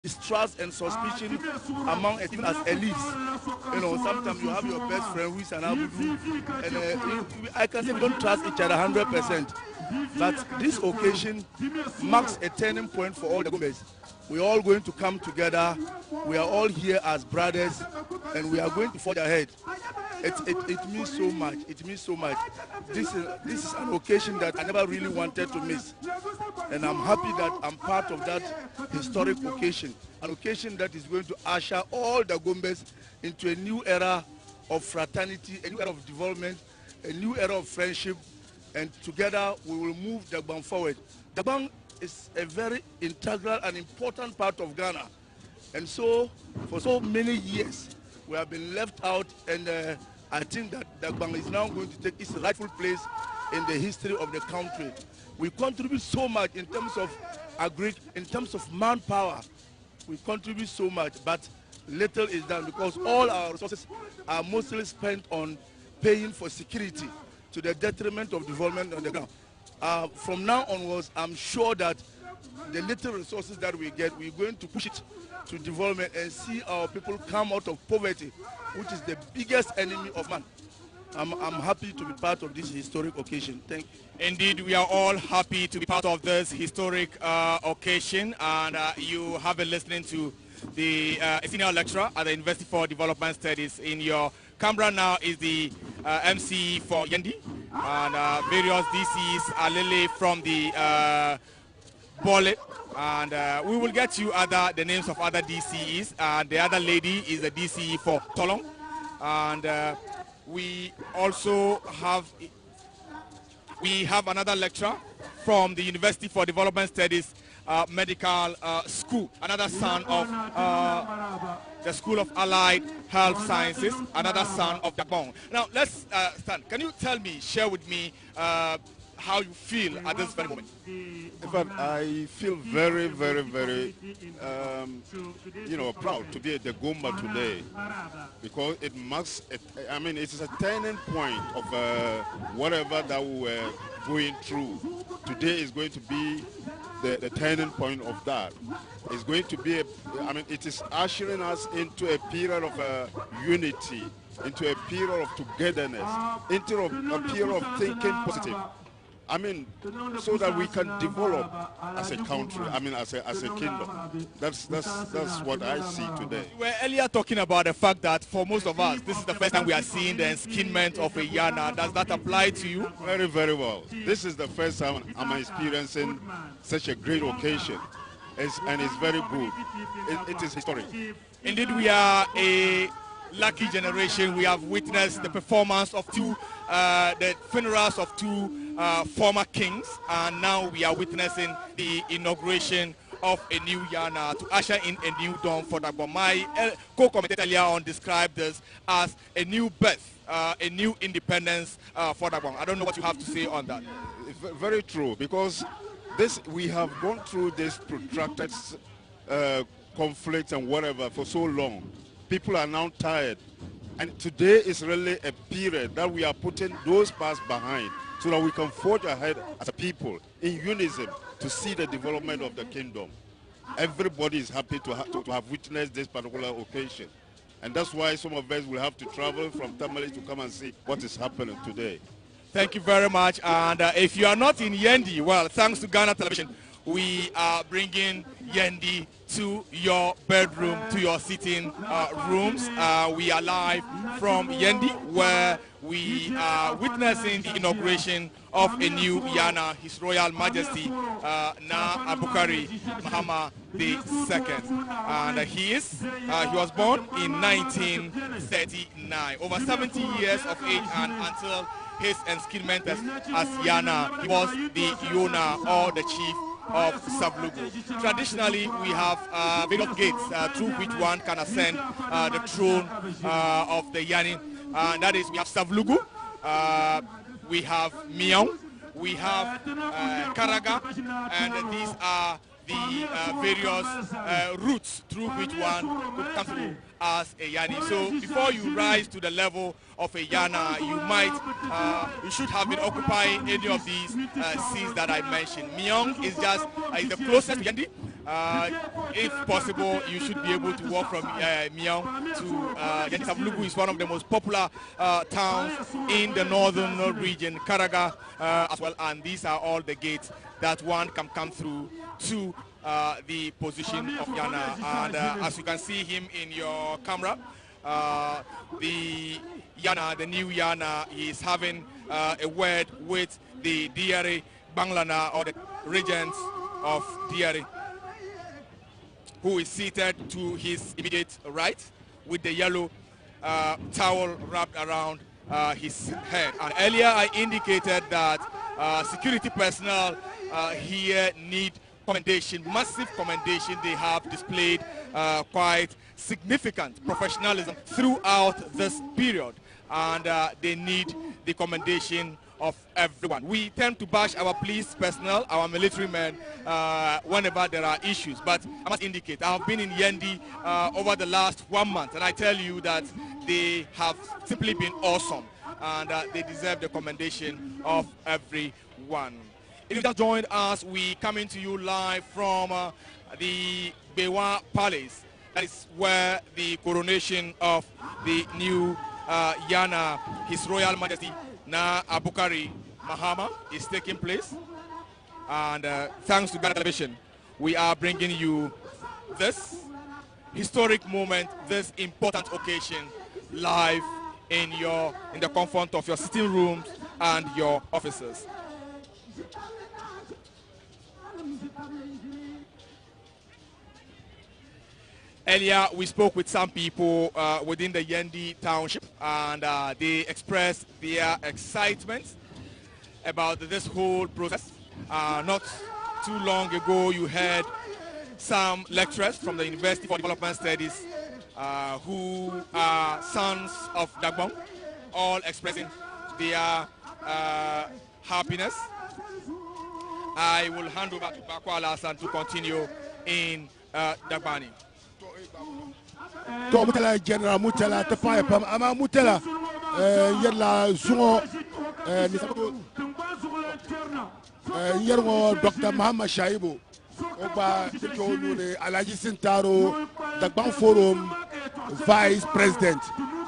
distrust and suspicion among even as elites. You know, sometimes you have your best friend who is an Abudu, and I can say we don't trust each other 100%. But this occasion marks a turning point for all the Gombes. We are all going to come together. We are all here as brothers, and we are going to forge ahead. It means so much. It means so much. This is an occasion that I never really wanted to miss, and I'm happy that I'm part of that historic occasion. An occasion that is going to usher all the Gombes into a new era of fraternity, a new era of development, a new era of friendship, and together we will move Dagbon forward. Dagbon is a very integral and important part of Ghana, and so for so many years we have been left out, and I think that Dagbon is now going to take its rightful place in the history of the country. We contribute so much in terms of agri, in terms of manpower. We contribute so much, but little is done because all our resources are mostly spent on paying for security to the detriment of development on the ground. From now onwards, I'm sure that the little resources that we get, we're going to push it to development and see our people come out of poverty, which is the biggest enemy of man. I'm happy to be part of this historic occasion. Thank you. Indeed, we are all happy to be part of this historic occasion, and you have been listening to the senior lecturer at the Investiture for Development Studies. In your camera now is the MC for Yendi, and various DCs are Lily from the Bole, and we will get you the names of other DCEs, and the other lady is the DCE for Tolong, and we also have another lecturer from the University for Development Studies Medical School, another son of the School of Allied Health Sciences, another son of Dagbon. Now let's stand. Can you tell me, share with me how you feel at this very moment? In fact, I feel very, very, very, proud to be at the Gomba today, because it marks, it is a turning point of whatever that we were going through. Today is going to be the turning point of that. It's going to be, it is ushering us into a period of unity, into a period of togetherness, into a period of thinking positive. So that we can develop as a country, as a kingdom. That's what I see today. We were earlier talking about the fact that for most of us, this is the first time we are seeing the enskinment of a Yana. Does that apply to you? Very, very well. This is the first time I'm experiencing such a great occasion, and it's very good. It is historic. Indeed, we are a lucky generation. We have witnessed the performance of the funerals of two former kings, and now we are witnessing the inauguration of a new Yana to usher in a new dawn for Dagbon. My co-commentator earlier on described this as a new birth, a new independence for Dagbon. I don't know what you have to say on that. Very true, because we have gone through this protracted conflict and whatever for so long. People are now tired, and today is really a period that we are putting those past behind so that we can forge ahead as a people in unison to see the development of the kingdom. Everybody is happy to have witnessed this particular occasion, and that's why some of us will have to travel from Tamale to come and see what is happening today. Thank you very much, and if you are not in Yendi, well, thanks to Ghana Television, we are bringing Yendi to your bedroom, to your sitting rooms. We are live from Yendi, where we are witnessing the inauguration of a new Yana, His Royal Majesty Na Abukari Mahama II. And he was born in 1939, over 70 years of age, and until his enskinment as Yana, he was the Yona, or the chief of Savlugu. Traditionally, we have various gates through which one can ascend the throne of the Yani. That is, we have Savlugu, we have Miang, we have Karaga, and these are the various routes through which one could come through as a Yani. So before you rise to the level of a Yana, you should have been occupying any of these seats that I mentioned. Myong is just is the closest to Yendi, If possible, you should be able to walk from Miao to Yendi. Sabulugu is one of the most popular towns in the northern region, Karaga as well, and these are all the gates that one can come through to the position of Yana. And as you can see him in your camera, the new Yana, is having a word with the Diari Banglana, or the regents of Diari, who is seated to his immediate right with the yellow towel wrapped around his head. And earlier I indicated that security personnel here need commendation, massive commendation. They have displayed quite significant professionalism throughout this period, and they need the commendation of everyone. We tend to bash our police personnel, our military men, whenever there are issues, but I must indicate I have been in Yendi over the last 1 month, and I tell you that they have simply been awesome, and they deserve the commendation of everyone. If you just joined us, we coming to you live from the Gbewaa Palace. That is where the coronation of the new Yana, His Royal Majesty Na Abukari Mahama, is taking place. And thanks to Ghana Television, we are bringing you this historic moment, this important occasion, live in the comfort of your sitting rooms and your offices. Earlier, we spoke with some people within the Yendi township, and they expressed their excitement about this whole process. Not too long ago, you heard some lecturers from the University for Development Studies who are sons of Dagbon, all expressing their happiness. I will hand over to Gbewaa Alasan to continue in Dagbani. To mutala general mutala tafaya pam ama mutala yalla zungo yergo Dr. Muhammad Shaibu oba to nune Alaji Sintaro Dagbon Forum Vice President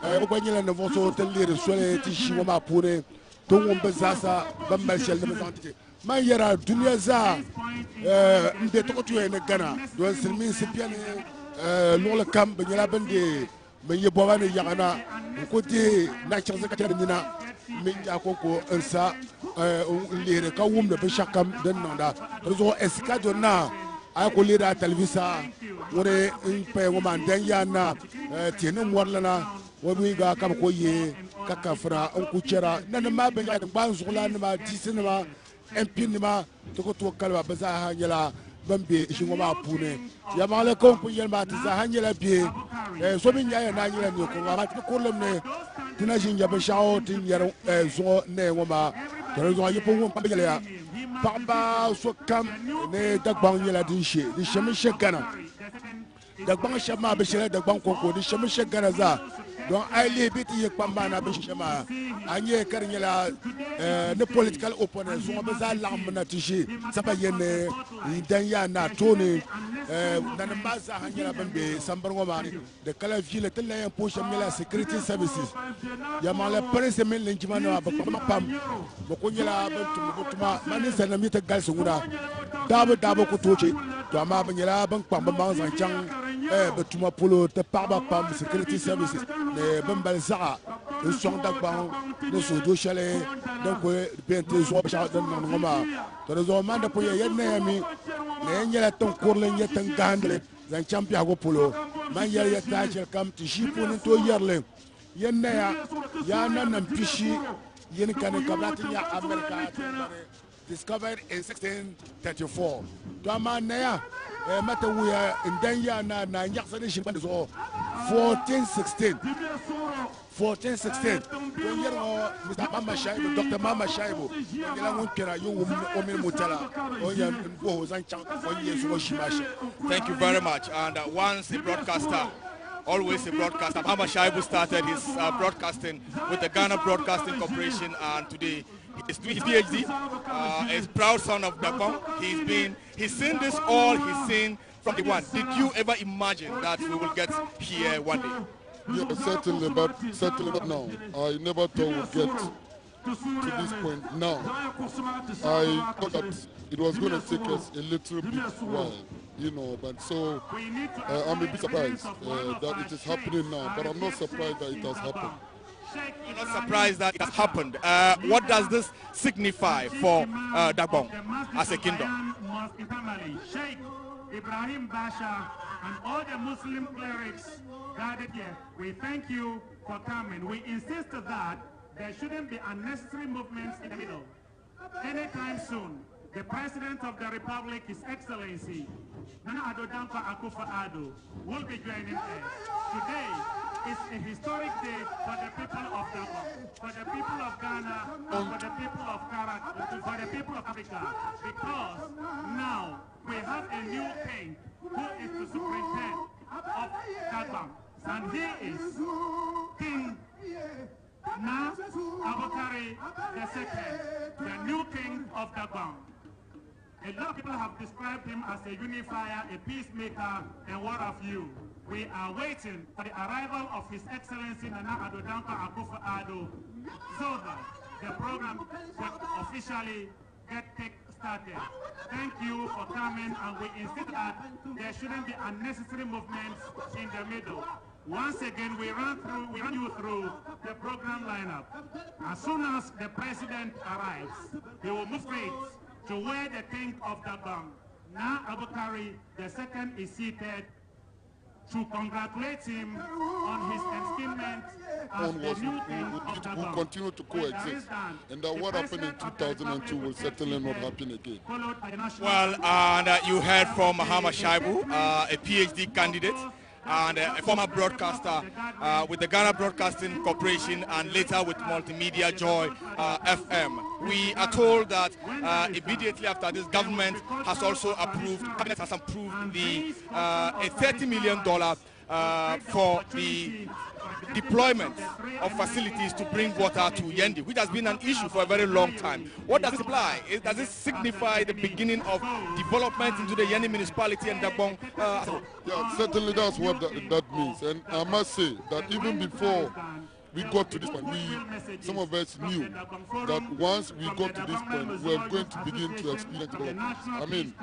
oba nyela ne voso telire sole tishi wama pune to ngombe sasa bambal shel ne bezantike man yara dunia za mbe to to ne Ghana do silmin sipiane lola kam be nyala bande me yeboba ne yagana ko te na chance ka tere nina min ja ko ensa lere ka wum de be shakam den nanda rezo eskado na ay ko lera televisa wore in pe ngoma den ya na tenu warlana wobi ga kam ko ye kaka fra on ku chera nan ma be ga ban zula na ma disinema empinema to ko to kalba ba za ha nyala bambe ishingoma pune ya male ko punyel mati za hanyela bie so bi nyaa na nyela ni ko ma ti ko lemne tina jinja be shao tin yero zo ne ngoma to zo yipo ngom pa bele ya pamba so kam ne Dagbon nyela din she di shemi she Ghana Dagbon shema be shele Dagbon konko di shemi she Ghana za donc ay li biti yek pamba na be shema anye kar nyela ne political opponent so be za lam na tishi saba yene dan ya na toni nan maza hanyela bambe sambar ngoma de kala ville tella en poche mela security services ya mala presse men lenjima na ba pam ba ko nyela ba tuma mani sana mi ta gal sungura dabo ko toche to ama ba nyela ban pam ba ma zan chang ba tuma polo te parba pam security services de bambal za son Dagbon de so do chale donc bente so ba dan ngoma to zo manda po ye ne mi ne nyela ton kurle nyetan gandle zan champion go polo man yer ya tajel kam ti shipon to yerle yenne ya nan pishi yen kan kablati ya America discovered in 1634 to man ya mata wuya indan ya na nyaksa de shi so 1416 don yero Mr. Mama Shaibu Dr. Mama Shaibu ngela ngonkera yo omen mutala onya ngo zan chang onye so shimashi. Thank you very much. And once a broadcaster, always a broadcaster. Mama Shaibu started his broadcasting with the Ghana Broadcasting Corporation, and today He's doing his PhD. Is proud son of Dagbon. He's seen this all. He's seen from the one. Did you ever imagine that we will get here one day? Yeah, certainly, but certainly not now. I never thought we'd get to this point now. I thought that it was going to take us a little bit while, you know, but so I'm a bit surprised that it is happening now, but I'm not surprised that it has happened. You're not surprised that it has happened. What does this signify for Dagbon as a kingdom? Ibrahim Basha and all the Muslim clerics gathered here, we thank you for coming. We insist that there shouldn't be unnecessary movements in the middle. Anytime soon, the President of the Republic, His Excellency, Nana Addo Dankwa Akufo-Addo, will be joining us. Today is a historic day for the people of Dagbon, for the people of Ghana, and for the people of Karak, for the people of Africa, because now we have a new king who is the superintendent of Dagbon, and he is King Abukari II, the new king of Dagbon. A lot of people have described him as a unifier, a peacemaker, and what of you. We are waiting for the arrival of His Excellency Nana Addo Dankwa Akufo-Addo so that the program will officially get started. Thank you for coming, and we insist that there shouldn't be unnecessary movements in the middle. Once again, we run you through the program lineup. As soon as the president arrives, he will move straight to where the king of Dagbon, now Abukari II, is seated, to congratulate him on his installment as the new king of Dagbon. Will continue to coexist, and that what happened in 2002 will certainly not happen again. Well, and you heard from Muhammad Shaibu, a PhD candidate and a former broadcaster with the Ghana Broadcasting Corporation and later with Multimedia Joy FM. We are told that immediately after this, government has also approved, cabinet has approved the a $30 million for the deployment of facilities to bring water to Yendi, which has been an issue for a very long time. What does it imply? Does it signify the beginning of development into the Yendi municipality and Dagbon? Yeah, certainly that's what that means. And I must say that even before we got to this point, some of us knew that once we got to this point, we were going to begin to experience development. I mean,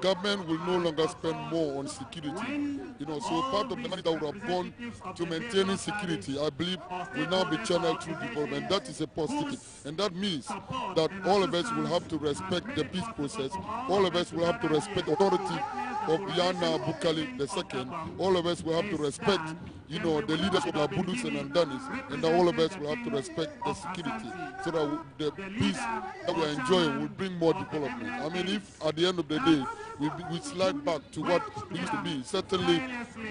government will no longer spend more on security. You know, so part of the money that would have gone to maintaining security, I believe, will now be channeled through development. That is a positive. And that means that all of us will have to respect the peace process. All of us will have to respect the authority of Abukari II. All of us will have to respect, you know, the leaders of Abudus and Andanis, and all of us will have to respect the security so that the peace that we're enjoying will bring more development. I mean, if at the end of the day we slide back to what it used to be, certainly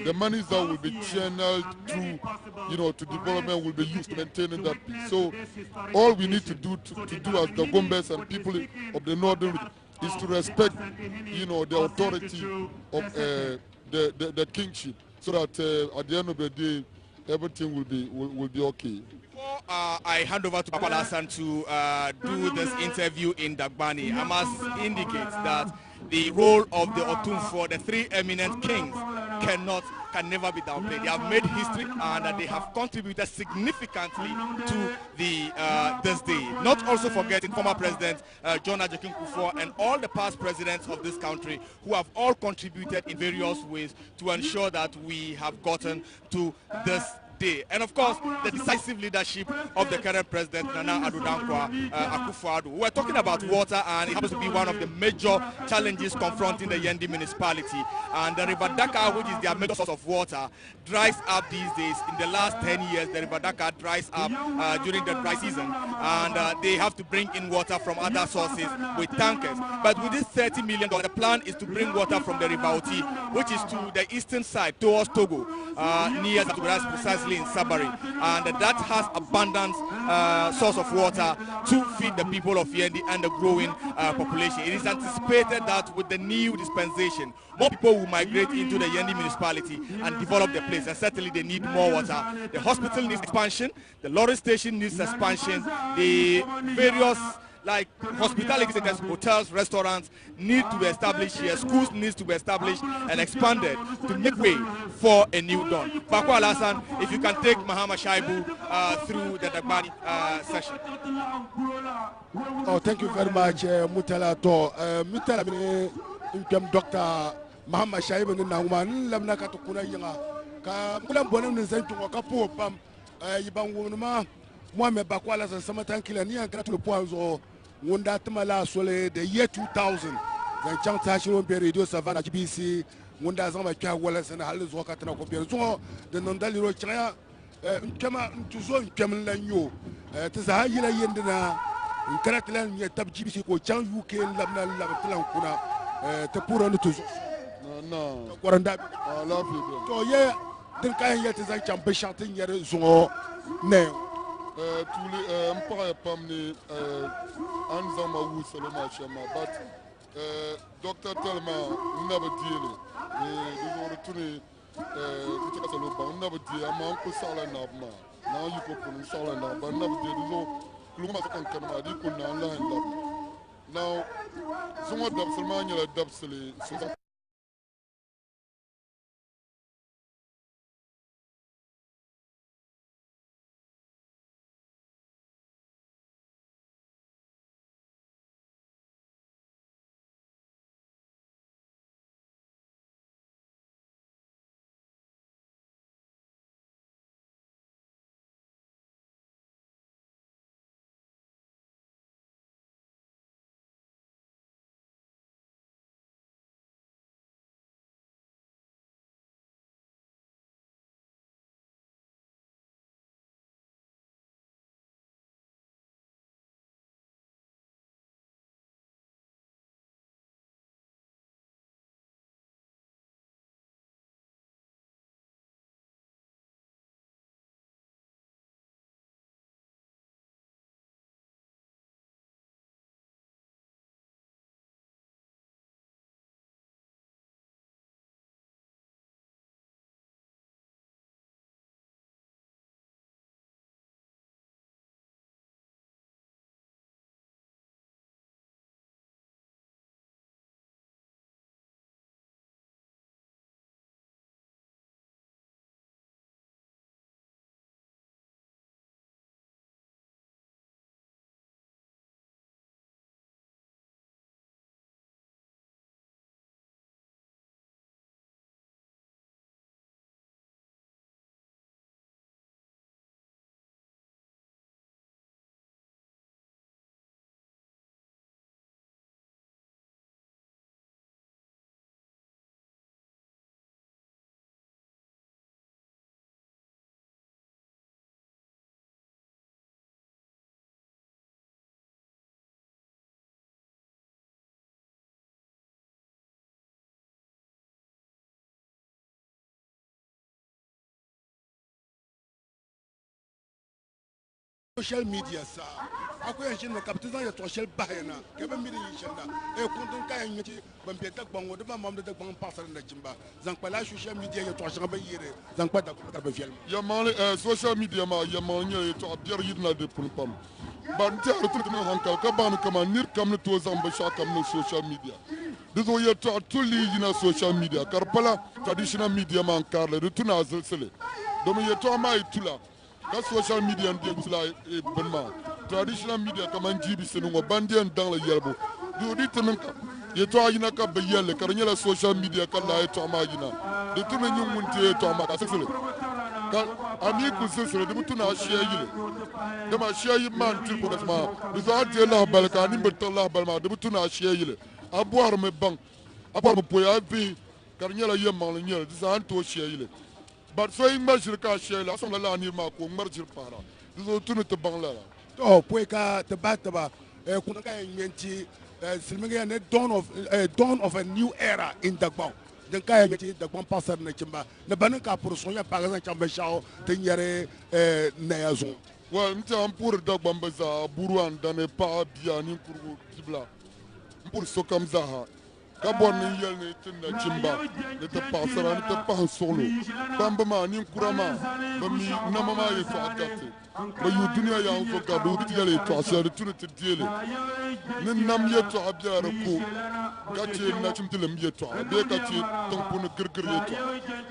the monies that will be channeled through, you know, to development will be used to maintaining that peace. So all we need to do as the Gombes and people of the northern region is to respect, you know, the authority of the kingship, so that at the end of the day, everything will be okay. Before I hand over to Papa Lassan to do this interview in Dagbani, I must indicate that the role of the Otumfo, the three eminent kings, can never be downplayed. They have made history and they have contributed significantly to the this day. Not also forgetting former President John Ajokin Kufuor and all the past presidents of this country who have all contributed in various ways to ensure that we have gotten to this day. And of course, the decisive leadership of the current president, Nana Addo Dankwa Akufo-Addo. We're talking about water, and it happens to be one of the major challenges confronting the Yendi municipality. And the River Dakar, which is their major source of water, dries up these days. In the last 10 years, the River Dakar dries up during the dry season, and they have to bring in water from other sources with tankers. But with this $30 million, the plan is to bring water from the River Oti, which is to the eastern side, towards Togo, near Zatugras, precisely especially in Sabari, and that has abundant source of water to feed the people of Yendi and the growing population. It is anticipated that with the new dispensation, more people will migrate into the Yendi municipality and develop the place, and certainly they need more water. The hospital needs expansion, the lorry station needs expansion, the various like hospitality centers, hotels, restaurants need to be established here, schools need to be established and expanded to make way for a new dawn. Bakwa Alasan, if you can take Mahama Shaibu through the Dagbon session. Oh, thank you very much, Mutala To. Mutala, Dr. Mahama Shaibu, Naman, Lamna Katukuna Yanga, Kamulam Bonam Zentu, Kapu, Pam, Yibanguma, Mohamed Bakwalas and Samatan Kilania, Gratu Poinzo. Wunda Tamala Sole, the year 2000, the Chantashu Radio Savannah GBC, Wunda Zama Wallace and Alice Walker Tanaco, the Nondaliro Chaya, Kama to Zone Kamelan you, Tazahila Yendina, in Karatalan, yet Tab GBC, Chan UK, Labna Lavatalan, to put on the Tuzo. No, Quaranda, I love you. so yeah, the guy yet is like champion shouting yet so name. Tous les empires parmi Anzama ou Saloma Chama, but Doctor Telma never did it. Nous avons retourné tout à Saloba, never did. I'm Uncle Salanabma. Now you go for Salanab, but never did. So, Luma can come out, you could not line up. Now, some of them, Salmania, Dubsely, social media sa akoya shinna kaptizan ya social bahena kebe miri shinna e kundun kayan yaci ban be Dagbon wodo ba mamda Dagbon pasar da jimba zan kwala social media ya to ba yire zan kwada ko ba film ya mali social media ma ya manya to abiyar yidna de pulpam ban ta rutu na hankal ka ban kama nir kam to zamba sha kam no social media dizo ya to tuli yina social media karpala traditional media man karle rutuna zelsele domin ya to ma itula ka social media ndi tula benma traditional media kaman jibi senu bandian dans le yelbo do ditenen ka ye to ayina ka be yelle karnya la social media ka la to ma yina de tunu nyum munte to ma ka sesele ka ami ku sesele de mutuna share yile de ma share yi man til ko ma de so ade la balka ni be to la balma de mutuna share yile aboar me bang aboar me poya bi karnya la yemma la nyel de sa anto share yile but so in measure ka share la so la ni ma ko marjir para de so tunu te bang la to poeka te bataba kuna ka yenti silminga ne dawn of a new era in Dagbon den ka yati Dagbon passer na chimba na banin ka pour son ya par exemple chamba chao te nyare na yazo Well, I'm poor Dagbon baza buruan dane pa bia ni kuru kibla. Pour so comme ça. Kabon ni yel ni tinna chimba. Ne te passera ni te pas solo. Bamba ma ni kurama. Bami na mama ye fa akate. Ba yu dunia ya on so kadu ti yele to asya de tunu te diele. Ni nam ye to abia ko. Kachi na chimtile mye to. Be kachi ton pour ne gurgur ye to.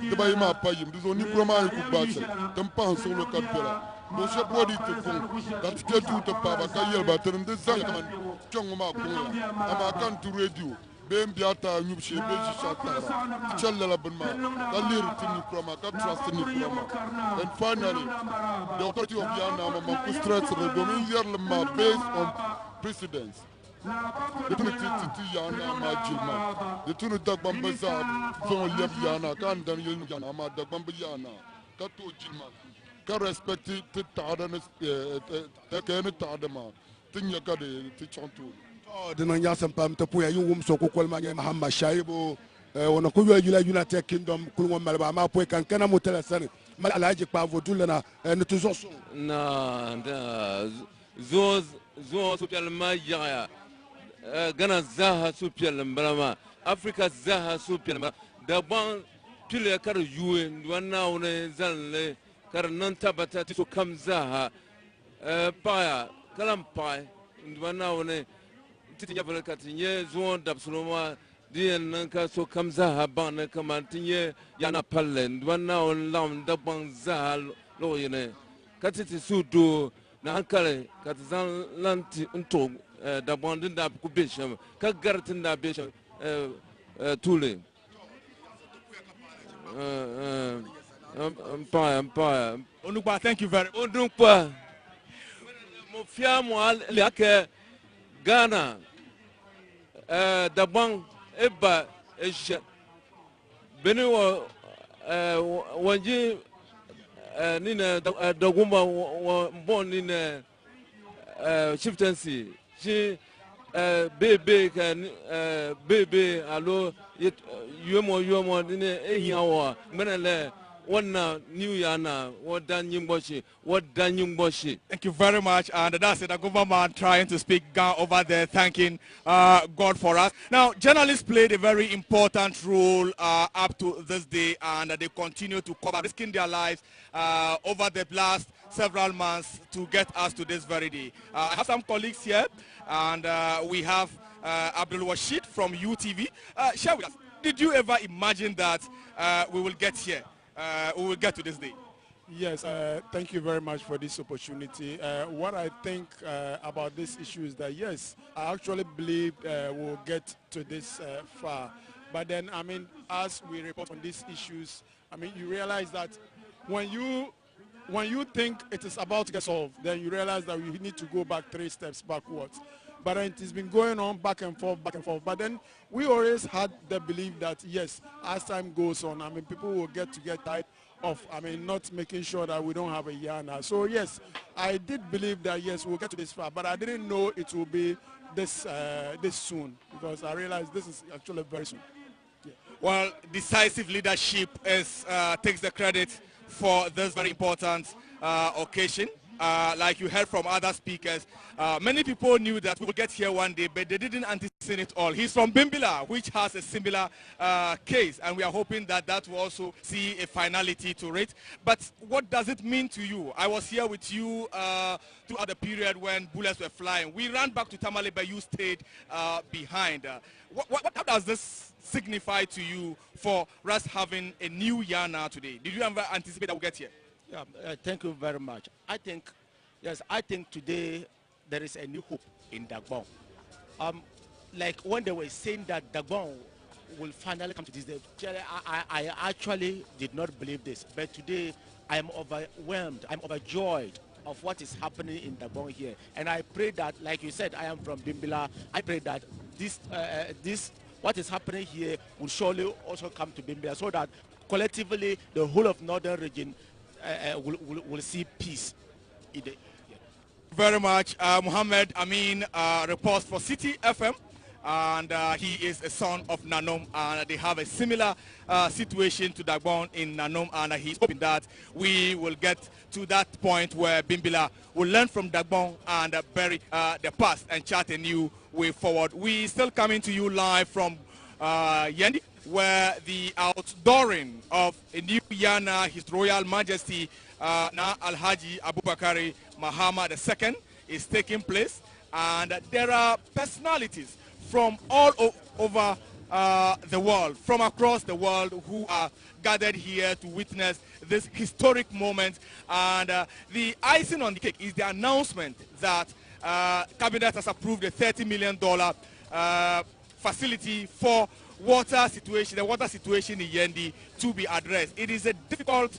De ba ma payim. Dizo ni kurama ye ku basa. Tem pas solo kadbela. Monsieur Bodi te font, quand tu te tout pas, quand il va te rendre des ans, Chongoma, Amakan to radio, Bembiata, Nubshi, Beji Shatara, Chella Bunma, Kalir Tini Krama, Katrastini Krama. And finally, the authority of Yana Makustrats Redomin Yerlama based on precedence. The Trinity Yana Majilma, the Tunu Dagbambaza, Zon Yabiana, Kandan Yana, Dagbambayana, Kato Jilma. Respecti te tadanes te kene tadama tinya kade ti chantu de no nya sampam te puya yum so ko kolma nya Muhammad Shaibu wona ko yula United Kingdom kulmo malba ma poy kan kana mutala sane mal alaji pa vodulana ne toujours so na zo social media gana zaha social mbrama Africa zaha social Dagbon tule kar yuwe wana one zanle kar nan tabata to kam zaha paya kalam pai ndwana one titi jabal katinye zuon dabsuloma dien nan ka so kam zaha ban kama tinye yana palle ndwana on lam Dagbon zaha lo yene katiti sudo na hankale katizan lanti nto Dagbon din da ku bisham ka gartin da bisham tule Empire. Onukpa, thank you very much. Onukpa. Mofia mo le Ghana. Dagbon eba eje. Beni wanji nina Dagumba born in chieftaincy. She bebe alo yumo nine ehiawa menele Thank you very much. And that's it. The government trying to speak over there, thanking God for us. Now, journalists played a very important role up to this day, and they continue to cover, risking their lives over the last several months to get us to this very day. I have some colleagues here, and we have Abdul Washid from UTV. Share with us. Did you ever imagine that we will get here? We will get to this day. Yes, thank you very much for this opportunity. What I think about this issue is that, yes, I actually believe we'll get to this far. But then, I mean, as we report on these issues, I mean, you realize that when you think it is about to get solved, then you realize that we need to go back 3 steps backwards. But it has been going on back and forth. But then we always had the belief that, yes, as time goes on, I mean, people will get tired of, I mean, not making sure that we don't have a Yana. So, yes, I did believe that, yes, we'll get to this far. But I didn't know it will be this soon, because I realized this is actually very soon. Yeah. Well, decisive leadership takes the credit for this very important occasion. Like you heard from other speakers, many people knew that we would get here one day, but they didn't anticipate it all. He's from Bimbilla, which has a similar case, and we are hoping that that will also see a finality to it. But what does it mean to you? I was here with you throughout the period when bullets were flying. We ran back to Tamale, but you stayed behind. How does this signify to you for us having a new Yana today? Did you ever anticipate that we'll get here? Yeah, thank you very much. I think today there is a new hope in Dagbon. Like when they were saying that Dagbon will finally come to this day, I actually did not believe this. But today I am overwhelmed, I'm overjoyed of what is happening in Dagbon here. And I pray that, like you said, I am from Bimbilla. I pray that this what is happening here will surely also come to Bimbilla, so that collectively the whole of northern region will see peace. Very much, Muhammad Amin, reports for City FM, and he is a son of Nanom, and they have a similar situation to Dagbon in Nanom, and he's hoping that we will get to that point where Bimbila will learn from Dagbon and bury the past and chart a new way forward. We still coming to you live from Yendi, where the outdooring of a new Yana, His Royal Majesty Na Alhaji Abukari Mahama II is taking place, and there are personalities from all over the world, from across the world, who are gathered here to witness this historic moment. And the icing on the cake is the announcement that Cabinet has approved a $30 million facility for the water situation in Yendi to be addressed. It is a difficult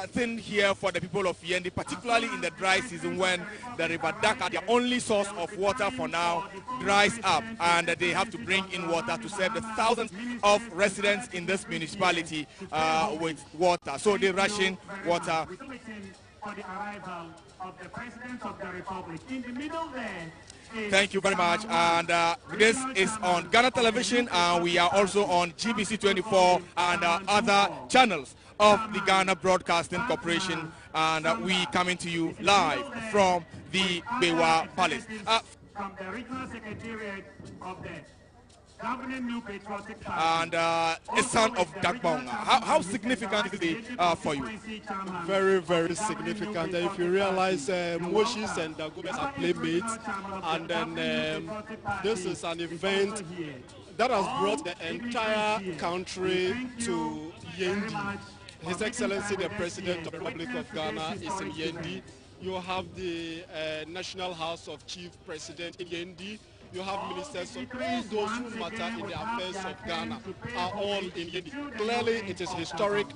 thing here for the people of Yendi, particularly in the dry season when the River Daka, their only source of water for now, dries up, and they have to bring in water to serve the thousands of residents in this municipality with water. So they're rushing water. For the arrival of the President of the Republic. In the middle there, thank you very much. And this is on Ghana Television, and we are also on GBC 24 and other channels of the Ghana Broadcasting Corporation, and we coming to you live from the Gbewaa Palace. From the regional secretariat of the governing New Patriotic and Party. a son of Dagbon. How significant is it for you? Very, very significant. If you realize Moses and Dagbon are playmates, and then this is an event that has brought the entire country to Yendi. His Excellency the President of the Republic of Ghana is in Yendi. You have the National House of Chief President in Yendi. You have ministers, so all those who matter in the affairs of Ghana are all in Yendi. Clearly, it is historic,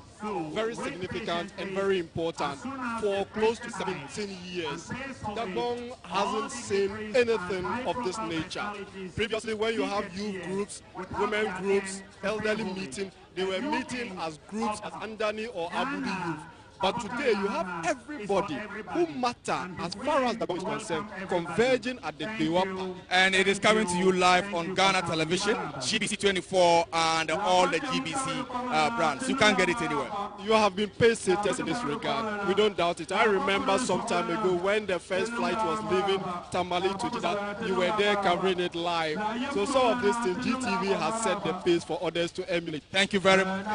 very significant, and very important. For close to 17 years, Dagbon hasn't seen anything of this nature. Previously, when you have youth groups, women groups, elderly meeting, they were meeting as groups as Andani or Abudu Youth. But today you have everybody who matter as far as Dagbon is concerned converging at the Gbewaa. And it is coming to you live on Ghana Television, GBC 24, and all the GBC brands. You can't get it anywhere. You have been pace-setters in this regard. We don't doubt it. I remember some time ago when the first flight was leaving Tamale to Jeddah, you were there covering it live. So some of these things, GTV has set the pace for others to emulate. Thank you very much.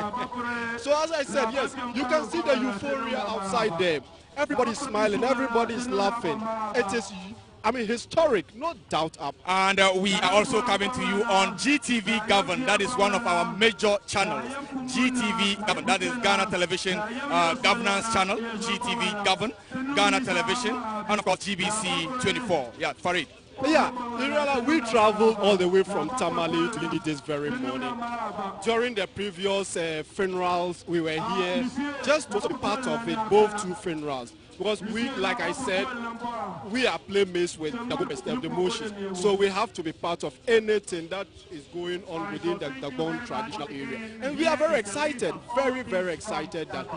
So as I said, yes, you can see the euphoria outside there. Everybody's smiling, everybody's laughing. It is, I mean, historic, no doubt up. And we are also coming to you on GTV Govern. That is one of our major channels. GTV Govern, that is Ghana Television Governance Channel. GTV Govern, Ghana Television, and of course GBC 24. Yeah, Farid. Yeah, we traveled all the way from Tamale to Yendi this very morning. During the previous funerals, we were here just to be part of it, both two funerals. Because we, like I said, we are playmates with the Moshes. So we have to be part of anything that is going on within the Dagbon traditional area. And we are very excited, very, very excited that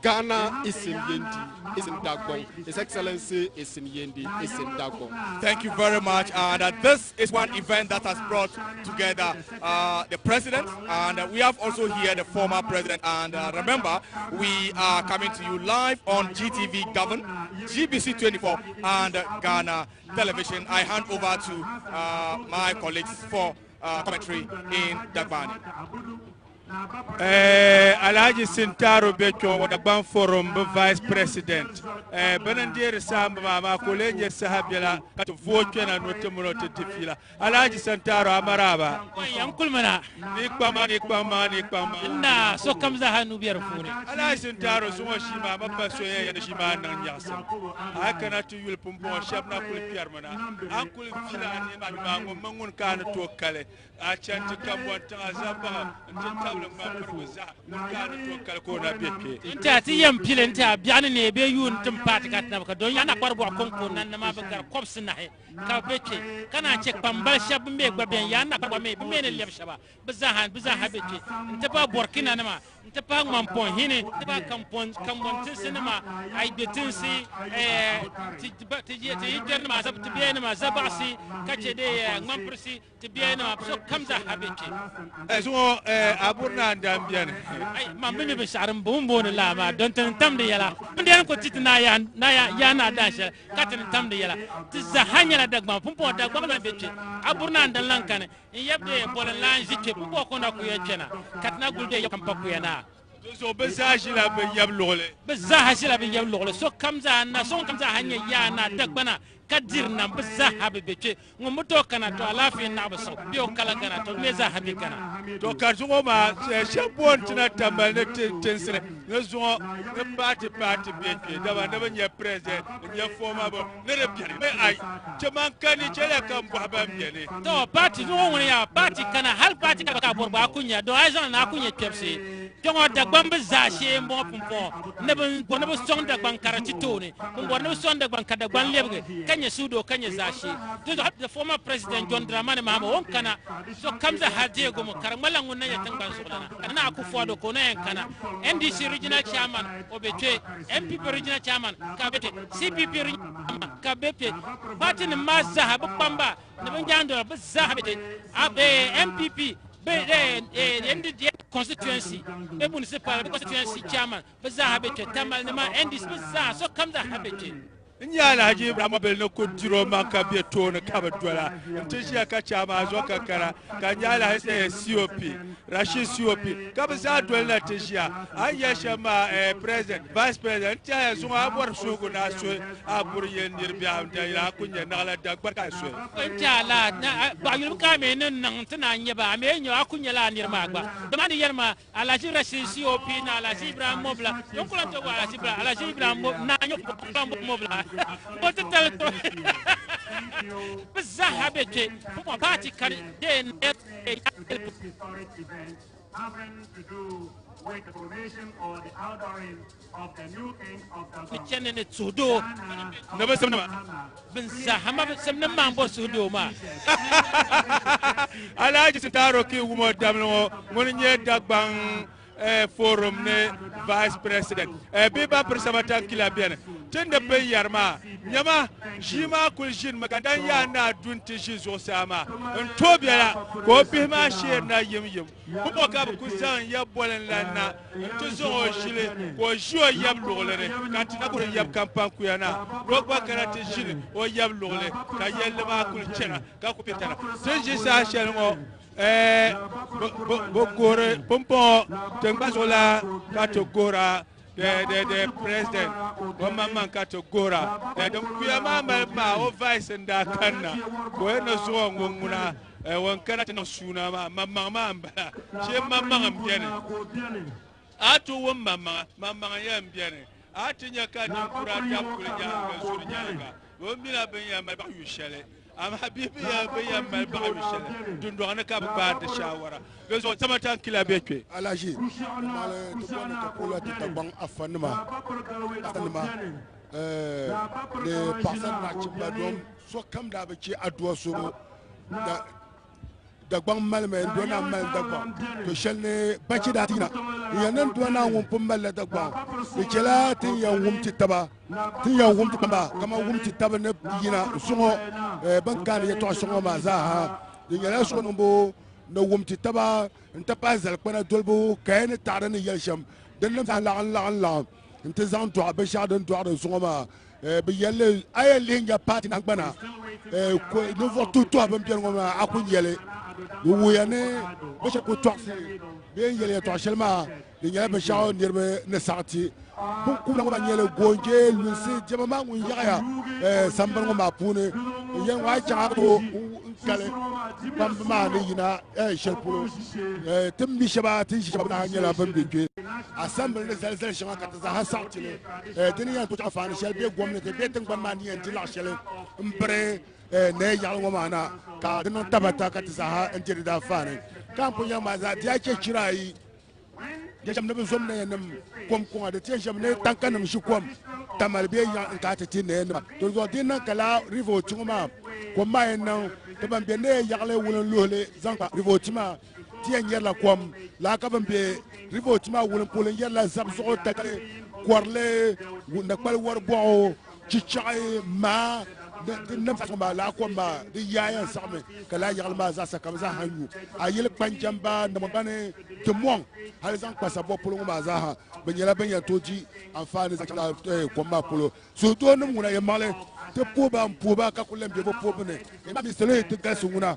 Ghana is in Yendi, is in Dagbon. His Excellency is in Yendi, is in Dagbon. Thank you very much. And this is one event that has brought together the president, and we have also here the former president. And remember, we are coming to you live on GTV Govern, GBC 24, and Ghana Television. I hand over to my colleagues for commentary in Dagbon. Alhaji Sintaro Becho Dagbon Forum Vice President Benandir Samba ma Kolenje Sahabela kat voke na notemuno tetefila Alhaji Sintaro Amaraba yankulmana ni kwama na so kamza hanu biyar fure Alhaji Sintaro sumo shima mabba soye ya shima nan yasa haka tu yul pumpo shabna kul piermana ankul fila ni ma mangun kan to kale a chanti kamwa ta azaba nta ti yam pile nta biane ne be yun tum pati kat na ka don yana kwarbo konko nan na ma ba gar kops na he ka beke kana che pambal shab me gba ben yana kwarbo me be ne lem shaba bizahan beke nta ba borkina na ma nta pa mampon hine nta ba kampon tinsinama ay betinsi ti jerna ma zab tibiyana ma zabasi kace de ngamprisi tibiyana ma so kamza habeke so aburna ndambiane ay mambe be sharam bombo ne la ma don tan tamde yala ndian ko titna ya na dasha katin tamde yala ti zahanya la dagba pumpo dagba ma bece aburna ndan lankane yebde bolan lan jike pumpo ko na ku yechena katna gulde yakam paku yana so bezaji la be yablole bezaji la be yablole so kamza na so kamza hanya ya na dagbana kadir na bezahabe bece ngomuto kana to alafi na baso biyo kala kana to bezahabe kana to karjungo ma shabon tina tambal ne tensere ne zo ne party beke daba ne banya president ne former bo ne re biare me ai chaman kani chele kam bo habam yene to party zo woni ya party kana hal party ka borba kunya do azan na kunya kepsi jongo dagbam bezashe mo pumpo ne bo song dagban karati tone mo ne song dagban kadagban lebge kanya sudo kanya zashi the former president John Dramani Mahama won kana so kamza hadiye go mo karamala ngonna ya tangban sokana kana akufo ko na kana NDC regional chairman obeche MPP regional chairman kabete CPP regional kabete batin mazahab bamba ne banjando bazahab abe MPP Yendi constituency be municipal constituency chairman bazahab tamal ne ma NDC bazah so kamza habete nyala haji ibrahim bel no ko diro manka be to no kaba dola ntishi ka chama zo kakara ka nyala hase COP Rashid COP kaba za dola tishia anya shama president vice president ya so abor sugo na so abur yendir bi am da ila kunya nala dagbar ka so njala ba yul ka me nan tana nyeba me nyo akunya la nirma gba domani yerma alaji Rashid COP na alaji ibrahim mobla don kula to alaji ibrahim na nyo mobla but the Zahabete, party can then having to do with the formation or the outdooring of the new king of the Chen and Sudo. Never some Zahama some mambo Sudo ma. I like to Taroki Wumo Damno, when you Dagbon forum ne vice president. Biba Presamata Kilabian. Tende pe yarma nyama jima kulshin makadan ya na dunti jizo sama ntobia ko bi ma she na yim ko ka ku san ya bolen lana to zo jile ko jo yab lolere katina ko yab kampan ku yana ro ba karate jile o yab lolere ka yelle ma kulchena ka ku pitana tenji sa shel ngo gore pompo tengba sola ka to gora the president mama kato gora the kuyama ma o vice nda kana ko eno zo ngunguna won kana no suna mama amba che mama ambiene atu wo mama ya ambiene atinya ka ni kura ta kulnya ga surnya ga wo mina ben ya ma ba yushele am habibi ya ben ya ma ba yushele dundo ana ka ba da shawara lezo tamata kila bekwe alaji male to bona to kula ti tabang afanma le personne na ci badom so kam da be ci adwa so da gbang mal me dona mal da gbang to shelne baci da tina yanan dona won pum mal da gbang be cela tin ya wum ti taba tin ya wum ti taba kama wum ti taba ne yina sungo ban kan ya to sungo ma za ha yina so no bo no wum ti taba nta pa zal kwana dolbo kayen taare ne yelsham den lam sa la nta zan to be sha den to ar sungo ma be yelle ay linga party na gbana ko no voto to abam bien ngoma akun yele wuyane be ko toxi be yele to shelma de yele be sha nirbe ne sarti bu ku na ba yele gonje lusi jama ma ngun yaya sambar ngoma pune yen wa cha ko kale bamba ni yina shelpulo timmi shaba tin shaba na yela bambe assemble ne zelzel shama ka ta ha sarti le diniya to ta fa ni shelbe gomnati be tin bamba ni en la shele mpre ne yal ngoma na ka dinon tabata ka ta ha en da fa ne kampu ya ma za ti ake kirai jam ne be zom ne nem kom ko de tie jam ne tanka nem shi kom tamal be ya ka te ne ne to zo din na kala rivo chuma ko mai na to ban be ne yagle wulon lole zanka rivo chuma tie nyer la kom la ka ban be rivo chuma wulon polen yer la zam zo ta kwarle na kwal war bo chichai ma de façon ba la ko ma de yaaya saxme kala yagal ma za sa kam za hanyu ayel panjamba na mabane te mon hal zan passa bo polo ma za ha benyala benya toji afane za kala ko ma polo so do no muna ye male te poba ka kulem be bo pobne e ma bi sele te gasunguna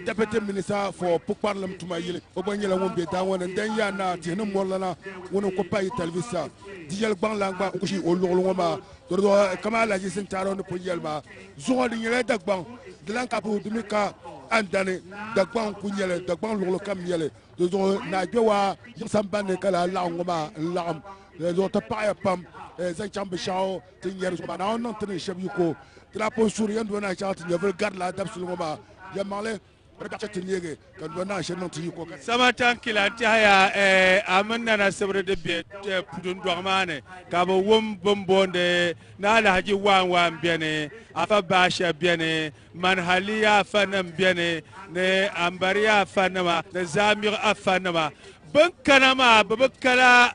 Deputy Minister for Parliament to my yele obanyela won be dan won den ya na te no molana won ko pay televisa dijel bang lang ba ko shi o lo ma do kama la jisin taro no po yelma zo di yele Dagbon dilan ka po dumika andane Dagbon ku yele Dagbon lo kam yele do na Gbewaa yimsambane kala la ngoma lam do ta pa pam zan chambe shaw te yer so ba na non te shebu ko drapeau souriant do na chante ne veut garde la dab sur le moment ya male reka tiniege kan do na shenon ti ko sama tankila ti haya amanna na sabre de be pudun do amane ka bo wom bombonde na la haji wan biene afa basha biene manhaliya fanam biene ne ambariya fanama ne zamir afanama bankanama babakala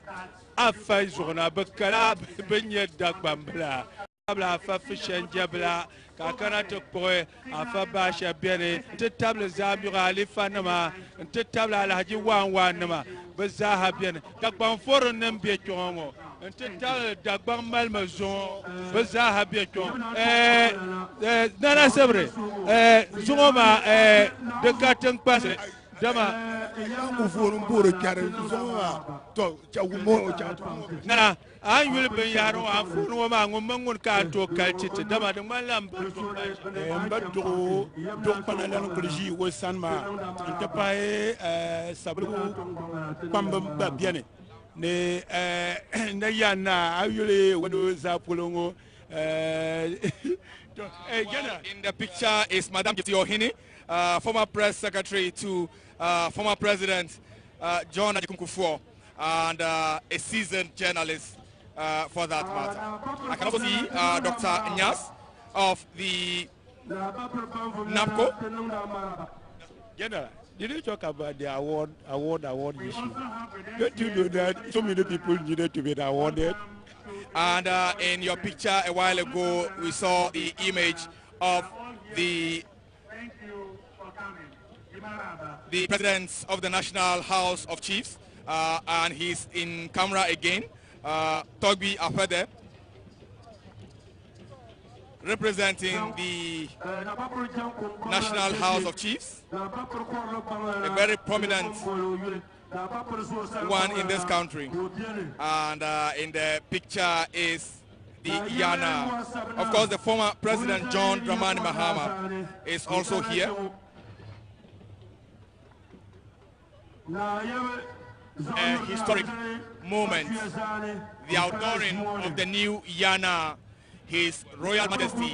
afa zona bakala benye Dagbambla la fa fishen jabla ka kana to poe afa basha biene te table zamira ali fanama te table ala haji wan nama bazaha biene Dagbon foron nem be tongo te table Dagbon mal maison bazaha be ton nana sabre zongoma de katen passe dama yangu forum boro kare zoma to chawumo nana an yul ben yaro an funu ma ngom ka to kaltite dama de malam mbadro do panalan ko ji wo sanma te pae sabru pamba ba biene ne na yana ayule wodo za polongo in the picture is Madam Yendi, former press secretary to former President John Kufuor, and a seasoned journalist for that matter. I can also see Dr. Nyas of the NAPCO. General, did you talk about the award issue? Don't you know that so many people needed to be awarded? And in your picture a while ago, we saw the image of the President of the National House of Chiefs, and he's in camera again, Togbi Afede, representing the National House of Chiefs, a very prominent one in this country. And in the picture is the Yana. Of course, the former President John Dramani Mahama is also here. A historic moment, the outdooring of the new Yana, His Royal Majesty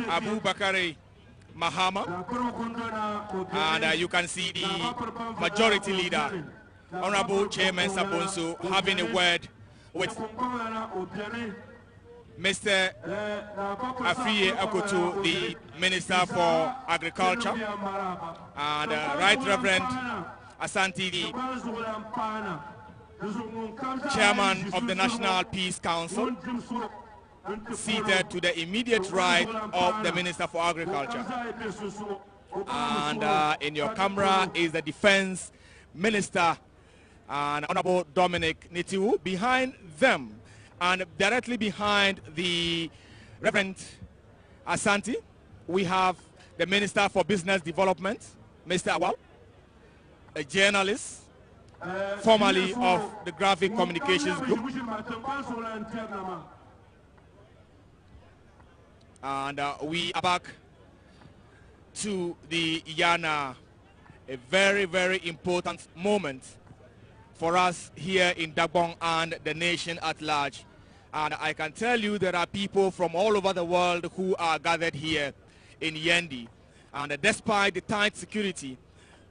Abukari Mahama, and you can see the majority leader, Honorable Chairman Sabonso, having a word with Mr. Afriye Akoto, the Minister for Agriculture, and Right Reverend Asante, the Chairman of the National Peace Council, seated to the immediate right of the Minister for Agriculture. And in your camera is the Defense Minister and Honorable Dominic Nitiu. Behind them and directly behind the Reverend Asante, we have the Minister for Business Development, Mr. Awal, a journalist, formerly of the Graphic Communications Group. And we are back to the Yana, a very, very important moment for us here in Dagbon and the nation at large. And I can tell you there are people from all over the world who are gathered here in Yendi. And despite the tight security,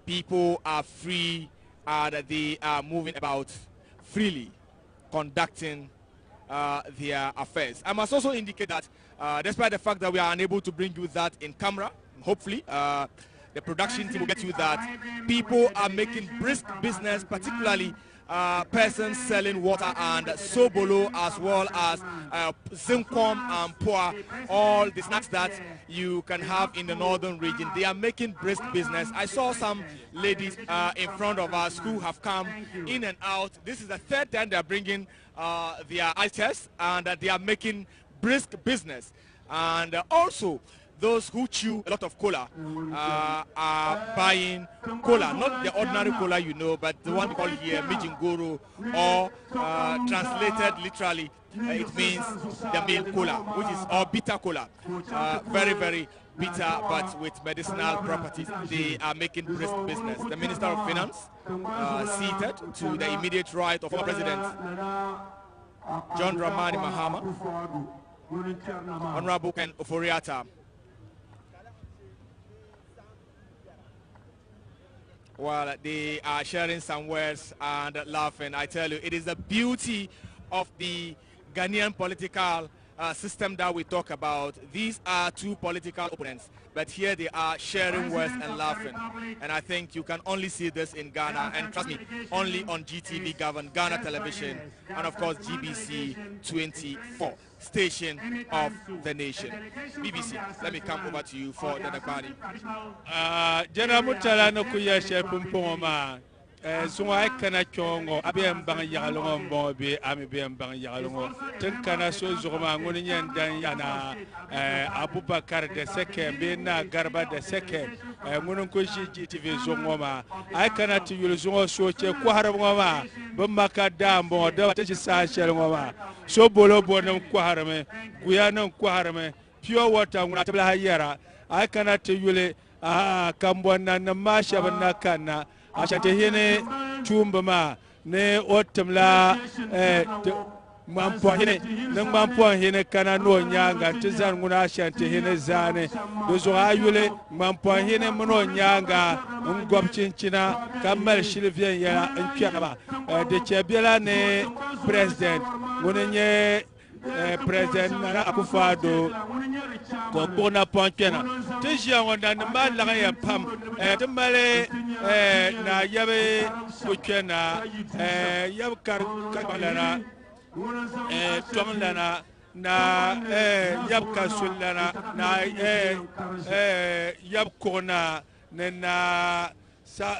people are free and they are moving about freely, conducting their affairs. I must also indicate that despite the fact that we are unable to bring you that in camera, hopefully the production team will get you that. People are making brisk business, particularly persons selling water and sobolo, as well as zinkom and poa, all the snacks that you can have in the northern region. They are making brisk business. I saw some ladies in front of us who have come in and out. This is the third time they are bringing their items, and they are making brisk business. And also, those who chew a lot of cola are buying cola, not the ordinary cola you know, but the one we call here Mijingoro, or translated literally, it means the milk cola, which is or bitter cola. Very, very bitter, but with medicinal properties. They are making brisk business. The Minister of Finance, seated to the immediate right of former President John Dramani Mahama, Honorable Ken Oforiatta. Well, they are sharing some words and laughing. I tell you, it is the beauty of the Ghanaian political system that we talk about. These are two political opponents, but here they are sharing words and laughing. And I think you can only see this in Ghana, and trust me, only on GTV Govern, Ghana Television, and of course GBC 24, station of the nation. BBC, let me come over to you for the Dagbani. Jana mutala no kuya shepumpoma. So I cannot chongo, Abiam Bang Yalong Bobby, Amibiam Bang Yalong, Tenkana so Zoma, Munian Danyana, Abukari the second, Bena Garba the second, Mununkushi GTV Zomoma. I cannot use Zomo Soche, Quaramoma, Bumaka Dambo, Dutchisa Shalomoma, so Bolo Bonum Quarame, Guianum Quarame, pure water, Mutabla. I cannot use Kambwana Namasha Nakana. Ashate hene chumbama ne otamla mampo hene nang mampo hene kana no nyanga tizan nguna ashate hene zane dozo ayule mampo hene mono nyanga ngwab chinchina kamal shilvien ya nkyaba de chebela ne president ngunenye president Nana Akufo-Addo ko bona ponkena tejia wonda ne malaga ya pam te male na yabe ponkena yab kar kabalana tonlana na yab kasulana na yab kona ne na sa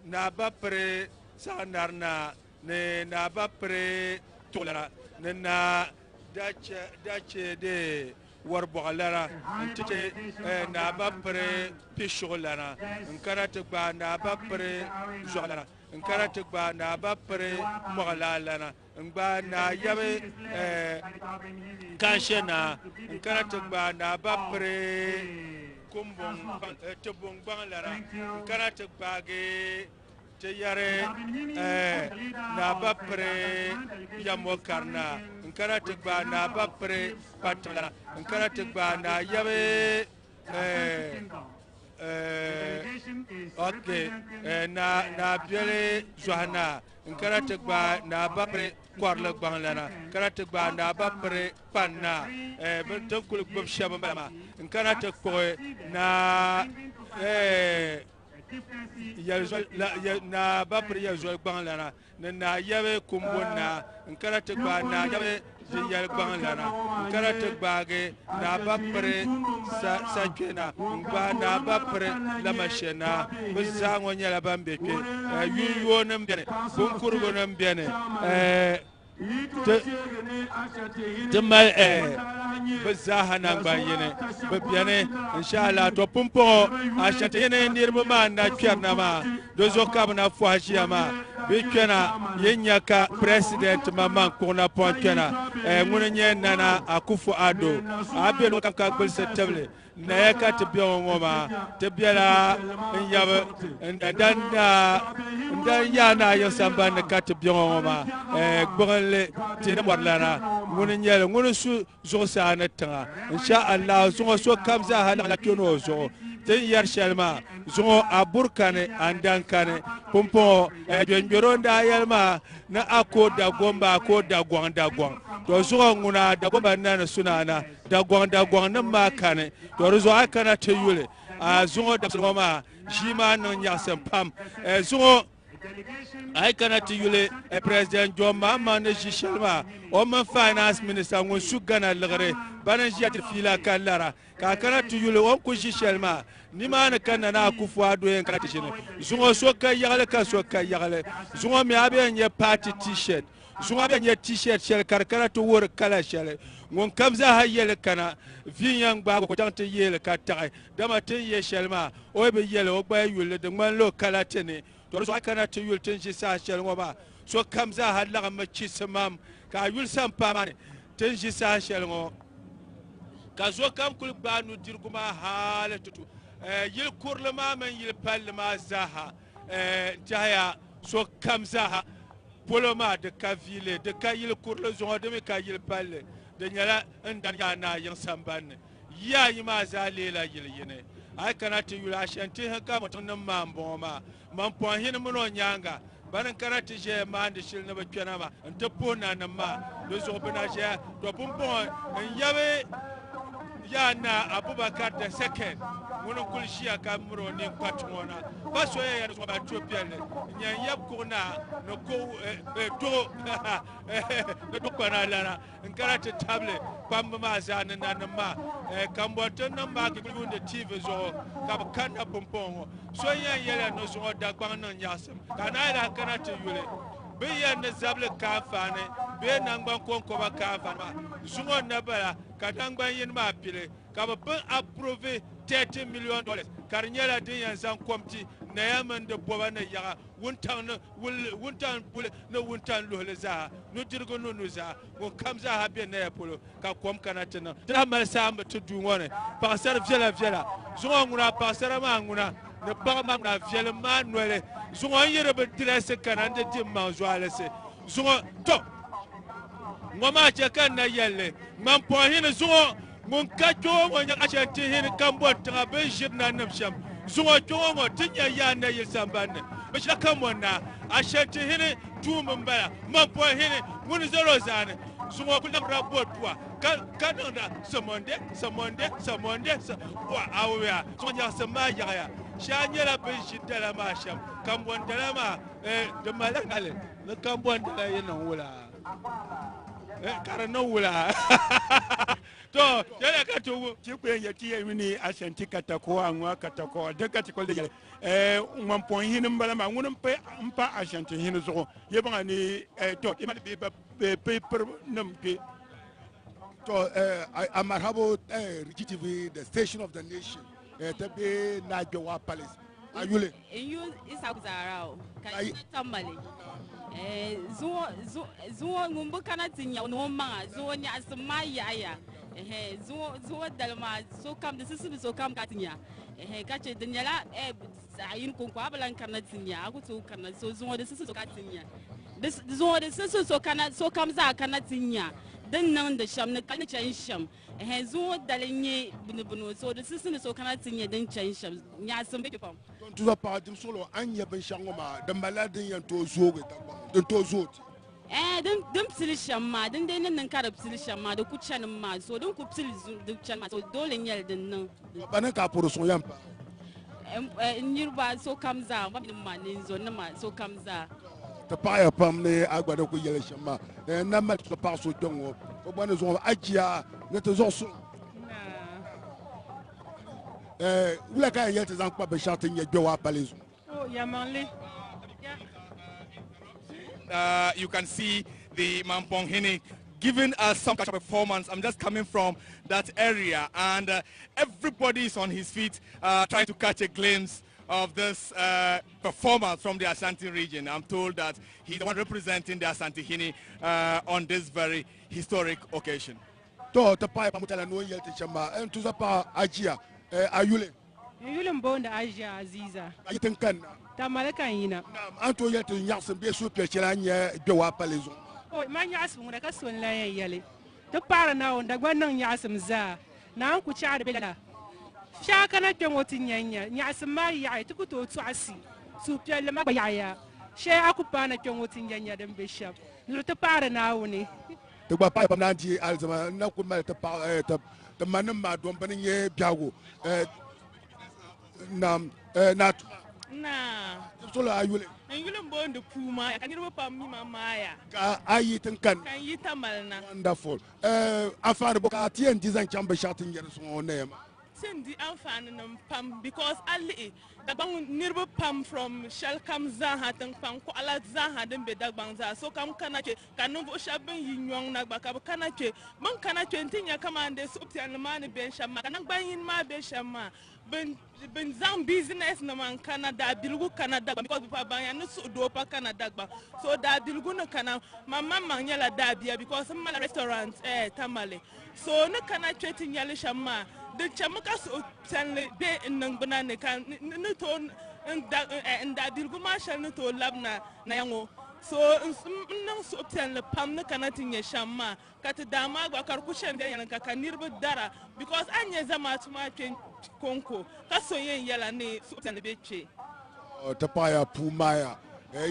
na bapre sa narna ne na bapre tolara na dace de warbogalara ntite na bapre pisholara nkarate ba na bapre jolara nkarate ba na bapre mogalalana ngba na yabe kanshena nkarate ba na bapre kumbong tebong banglara nkarate ba ge yare na bapre yamokarna nkara tegba na bapre patala nkara tegba na yabe okay na biele johanna nkara tegba na bapre kwarla banglana nkara tegba na bapre panna ben kul bob shabama nkara tegko na na bapre ya zo banglana na yabe kumbona nkara tegba na yabe yal banglana nkara tegba ge na bapre sakena ngba na bapre la machena bezango nyala bambeke yuyo nambene bunkurgo nambene temal bezahana bayene bebiane inshallah to pumpo ashate yene ndirbo manda kierna ma dozo kabna fuashia ma bikena yenyaka president mama kona ponkena ngunye Nana Akufo-Addo abeno kaka gbel setable na yakati biyo ngoma tebiala nyabe ndan yana yosamba na kati biyo ngoma gbele tene warlana ngunye ngunu su zo sa na tanga inshallah zo kamza hala kyono zo tin yar shelma zugo aburkane andankane pumpo jonjoronda yelma na ako da gomba ko da gwang to zugo nguna da gomba nan sunana da gwang nan makane to ruzo akana te yule zugo da goma jima nan yasem pam zugo ay kana ti yule president John Mahama ne shishalma o man finance minister ngun sugana lagre banan jiyat fila kallara ka kana ti yule on ku shishalma ni man kana na ku fuado en kana tishine zungo so ka yagale ka so ka yagale zungo mi abe nye party t-shirt zungo abe nye t-shirt shel karkara to wor kala shel ngun kamza hayele kana vinyang ba ko tante yele ka tay dama te ye shelma o be yele o ba yule de man lo kala tene to so kana to yul tin shi sa shel ngoba so kamza halla ma ci samam ka yul sam pamane tin shi sa shel ngo ka zo kam kul banu dirguma halatu yil kurlama man yil palma zaha jaya so kamza poloma de ka ville de ka yil kurlo zo de me ka yil palle de nyala ndan ya na yin samban ya yi ma zalela yil yine ay kana to yul ashanti ha ka mutun nan mamboma man pon hin muno nyanga banan karati je mande shil na bakena ma ntapo na ma do zo bana je to pumpon yabe ya na Abubakar the second wono kulshia ka muro ni patmona baso ya no ba tropiele nyan yab ko na no ko to no ko na lana nkarati table pamba ma za na ma kamboton na ma ki bunde TV zo ka kan na pompon so yan yele no zo Dagbon na nyasem kana ila karati yule be yan na zable ka fane be nangban konko ba ka fane zungo na bala ka nangban yin ma pile ka ba ban approve $30 million karnyela din yan zan komti na yaman da boba na yaga wuntan bule na wuntan lohle za no dirgo no no za ko kamza ha be na polo ka kom kanata na dra mal samba to du ngone passer viela zungo nguna passer ma nguna ne ba ma na viela ma noele zungo yere be dresse kanande dim ma zoale se zungo to ngoma che kan na yelle man po hin zungo mun ka jo mo nya ka che hin kambo tra be jirna nam sham zungo jo mo tinya ya na yil sambanne be shi kan monna a shete hin tu mun bala man po hin mun zero zane zungo ku dabra botwa kan da samonde wa awya zungo nya sama ya shanyela be shi dala ma sham kambo dala ma de malakale le kambo dala yin wula karano wula to yele ka to chikwe yati yini ashanti katako anwa katako de katiko de ngam pon hin mbala ma ngunum pe mpa ashanti hin zo yebanga ni to imali be paper nam ke to amarhabo GTV the station of the nation to be na Gbewaa Palace ayule you isakuzarao kai tamale zuwa ngumbu kana tinya no ma zuwa nya asma ya zuwa dalma so kam de sisi so kam katinya kache danyala ayin ko kwa balan kana tinya aku to kana so zuwa de sisi so katinya zuwa de sisi so kana so kam za kana tinya dan nan da sham ne kana chan sham zuwa dalenye bunu so de sisi so kana tinya dan chan sham nya san be pam tu vas pas dire solo anya ben shangoma de malade yan to zo de to zo dan psil shamma dan dai nan ka da psil shamma da kuchan ma so dan ku psil da kuchan ma so dole nyal din nan bana ka pour son yampa nyirba so kamza ba min ma ne zo na ma so kamza ta pa ya pam ne agba da ku yele shamma na ma to pa so tongo o bana zo akia ne to zo so wula ka yel te zan pa be charte nye Gbewaa Palace oh yamanle you can see the Mampong Hini giving us some kind of performance. I'm just coming from that area, and everybody is on his feet trying to catch a glimpse of this performance from the Ashanti region. I'm told that he's the one representing the Ashanti Hini on this very historic occasion. To pa pa mutala no yel te chama en tu pa ajia ayule yule mbonda ajia aziza ayitan kan tamalaka yina anto yel te nyaksen be so pe chela nya Gbewaa Palace o ma nyasum ngada ka son la yele to para na on Dagbon nan nyasum za na an ku chaade bela Shaka na kwengo nyanya nyasma ya tukuto tuasi supya le magaya she akupana kwengo nyanya dem bishop luto para na woni to ba pa na ji alzama na ku ma ta pa ta manan ma don banin ye biago na so la ayule yule mbondo puma kanirwa pa mi mama ya ka ayi tin kan yi tamalna wonderful afan boka tien dizan chamba shatin yer so ne ma sendi amfani nan pam because ali daban nirba pam from shalkam zaha tan pam ko ala zaha den be daban za so kam kana ke kanu vo shabin yinyong na baka kana ke man kana ke tinya kama ande so tian mani ben shamma kana gbanyin ma be shamma ben zam business na man Canada bilgu Canada because before ban ya so do pa Canada ba so da bilgu no kana mama man yala da bia because mala restaurant tamale so no kana treating yale shamma the chamaka so sanle be nang banane kan no to nda bilgu ma shall no to labna na yango so nang so obtain le pam na kana tinye shamma kat dama gwa kar kushen de yan ka kanirbu dara because anye zama tuma ken konko kaso yen yala ne so obtain le beche tapaya pumaya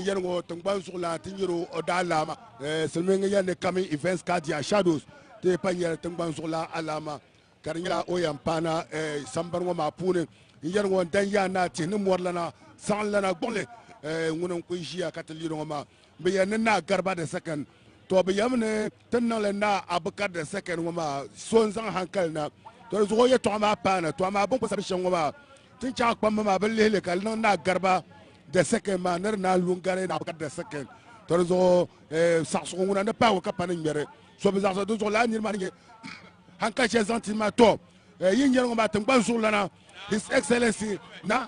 yergo tangban sur la tinjiro odalama selmenga yane kami events kadia shadows te panya tangban sur la alama karnyala oyampana sambarwa mapune yergo danya na tinu morlana sanlana gole ngunon kuishia kataliro ma bayan na garba da second to bayan ne tannan na abukar da second ma son zan hankal na to zo ya to ma pana to ma bon perception ma tin cha kwam ma balle kal na garba da second ma nar na lungare na abukar da second to zo sakso nguna na pa ko kapanin mere so bi zakso do zo la ni ma ni hankal che sentiment to yin yer ma tan ban so lana his excellency na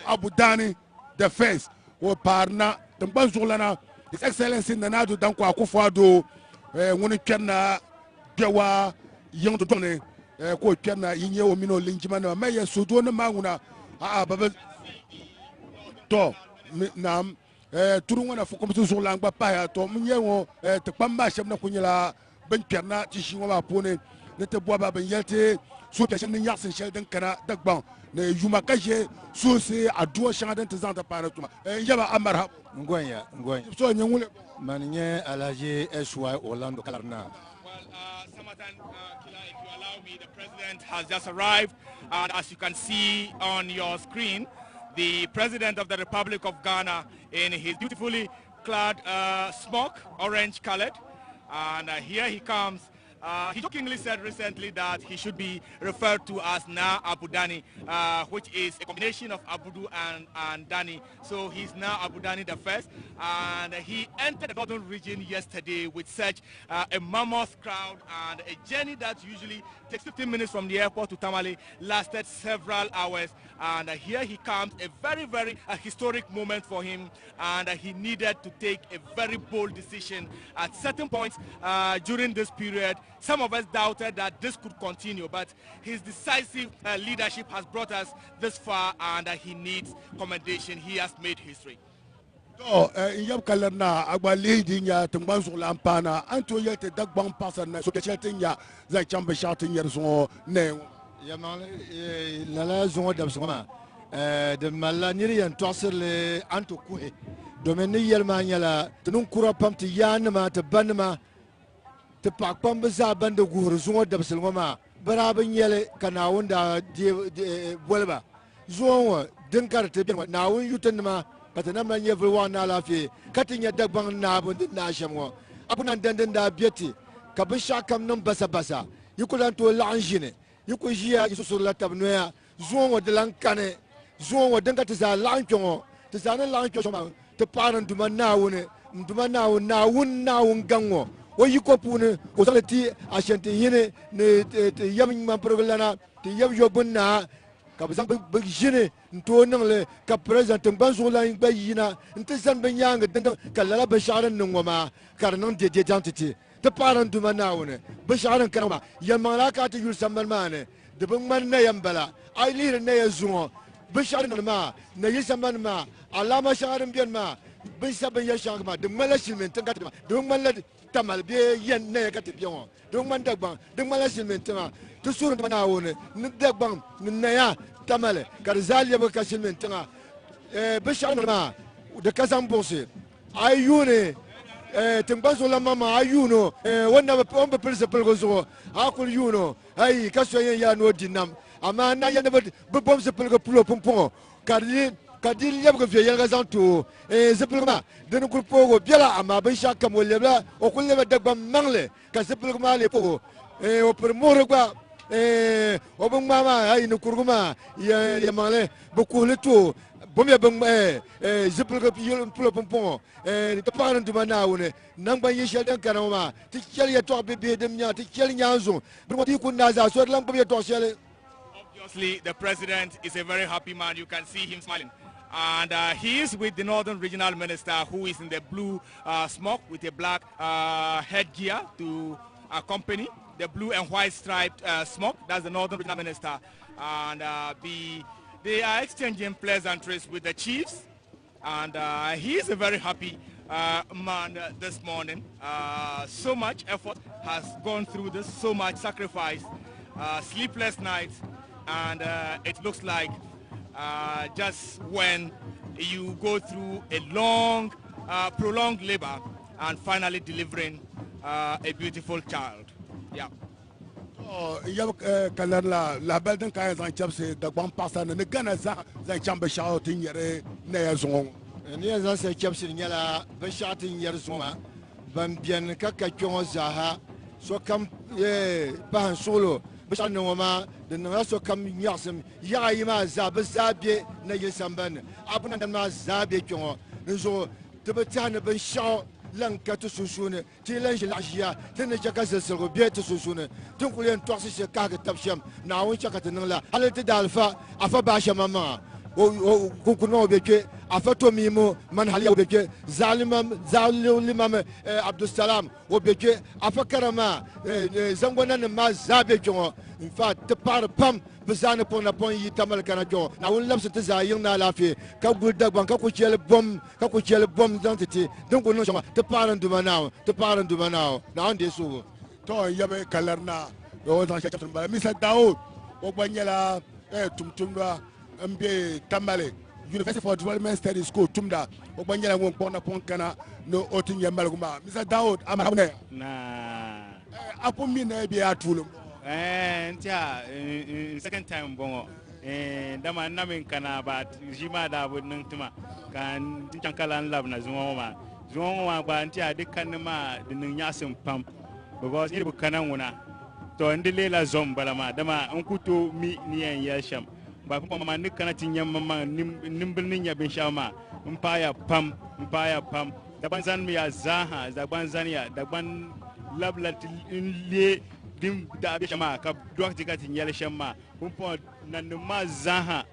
abudani the first o parna tamban zulana his excellency nanado danko akufado ngoni kenna Gbewaa yong to ne ko kenna yinye o mino linjima na maye sudo na manguna baba to nam turu ngona fo comme sur langba pa ya to mnye wo te pamba shem na kunyela ben kenna ti shi wa pone ne te boba ben yelte so ke shen yaksin shel den kana Dagbon ne yuma kaje so se aduo shangaden te zanta para tuma yaba amara ngonya so nyangule mannye alaje SY Orlando Kalarna. Samatan Kila, if you allow me, the president has just arrived, and as you can see on your screen, the president of the Republic of Ghana in his beautifully clad smock, orange colored, and here he comes. He jokingly said recently that he should be referred to as Na Abudani, which is a combination of Abudu and Dani. So he's now Abudani the first, and he entered the northern region yesterday with such a mammoth crowd, and a journey that usually takes 15 minutes from the airport to Tamale lasted several hours. And here he comes, a very, very historic moment for him, and he needed to take a very bold decision. At certain points during this period, some of us doubted that this could continue, but his decisive leadership has brought us this far, and he needs commendation. He has made history. Yab kalarna agba lady nya tangban sur lampana anto yete Dagbon pasana so kechetin za chamba shatin yer so ne yamal lala zongo dabsoma de malani yan tosir le anto kuhe domeni yelma nyala tunun kura pamti yanma te banma te pakpam za bande guhur zongo dabsilma barabin yele kana wanda bolba zongo dinkar te bin nawun yutanma patana man ye vwa na lafi katinya Dagbon na bund na shamwo abunan dandan da bieti kabisha kam num basa yukulan to lanjine yukujia isusu la tabnoya zongo de lankane zongo denga tza lanchongo tza na lancho ma te paran duma nawune nduma nawun gango o yikopune o salati ashante yene ne yamin man proglana te yab yobunna kabisa big jine nto nangle ka president banzo la bayina ntizan benyanga denda kala basharan ngoma karnan de jantiti te paran duma nawune basharan karama yamala ka te yul sambalmane de bang na yambala ay lire na yazungo basharan ma na yisaman ma alama sharan bian ma bisa ben yashang ma de malasilmen tanga de malad tamal be yen na ka te bion de man Dagbon de malasilmen tanga to suru mana wone ni Dagbon ni naya tamale kar zaliya ba kasilmen tanga bishan ma de kazan bosse ayune tingbazo la mama ayuno wonna ba pombe principal gozo akul yuno ay kaso ya no dinam ama na ya ne ba bom se pelgo pulo pompon kadil yab ko fiye ga zanto sepelma de no kurpo biela ama ba shaka mo lebla o kulle ba Dagbon mangle ka sepelma le pogo o per moro gba o bang mama ay no kurguma ya mangle ba ko le to bom ya bang sepelga pulo pompon te parent du manawne nang ban yeshel dan kanama ti kel ya to be dem nya ti kel nyanzo bo ti kun naza so lang bo ya to shele. Obviously, the president is a very happy man. You can see him smiling. And he is with the Northern Regional Minister, who is in the blue smock with a black headgear to accompany the blue and white striped smock. That's the Northern Regional Minister. And they are exchanging pleasantries with the chiefs. And he is a very happy man this morning. So much effort has gone through this, so much sacrifice, sleepless nights. And it looks like just when you go through a long, prolonged labor and finally delivering a beautiful child. Yeah. Oh, you can la belden kaya zan chapse Dagbon pasa ne gana za chambe shout in yere ne zon. Ne zan se chapse nyala be shout in yere zon ban bien ka ka kyon zaha so kam ban solo bishan no ma de no so kam nyasem ya yima za be zabie na yesamban abuna dan ma zabie kyon zo te betane ben shout lanka to susune ti lange lajia te ne jaka zesero bie to susune tun kulen toksi se ka ga tabsham na won chaka te nla halete dalfa afa ba shamama o kukuno beke afa to mimo man haliya beke zalimam Abdul Salam o beke afa karama zangona ne ma zabe kyo in fact te par pam bezane pon na pon yi tamal kana jo na won labse te zayin na lafi ka gul Dagbon ka ku chele bom dantiti donc no chama te par nduma now na ande so to yabe kalarna o tan chapter ba Mr. Daoud o gbanyela tumtumba mbe tamale University for Development Studies School tumda o gbanyela won pon kana no otin yambal guma Mr. Daoud amane na apo mi na bi atulum ntia second time bongo dama namin kana ba jima da bunun tuma kan tinkankalan lab na zuwa ba ntia dukkan ma dinin yasin pam because ibu kanan wuna to ndilela zombala ma dama an kuto mi niyan yasham ba kuma ma nikana tinyan mama nimbilnin ya bin shama mpaya pam daban zan mi ya zaha daban zan ya daban lablat le dim da be shama ka dokti ka tinyal shama kumpo nan ma zaha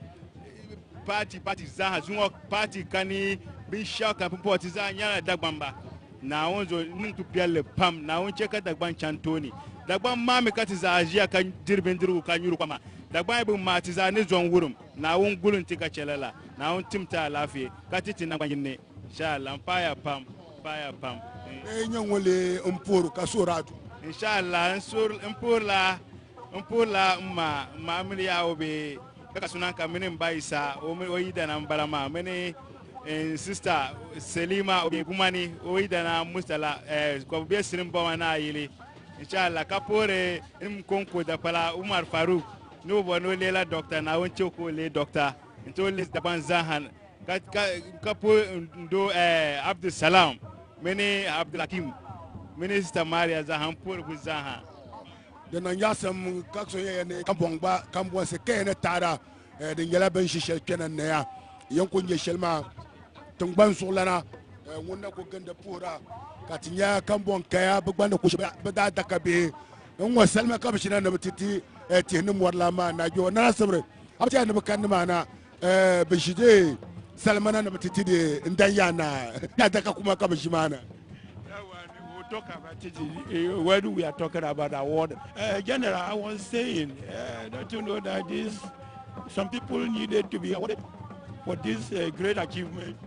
party zaha zuwa party kani bin shaka kumpo ti za nyala Dagbon ba na wonzo nintu piale pam na won cheka Dagbon chantoni Dagbon mami ka ti za ajia kan dirbin dirgu kan yuru kwama Dagbon bu ma ti za ne zon wurum na won gulun ti ka chelela na won timta lafi ka ti na gbanne inshallah fire pam nyongole mporo ka soratu inshallah mpurla ma amriya obe kaka sunan ka minin baisa o yida na mbalama mini sister Selima obe gumani o yida na mustala ko be sirin bawa na yile inshallah kapore konko da pala Umar Faruk no bono lela doctor na won choko le doctor into le Dagbon zahan kapo ndo Abdul Salam mini Abdul Hakim Minister Maria zahan pour guzaha de nan yasam kakso ye ne kambon se kene tara de ngela ben shishel kenan ne ya yankun je shelma tungban sulana wonna ko ganda pura katinya kambon kaya bugban ko bada dakabe on wasalma kabshina na titi tihnim warla ma na jo na sabre abta na bakan ma na bishide salmana na titi de ndanyana ya daka kuma kabshimana. Talk about it when we are talking about award. General, I was saying, don't you know that some people needed to be awarded for this great achievement?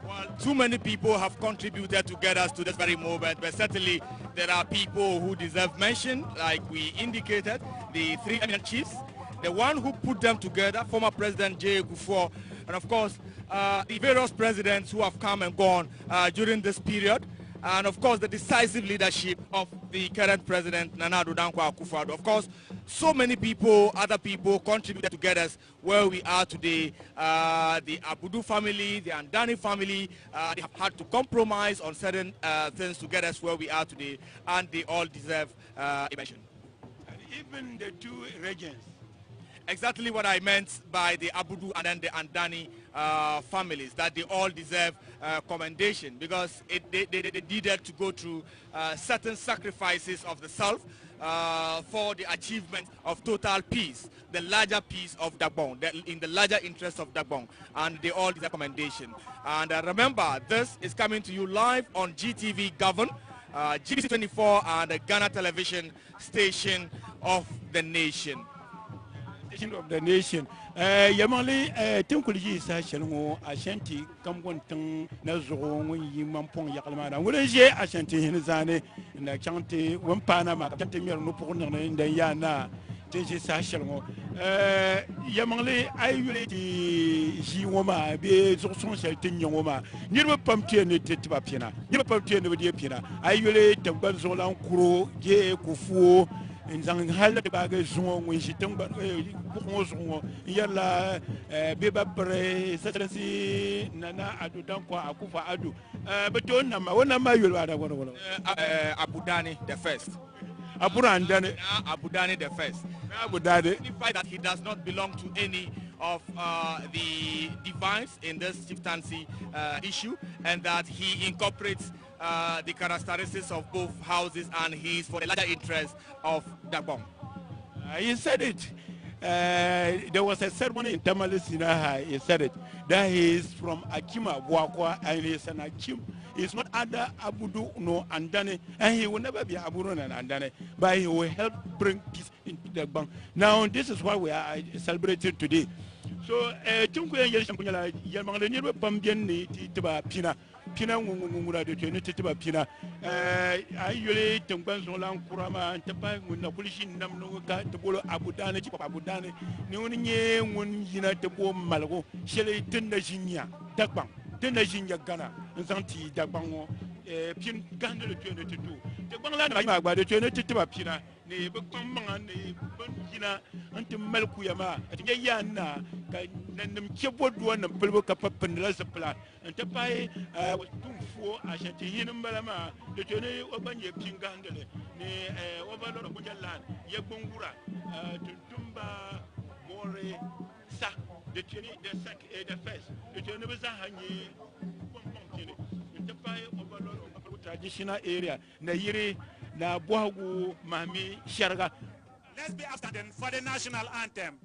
Well, too many people have contributed to get us to this very moment, but certainly there are people who deserve mention, like we indicated. the three eminent chiefs, the one who put them together, former President J. Gbewaa, and of course, the various presidents who have come and gone during this period, and of course, the decisive leadership of the current president, Nana Addo Dankwa Akufo-Addo. Of course, so many people, other people contributed to get us where we are today. The Abudu family, the Andani family, they have had to compromise on certain things to get us where we are today, and they all deserve a mention. Even the two regions. Exactly what I meant by the Abudu and then the Andani families, that they all deserve commendation, because they needed to go through certain sacrifices of the self for the achievement of total peace, the larger peace of Dagbon, in the larger interest of Dagbon, and they all deserve commendation. And remember, this is coming to you live on GTV Govern, GBC 24, and the Ghana Television Station of the Nation. Of the nation. Yamali Tinkulji Sashango, Ashanti, Kamgonton, Nazo, Yimampong Yakalmana. What is ye Ashanti Hinzane, and the Chanti, one Panama, Chantimir Nupon in the Yana, Tinsi Sashango. Yamali, I will the Jiwoma, be Zoson Shelton Yoma, never pumpkin Titapina, never pumpkin with the Pina. I will eat the Banzolan Kuro, Ye Kufu. In Zanghal the baggage when she tumbled Yalla Beba Pre, Satansi, Nana Addo Dankwa Akufo-Addo. But one number you are Abudani the first. Abudani the first. Abudani that he does not belong to any of the divines in this chieftaincy issue, and that he incorporates the characteristics of both houses, and he is for the larger interest of Dagbon. He said it. There was a ceremony in Tamale. He said it. That he is from Akima Buakwa, and he is an Akim. He's not under Abudu no Andane, and he will never be Abudu and Andane, but he will help bring peace into Dagbon. Now, this is what we are celebrating today. So, Pina Mumura de Titiba Pina. I usually Tumbanzolan Kurama and Tapan when the police Namuka, the Bolo Abudani, Abudani, Nuni, when Yina Tabo Malago, Shelley Tendajinia, Dagbon, Tendajinia Ghana, and Santi Dabango, Pin Ganda to 22. The Bangla by the Titiba Pina, the Bukaman, the Bunjina, until Melkuyama, at Yayana, and them keyboard one and Pulboka Pendelasa plan. And Tapai was 2-4 Ashanti Hinambalama, the Tony Obanya Pingandale, the Overlord of Bujalan, Yabungura, Tumba, More, Sa, the Tony, the first, the Tony was a Hangi, the Tapai Overlord of traditional area, Nairi, Na Boagu, Mami, Sharga. Let's be after them for the national anthem.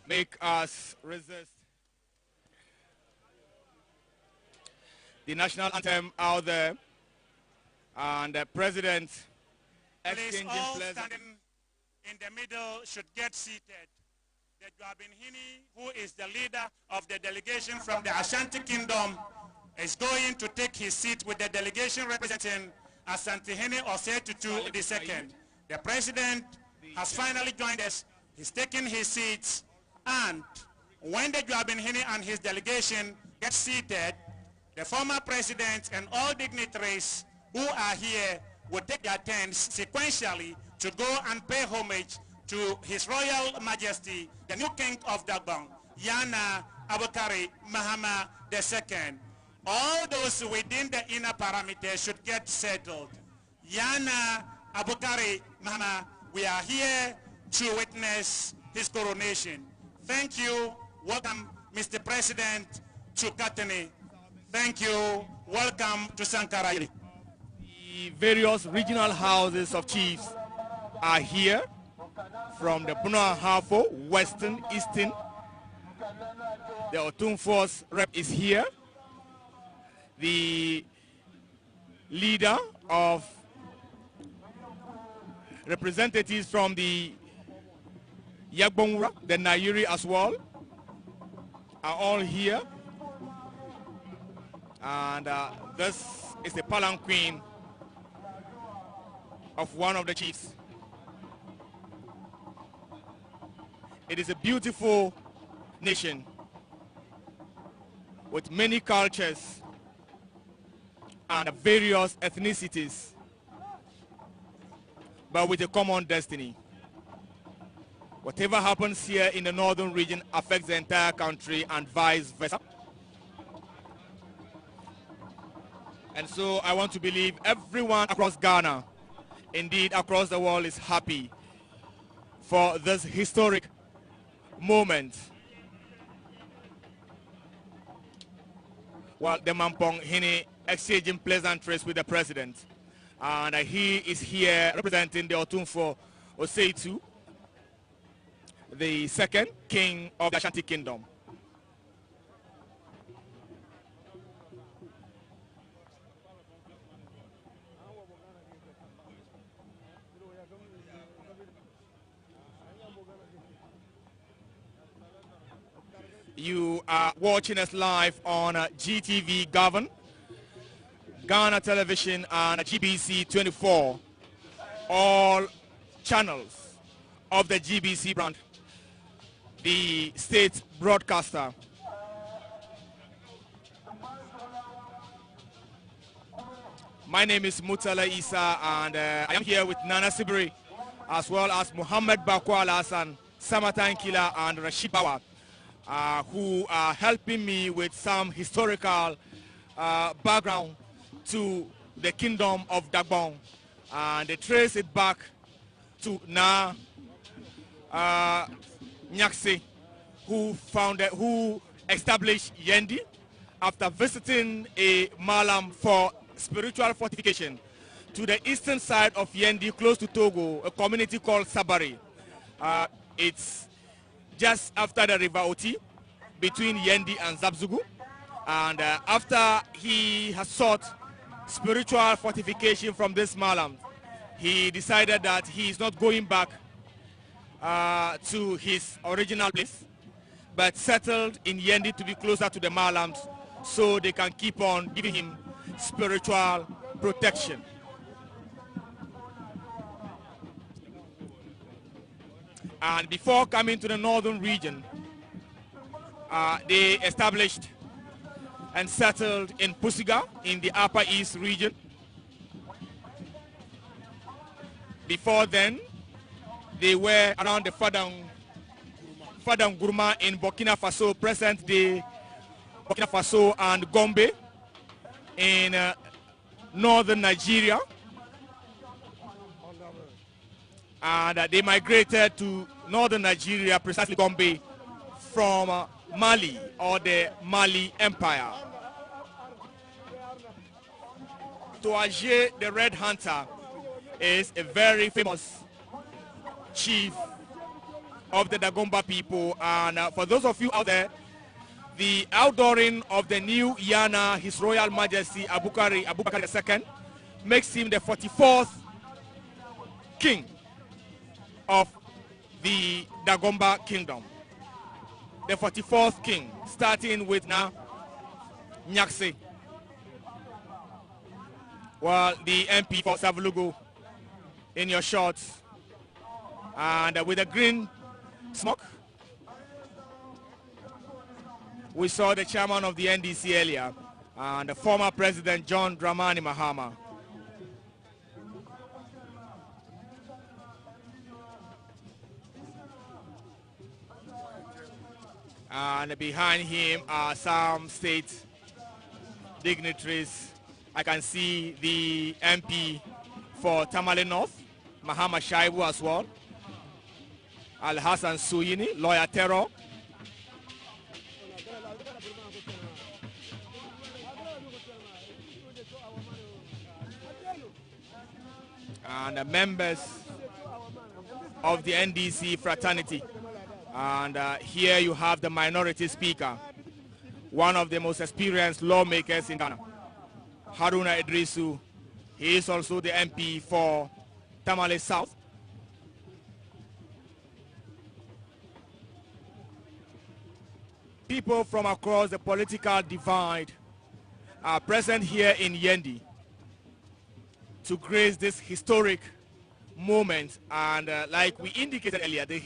Make us resist the national anthem out there, and the president exchanging all pleasant. standing in the middle should get seated. The Gbewaa, who is the leader of the delegation from the Ashanti Kingdom, is going to take his seat with the delegation representing Asantehene Osei Tutu II. The president has finally joined us. He's taking his seat. And when the Gbewaa and his delegation get seated, the former president and all dignitaries who are here will take their turns sequentially to go and pay homage to His Royal Majesty, the new King of Dagbon, Yana Abukari Mahama II. all those within the inner parameters should get settled. Yana Abukari Nana, we are here to witness his coronation. Thank you. Welcome, Mr. President, to Katani. Thank you. Welcome to Sankara. The various regional houses of chiefs are here, from the Buna Hafo, Western, Eastern. The Otunfo's rep is here. The leader of representatives from the Yagbon, the Nairi as well, are all here. And this is the palanquin of one of the chiefs. It is a beautiful nation with many cultures and various ethnicities, but with a common destiny. Whatever happens here in the northern region affects the entire country and vice versa. And so I want to believe everyone across Ghana, indeed across the world, is happy for this historic moment. While the Mampong Hini exchanging pleasantries with the president. And he is here representing the Otunfo Oseitu, the second king of the Ashanti Kingdom. You are watching us live on GTV Govern, Ghana Television, and GBC 24, all channels of the GBC brand, the state broadcaster. My name is Mutala Isa, and I am here with Nana Sibiri, as well as Muhammad Bakwa Hassan, Samatan Kila, and Rashid Bawa, who are helping me with some historical background to the kingdom of Dagbon, and they trace it back to Nyakse, who established Yendi after visiting a Malam for spiritual fortification to the eastern side of Yendi, close to Togo, a community called Sabari. It's just after the River Oti, between Yendi and Zabzugu. And after he has sought spiritual fortification from this Malam, he decided that he is not going back to his original place, but settled in Yendi to be closer to the Malams, so they can keep on giving him spiritual protection. And before coming to the northern region, they established and settled in Pusiga in the Upper East region. Before then, they were around the Fadang Gurma in Burkina Faso, present day Burkina Faso, and Gombe in northern Nigeria. And they migrated to northern Nigeria, precisely Gombe, from Mali, or the Mali Empire. Toaje the Red Hunter is a very famous chief of the Dagomba people, and for those of you out there, the outdooring of the new Yana, His Royal Majesty Abukari II, makes him the 44th king of the Dagomba Kingdom. The 44th king, starting with now Nyakse. Well, the MP for Savulugu in your shorts, and with a green smoke. We saw the chairman of the NDC earlier, and the former president John Dramani Mahama. And behind him are some state dignitaries. I can see the MP for Tamale North, Mahama Shaibu as well. Al Hassan Suyini, Lawyer Terror. And the members of the NDC fraternity. And here you have the minority speaker, one of the most experienced lawmakers in Ghana, Haruna Idrisu. He is also the MP for Tamale South. People from across the political divide are present here in Yendi to grace this historic moment. And like we indicated earlier, the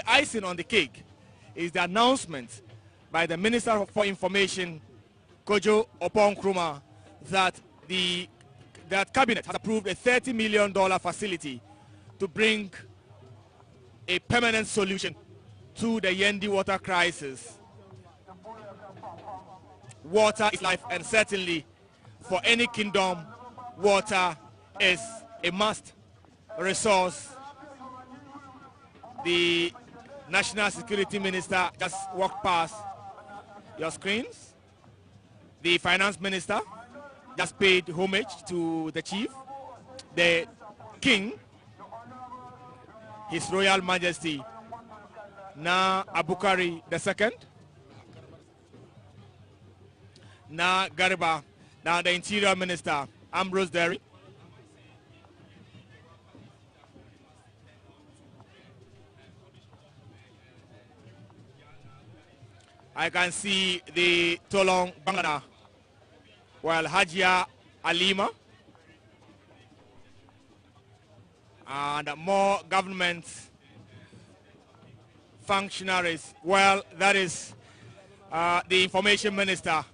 icing on the cake is the announcement by the Minister for Information, Kojo Opon-Nkrumah, that that cabinet has approved a $30 million facility to bring a permanent solution to the Yendi water crisis. Water is life, and certainly for any kingdom, water is a must resource. The National Security Minister just walked past your screens. The Finance Minister just paid homage to the chief, the King, His Royal Majesty Na Abukari II, Na Garba, now the Interior Minister Ambrose Derry, I can see the Tolong Bangana, while Hajia Alima, and more government functionaries. Well, that is the Information Minister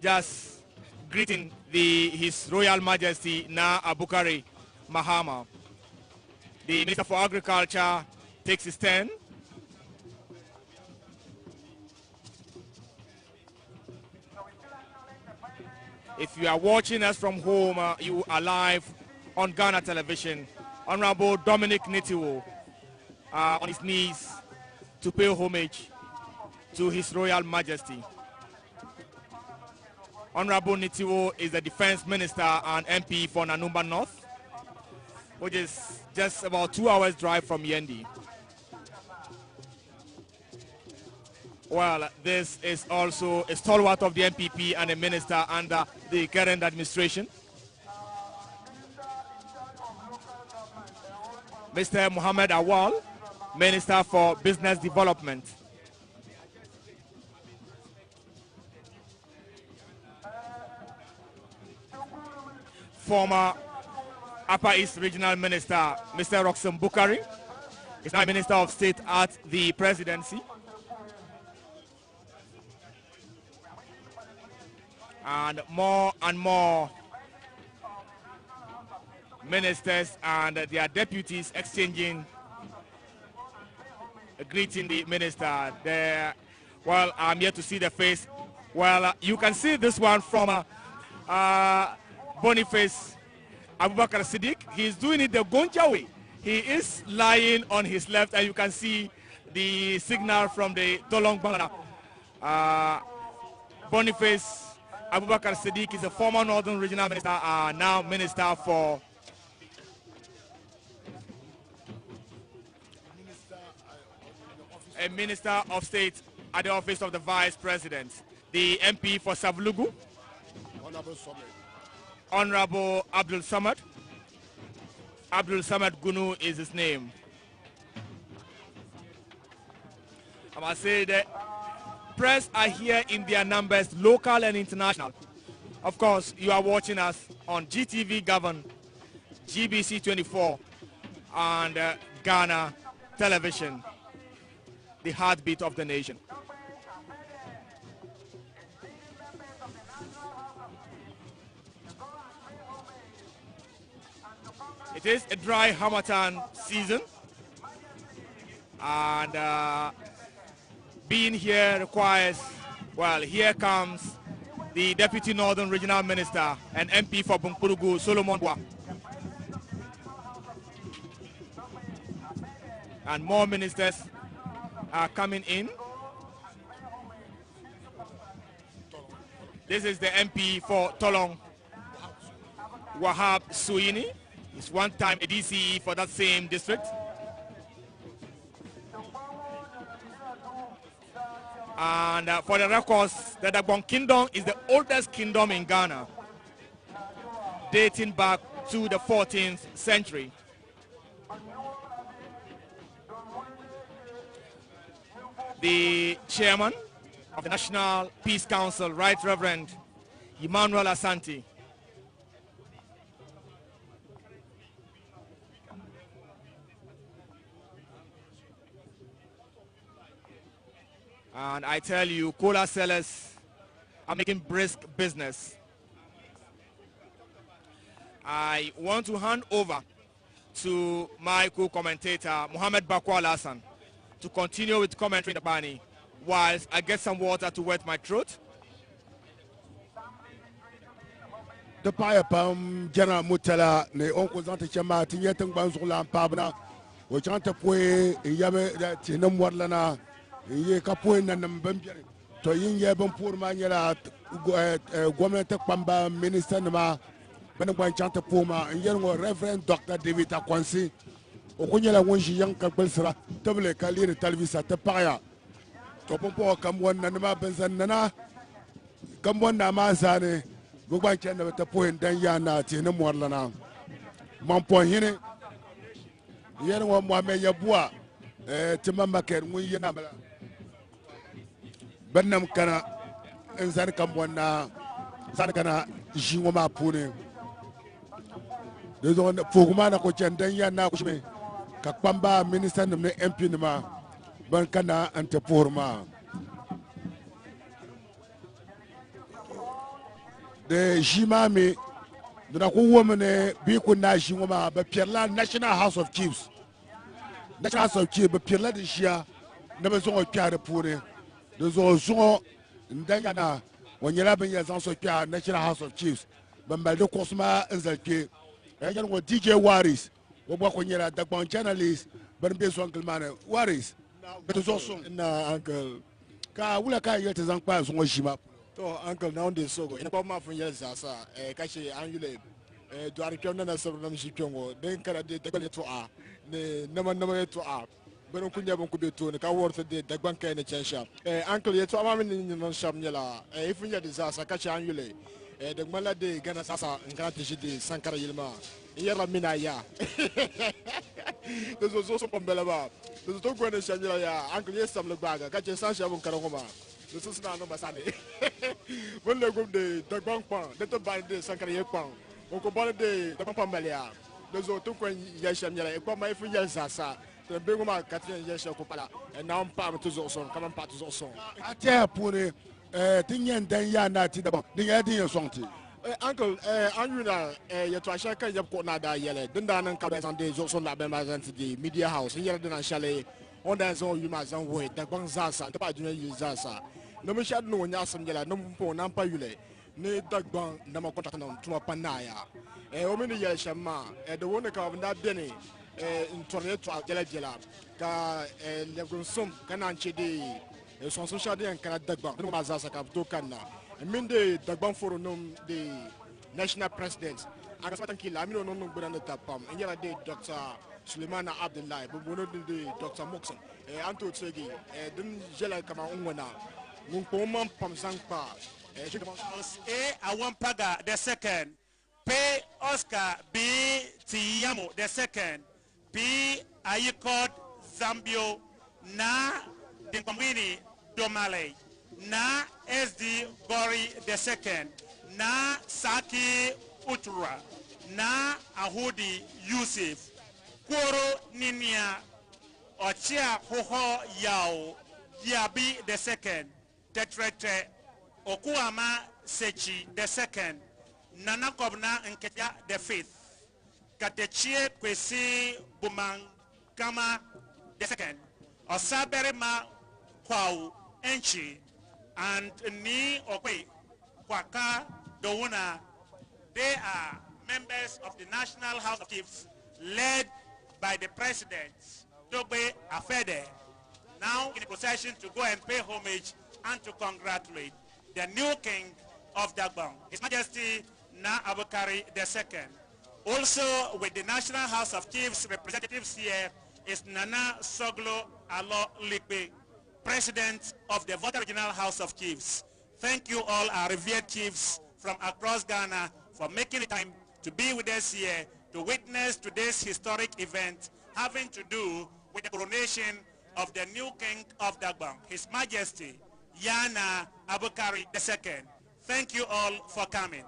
just greeting His Royal Majesty Na Abukari Mahama. The Minister for Agriculture takes his turn. If you are watching us from home, you are live on Ghana television. Honorable Dominic Nitiwo on his knees to pay homage to His Royal Majesty. Honorable Nitiwo is the Defense Minister and MP for Nanumba North, which is just about 2 hours drive from Yendi. Well, this is also a stalwart of the MPP and a minister under the current administration. Mr. Muhammad Awal, Minister for Business Development. Former Upper East Regional Minister, Mr. Roxanne Bukari, is now Minister of State at the Presidency. And more ministers and their deputies exchanging, greeting the minister. Well, I'm here to see the face. Well, you can see this one from Boniface Abubakar Siddiq. He's doing it the Gonja way. He is lying on his left, and you can see the signal from the Tolong Bangana. Boniface Abubakar Siddiq is a former Northern Regional Minister, now Minister for a Minister of State at the Office of the Vice President. The MP for Savlugu, Honorable Abdul Samad. Abdul Samad Gunu is his name. I must say that press are here in their numbers, local and international. Of course, you are watching us on GTV Govern, GBC 24, and Ghana Television, the heartbeat of the nation. It is a dry Harmattan season, and being here requires, well, here comes the Deputy Northern Regional Minister and MP for Bumpurugu, Solomon Gbewaa. And more ministers are coming in. This is the MP for Tolong, Wahab Suini. He's one time a DCE for that same district. And for the records, the Dagbon Kingdom is the oldest kingdom in Ghana, dating back to the 14th century. The chairman of the National Peace Council, Right Reverend Emmanuel Asante, and I tell you, cola sellers are making brisk business. I want to hand over to my co-commentator, Mohammed Bakwal Hassan, to continue with commentary in the Bani, whilst I get some water to wet my throat. The Paya Pam General Mutala, the Uncle Zanta Chama, Tinyetan Banzula Pabna, which Anta Pue, Yabe, that Tinum Wadlana, Ye Capuin and Mbembi, to Yin Yabon Poor Manila, Gwamnata Pamba, Minister Nama, Benaban Chanta Puma, and young Reverend Dr. David Akwansi, Okunyala Wunshi Young Kabelsra, Tablet Kalir Talvisa, Tapaya, Topopo, Kamwan Nanama Benzanana, Kamwan Namazane. Gugba chenda bata point dan ya na tene morlana mampo hine yene wa Mohamed Yabua timamba ker mun yana bala bannam kana en zar kam wonna zar kana jingo ma pune de zon foguma na ko chenda ya na ko shime ka pamba minister ne MP ne ma ban kana ante pourma the Jimami, the woman, Bikuna Jimama, but Pierla, National House of Chiefs. National House of Chiefs, but Pierla this year, never saw a Pierre Pune. There's also in Dayana, when you're 11 years also Pierre, National House of Chiefs, but by the Cosma and Zalke, and then what DJ Waris, what work when you're at Dagbon journalist, but based on Uncle Man, Waris. But it's also, Uncle Kawulaka yet is Uncle Jima. To uncle now this so in about my from years as kashi anule do are kyon na so nam shikyon den kara de tagbale to a ne nama to a but kunya bon kube to ne ka worth de dagban kai ne chensha uncle ye to ama min non sham nyala if nya disaster kashi anule de mala de gana sasa ngana tishi de sankara yilma yera mina ya there's also from belaba there's to go ne shanyala ya uncle yes sam le baga kashi sansha bon karangoma. This is not no Masani. When they go the Dagbon Pang, let the bind the Sankara Pang, Uncle Bonnet de Pampalia. Those are two Yasham Yala, my free Yasasa, the big woman, Catherine Yasha Copala, and now Pam to Zoson, come on, Pat to Zoson. I tell Pune, Tinyan Danyana Tidaba, the idea of something. Uncle, Andrew, Yatwashaka Yapkona Yele, Dundan and Cabas on the Zoson Labemazan to the media house, here than Chalet, on that zone you must wait, the Gonzasa, the Paduna Zasa. No me shall know Yasam Yala, no po Nampa Yule, ne Dagbon, Namakotan, to Panaya. Omini Yashama, the one of that Denny, in Tornado Jela, Ka Legonsum, Cananche de son social day and Canada Dagbon, no Mazasa Captocana. And mean the Dagbon Forum, the national president. I got something kill, I mean, no good on the tapam, and yet I did Dr. Suleimana Abdullahi, but one of the Dr. Moxon, Anto Tsegi, then Jela Kamaungwana. A one paga the second, P Oscar B Tiamo the second, P Ayikod Zambio na Dinkwamini Domale, na SD Gori the second, na Saki Utura, na Ahudi Yusuf, Koro Ninia, Ochia Hoho Yao, Yabi the second. Tetrete Okuama Sechi the second, Nana Kobna Nketa the fifth, Katechie Kwesi Bumang Kama the second, Osaberema Kwau Enchi, and Ni Okwe Kwaka Dowuna. They are members of the National House of Chiefs, led by the President, Dogbe Afede, now in a position to go and pay homage and to congratulate the new king of Dagbon, His Majesty Na Abukari II. Also with the National House of Chiefs representatives here is Nana Soglo Alo Likbe, President of the Volta Regional House of Chiefs. Thank you all our revered chiefs from across Ghana for making the time to be with us here to witness today's historic event having to do with the coronation of the new king of Dagbon, His Majesty Yana Abukari II. Thank you all for coming.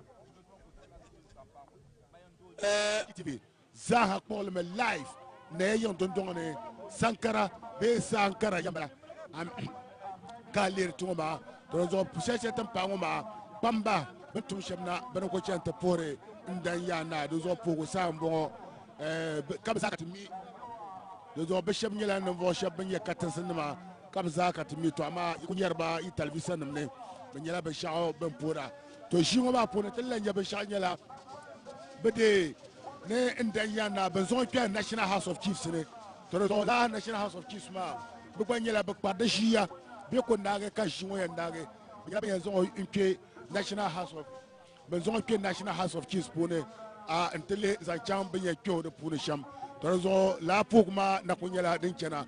Zaha Paul me live ne yon dondone Sankara be Sankara yambara am kalir tuma tozo pusese tampangoma bamba betum shemna benoko chante pore ndan yana dozo pogo sambo kabza katmi dozo beshem nyela no vo sheb nye katansinma kabza katmi to ama kunyarba i television ne nyela be shao ben pora to shingo ba pone tella nya be shao nyela bede ne ndayana bezon pia National House of Chiefs ne to do la National House of Chiefs ma be ko nyela be kwa de shia be ko ndage ka shingo ya ndage be be zon unke National House of bezon pia National House of Chiefs pone a entele za chambe ye kyo de pone sham to zo la pokuma na ko nyela den chena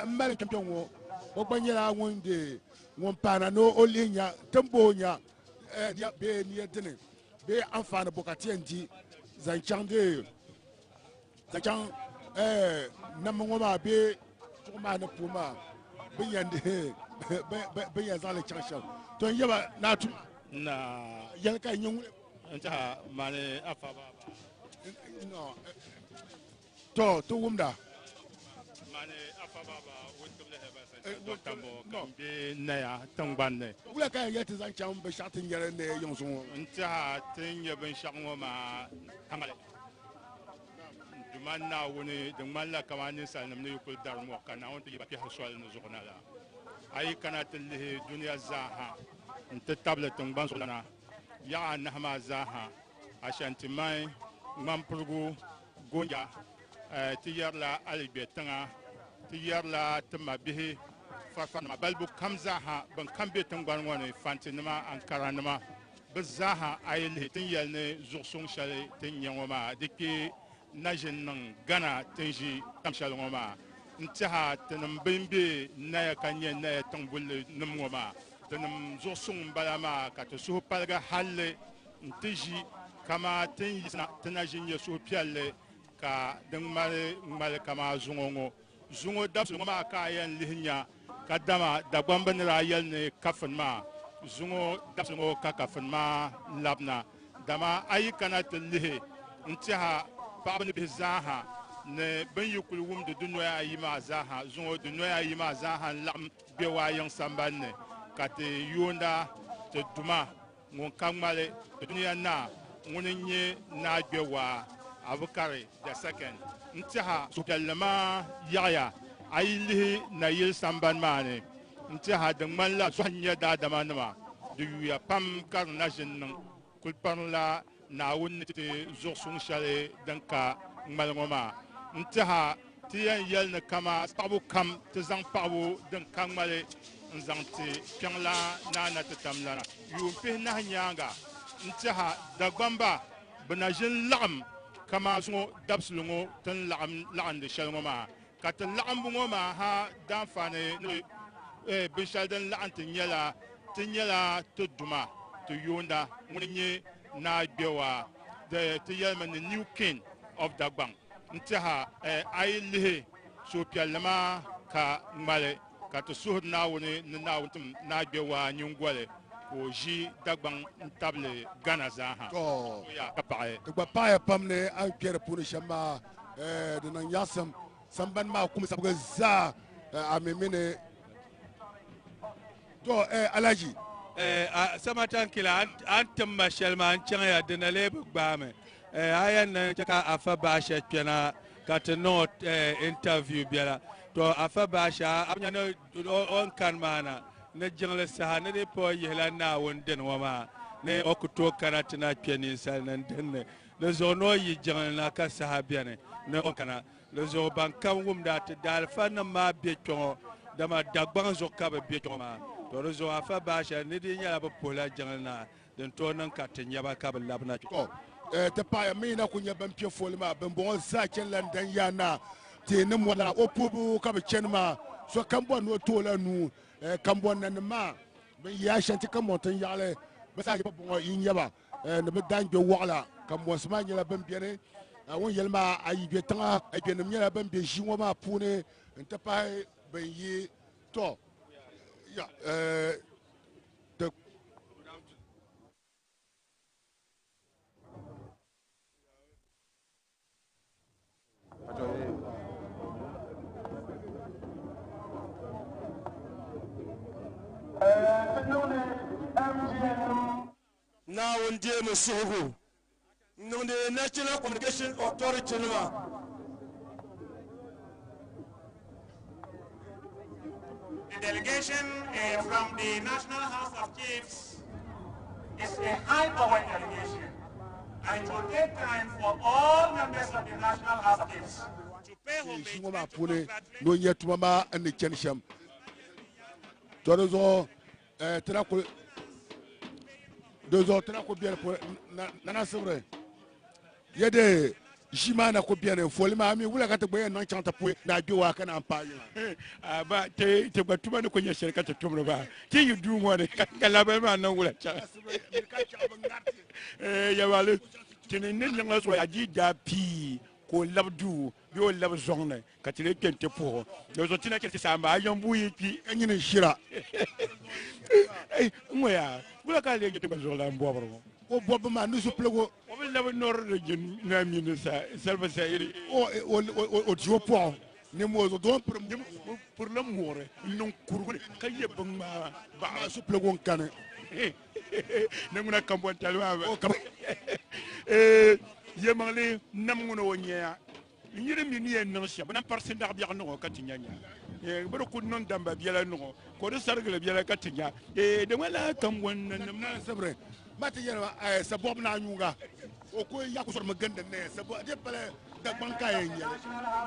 mbele champion wo ko nyela wonde won pana no olinya tembonya dia be ni etene be amfana bokati enti zanchan namongoma be tuma na puma be yande be yazale chansha to yeba na tu na yanka nyung nta mane afaba no to wumda mane afaba wotumle heba wotambo kambe naya tangbanne wula ka yete zanchan be shatin yare ne yonso nta tin yeben shangoma tamale dumanna woni dumalla kamani salnam ne yukul dar mo kana on tiba fi haswal no zona la ay kana tilhi dunya zaha nta tabla tangban solana ya nahma zaha ashanti mai mampurgu gonja tiyarla albetanga tiyarla tamabihi farfan balbu kamzaha ban kambe tangban woni fantinama ankaranama bizaha ayil tin yalne zursung shale tin yangoma dike najin nan gana tin ji tamshalngoma ntaha tin bimbe na kanye na tangbul numngoma tin zursung balama ka to su palga halle ntiji kama tin tinajin yesu pialle ka din mal kama zungongo zungo dabsuma ka yan lihnya kadama dagbamban rayal ne kafin ma zungo dabsungo kakafin ma labna dama ayi kana tillihe ntiha paabni bizaha ne ben yukul wum de dunoya ayi ma zaha zungo dunoya ayi ma zaha lam Gbewaa yang sambanne kate yonda te duma ngon kangmale dunya na ngoninye na Gbewaa Abukari II ntiha sukallama yaya ayi lihi na yil samban mane ntiha dingman la sohnya da damanama du ya pam karna jinnan kulpan la na wonni te zorsung shale danka malngoma ntiha tiyan yel na kama pabu kam te zang pabu dan kangmale nzang te pyangla na te tamlana yu pe na nyanga ntiha dagbamba bana jin lam kama so dabslungo tan lam de shalngoma kat lam bungoma ha dan fane bin shaldan la antinyala tinyala to duma to yonda munye na Gbewaa the tiyelman the new king of Dagbon ntaha aylihe so pialama ka ngale ka to suhud na woni na wontum na Gbewaa nyungwale ko ji Dagbon ntable Ghana zaha to ya kapae to gba pae pamne an kere pour shamba de nan yasam samban ma kum sabga za amemene to alaji samatan kila antum mashalma an changa denale bugame ayan ka afa basha kena kat not interview biala to afa basha amnya on kan mana na jingle saha ne de po yela na won den wama ne okuto karatina piani sal nan denne le zono yi jangna ka sahabiane ne okana le zo ban kam wum da te dal fa na ma be to dama dagban zo ka be to ma to le zo afa ba sha ne di nya ba pola jangna den to nan ka te nya ba ka ba labna to te pa mi na kunya ban pie folma ban bon sa ken lan dan ya na te ne mo la opubu ka be chen ma so kan bon no to la nu kan bon nan ma ben ya shanti kan montan ya le ba sa ba bon yin ya ba ne be dan jo wala kan bon sama nya la ban biere won yelma ayi be tanga ay be nem nya ban be jiwo ma pune te pa ben yi to ya de Now on dear Musuhu, no the National Communication Authority. The delegation from the National House of Chiefs is a high-powered delegation, and it will take time for all members of the National House of Chiefs to pay homage to congratulate. No yet mama and the Chenisham. Todozo Tenako Dozo Tenako bien for Nana Sobre. Yede Jimana ko bien folima mi wula kata boye non chanta po na Gbewaa kana ampayo. Ba te batuma no konya shirka ta tumro ba. Ti you do more kala ba ma no wula cha. Ya wale tinin ne nga so aji da pi ko labdu yo lab zonne katire kente po. Yo so tina kete samba ayon buyi pi enyine shira. Ngoya wula ka le gete ko zola mbobro. O bobo ma nusu plego o be lawo nor region na minisa selva sayri o diopo ne mo zo don pour l'amour non kurgule kaye bangma ba su plego kane ne nguna kambon talwa yemale nam ngono wonya nyire mi ni en non sia bana parse ndar biya no katinyanya baro ko non damba biya no ko do sargale biya katinya de wala kambon nam na sabre mati yelwa sabob na nyunga o ko yakko sor ma gande ne sabo de pale da banka yen yele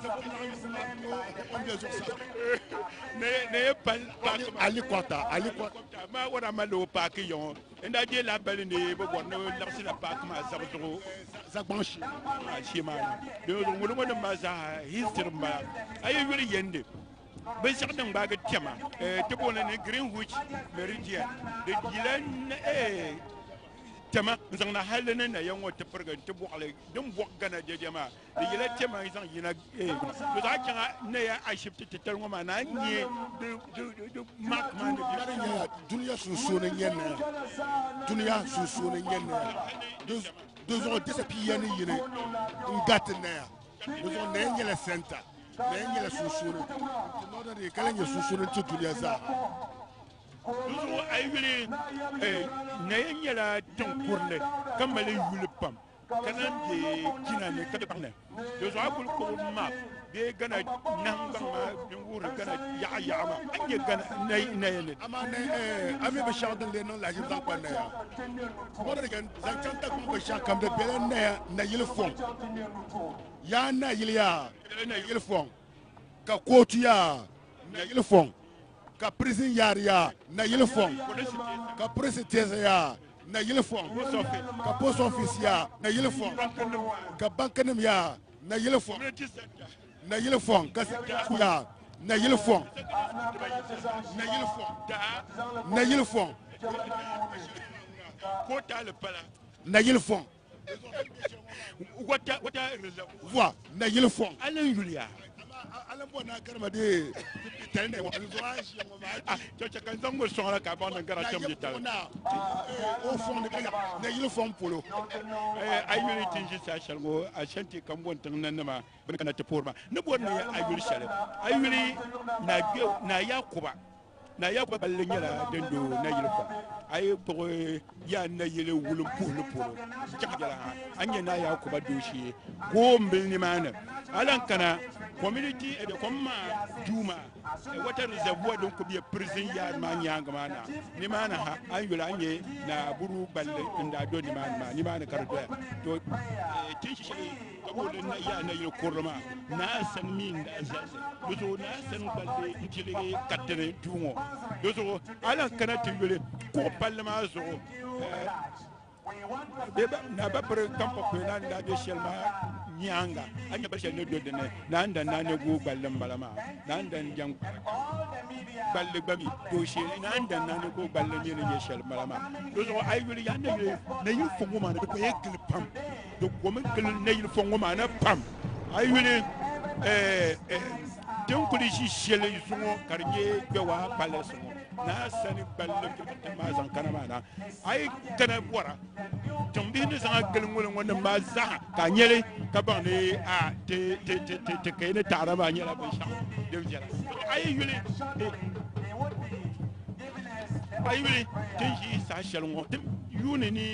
sabob na nyunga on de so sa ne pal ali kota ma wara malo pa ki yon enda je la belle ne bo wonno la si la pa ma sa so sa banchi ma de ngolo mo ma za histirma ayi wuri yende ben certain baga tema te bona ne greenwich meridian de gilan tema zangna halene na yango te perga te bokale dum bok gana je jama de yele tema izang yina do da kanga ne ya ashipte te telngo ma na nye de mak man de dunya susu ne nyenne dunya susu ne nyenne deux ans de pied ne yine ngat ne deux ans ne nyele center ne nyele susu ne no de kala nye susu ne te dunya za Nous ayuli nayela tonkurle kamale yulpam kanan de kinane kadakne de zabul ko ma be gana nanganga ngur gana ya ma anje gana nayene amane ami be shawdan le non la jibdan ko ne ya mo de gan zankanta ko be shakam de bele ne na yilfon ya na yilya na yilfon ka kotu ya na yilfon ka prison yariya na yilfon ka prison tese ya na yilfon ka post office ya na yilfon ka bankanim ya na yilfon ka ya na yilfon na yilfon ko tal pala na yilfon wata voix na yilfon alen yulia alan bona karma de tende wa alzoage to kan zango sora ka bon ngara cham di tal au fond de na yilfon polo ay yuri tinji sa shalgo a shanti kan bon tan nan ma ban kana te porma ne bon ne ay yuri shale ay yuri na yakuba na ya ko balle nyala dendo na yilfa ay ko ya na yele wulum pulu pulu jakjala anya na ya ko badoshi ko mbil ni mana alan kana community e komma juma e wata reservoir don ko biya prison ya ma nyanga mana ni mana ha an yula anye na buru balle inda do ni mana kardo to tin shi ko na ya na yele korma na san min da zaze do na san balle injile katere jumo do alan kana timbele ko balle ma zo beba na ba pre kampo ko na da be shelma nyanga anya ba shel ne do de ne na nda na ne go balle mbalama na nda jang balle babi do she na nda na ne go balle mi ne shel mbalama do so ay wuli ya ne yu fongo ma ne ko yekil pam do ko men kel ne yu fongo ma na pam ay wuli den ko li shel yu songo karnye Gbewaa pale songo na sani balle ke ma zan kana mana ay kana bora tumbi ni zan gal ngol wona ma za ka nyele ka ban ni a te ke ne tara ma nyela be sha de jela ay yuli tin ji sa shel ngo tim yuni ni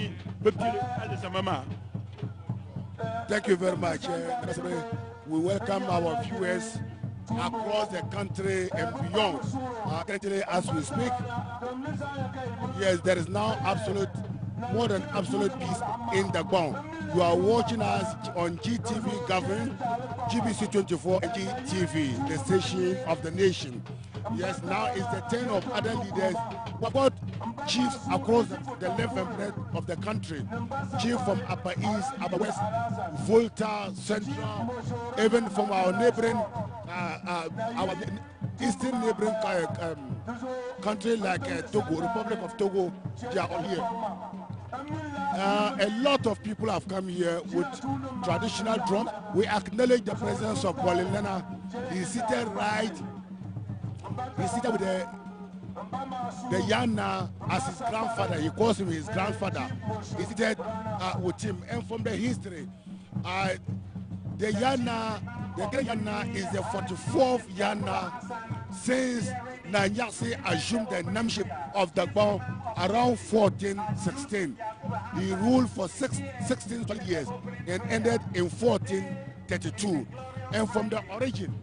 be pile al zamama. Thank you very much. We welcome our viewers across the country and beyond. Currently, as we speak, yes, there is now more than absolute peace in Dagbon. You are watching us on GTV Government, GBC 24 and GTV, the station of the nation. Yes, now is the turn of other leaders. What about chiefs across the length and breadth of the country? Chief from Upper East, Upper West, Volta, Central, even from our neighboring, our eastern neighboring country like Togo, Republic of Togo, they are all here. A lot of people have come here with traditional drum. We acknowledge the presence of Bolilena. He's seated with the Yana as his grandfather. He calls him his grandfather. He seated with him. And from the history, the Yana, the great Yana is the 44th Yana since Nanyasi assumed the nameship of Dagbon around 1416. He ruled for 16 years and ended in 1432. And from the origin,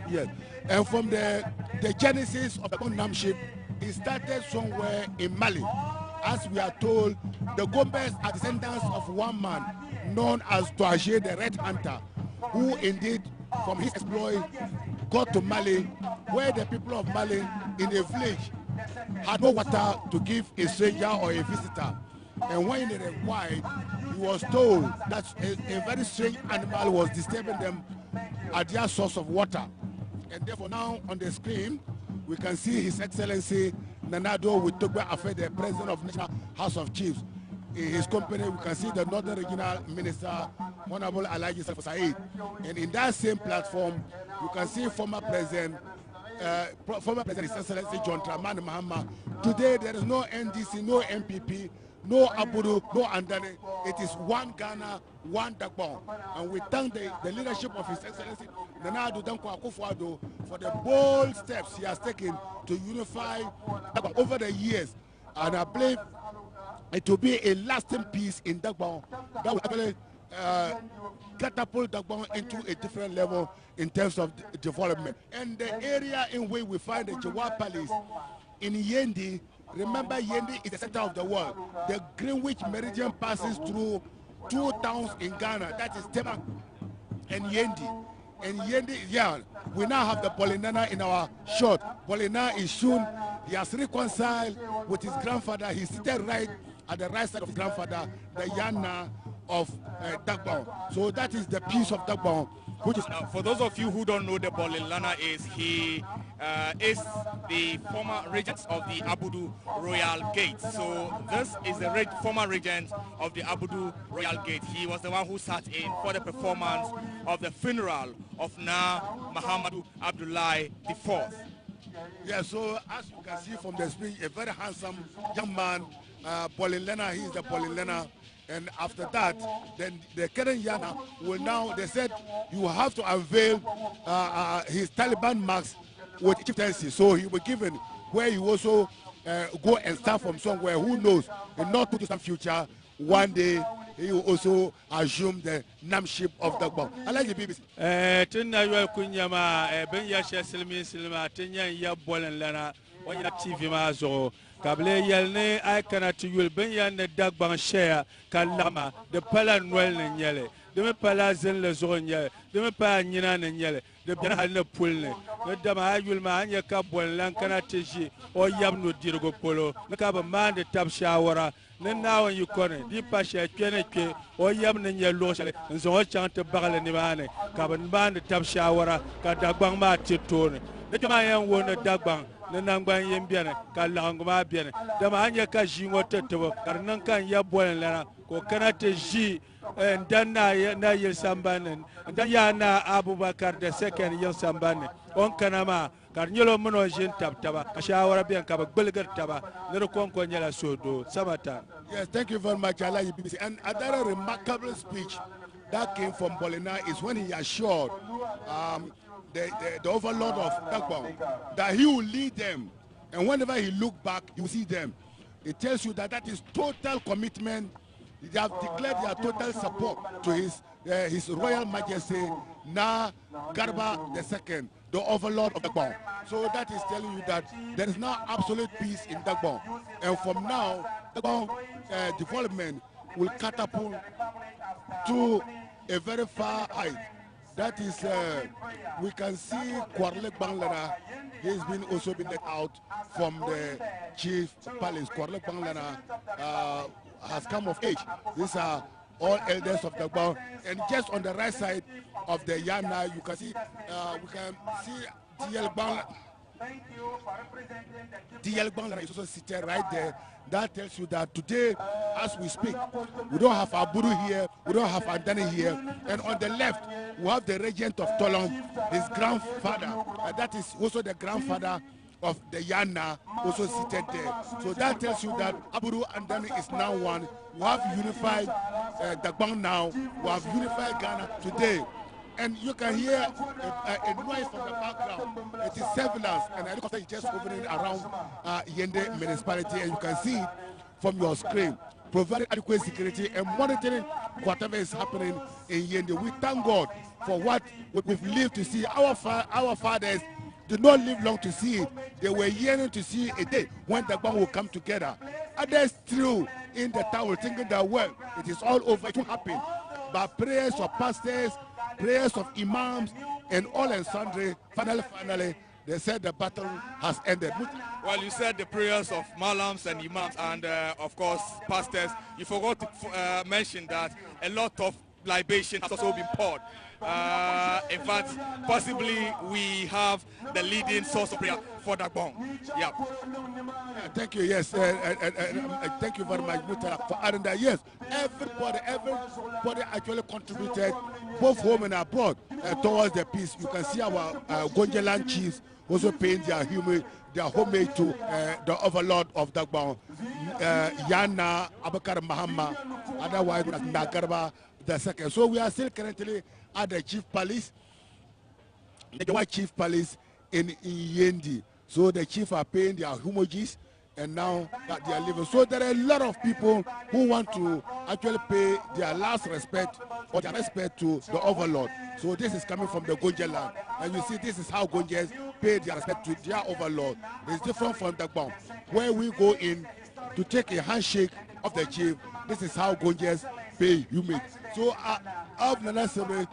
yes, and from the genesis of the nameship, it started somewhere in Mali. As we are told, the Gombes are descendants of one man known as Toaje the Red Hunter, who indeed, from his exploit, got to Mali, where the people of Mali in a village had no water to give a stranger or a visitor. And when they required, he was told that a very strange animal was disturbing them at their source of water. And therefore now on the screen, we can see His Excellency Nanado with Gbewaa, the President of National House of Chiefs. In his company, we can see the Northern Regional Minister, Honorable Alhaji Said. And in that same platform, you can see former President His Excellency John Dramani Mahama. Today, there is no NDC, no MPP, no Abudu, no Andane. It is one Ghana, one Dagbon. And we thank the leadership of His Excellency Nana Addo Dankwa Akufo-Addo for the bold steps he has taken to unify Dagbon over the years. And I believe it will be a lasting peace in Dagbon that will actually catapult Dagbon into a different level in terms of development. And the area in which we find the Gbewaa Palace in Yendi, remember Yendi is the center of the world. The Greenwich Meridian passes through two towns in Ghana, that is Tema and Yendi. And Yendi, yeah, we now have the Polinana in our shot. Polina is soon, he has reconciled with his grandfather. He's seated right at the right side of his grandfather, the Yana of Dagbon. So that is the peace of Dagbon. Which is for those of you who don't know, the Bolilana he is the former regent of the Abudu Royal Gate. So this is the former regent of the Abudu Royal Gate. He was the one who sat in for the performance of the funeral of Muhammadu Abdullahi IV. Yeah, so as you can see from the speech, a very handsome young man, Bolilena, he is the Bolilena. And after that, then the current Yana will now, they said, you have to unveil his Taliban marks with chieftaincy. So he will be given where you also go and start from somewhere. Who knows? In not too distant future, one day he will also assume the namship of Dagbon. I like the BBC. Tinna yua kunyama ben ya shesilmi silma tinya ya bolen lana wanya TV ma zo kable yelne ay kana tuyul ben ya ne Dagbon share kalama de pala noel ne nyele de me pala zen le zo nyele de me pa nyina ne nyele de bien hal ne pulne ne dama ayul ma anya ka bolen lan kana teji o yam no dirgo polo ne ka ba mande tab shawara ne nawan yukone di pasha kene ke o yam ne nyelo shale nzo chante bagale ni bane ka ban bande tab shawara ka Dagbon ma titone ne tama yan wona Dagbon ne nangban yen biene ka lango ma biene dama anya ka jingo tetebo karnan kan ya bolen lana ko kana te ji ndan na yel sambanen ndan ya na Abubakar de second yel sambane on kana ma kar nyelo mono jin tab ka shawara bien ka ba belgar taba ne ko nyala sodo samata. Yes, thank you very much, Allah BBC. And another remarkable speech that came from Bolina is when he assured the overlord of Dagbon that he will lead them, and whenever he look back, you see them. It tells you that that is total commitment. They have declared their total support to his Royal Majesty Na Garba II, the overlord of Dagbon. So that is telling you that there is now absolute peace in Dagbon. And from now, Dagbon development will catapult to a very far height. That is, we can see Kwarlek Banglara, he's been also been let out from the chief palace. Kwarlek Banglara has come of age. These are all elders of Dagbon. And just on the right side of the Yana, you can see, we can see DL Banglara is also seated right there. That tells you that today, as we speak, we don't have Aburu here, we don't have Andani here, and on the left, we have the regent of Tolong, his grandfather, and that is also the grandfather of the Yana, also seated there. So that tells you that Aburu Andani is now one. We have unified Dagbon now, we have unified Ghana today. And you can hear a noise from the background. It is surveillance, and I think it's just hovering around Yendi municipality, and you can see it from your screen, providing adequate security and monitoring whatever is happening in Yendi. We thank God for what we've lived to see. Our fathers did not live long to see it. They were yearning to see a day when Dagbon will come together. Others through in the town thinking that, well, it is all over, it will happen. But prayers of pastors, prayers of imams, and all and sundry, finally, they said the battle has ended. Well, you said the prayers of malams and imams and, of course, pastors. You forgot to mention that a lot of libation has also been poured. In fact, possibly we have the leading source of prayer for Dagbon. Yeah. Thank you. Yes, thank you very much, Mutara, for adding that. Yes, everybody actually contributed, both home and abroad, towards the peace. You can see our Gonjaland chiefs also paying their homage to the overlord of Dagbon, Yana Abukari Mahama, otherwise Nagarba II. So we are still currently at the chief palace, the Gbewaa chief palace in Yendi. So the chief are paying their homages, and now that they are leaving. So there are a lot of people who want to actually pay their last respect or their respect to the overlord. So this is coming from the Gonja land. And you see, this is how Gonjas pay their respect to their overlord. It's different from Dagbon. Where we go in to take a handshake of the chief, this is how Gonjas pay humans. So I've Nana Sebre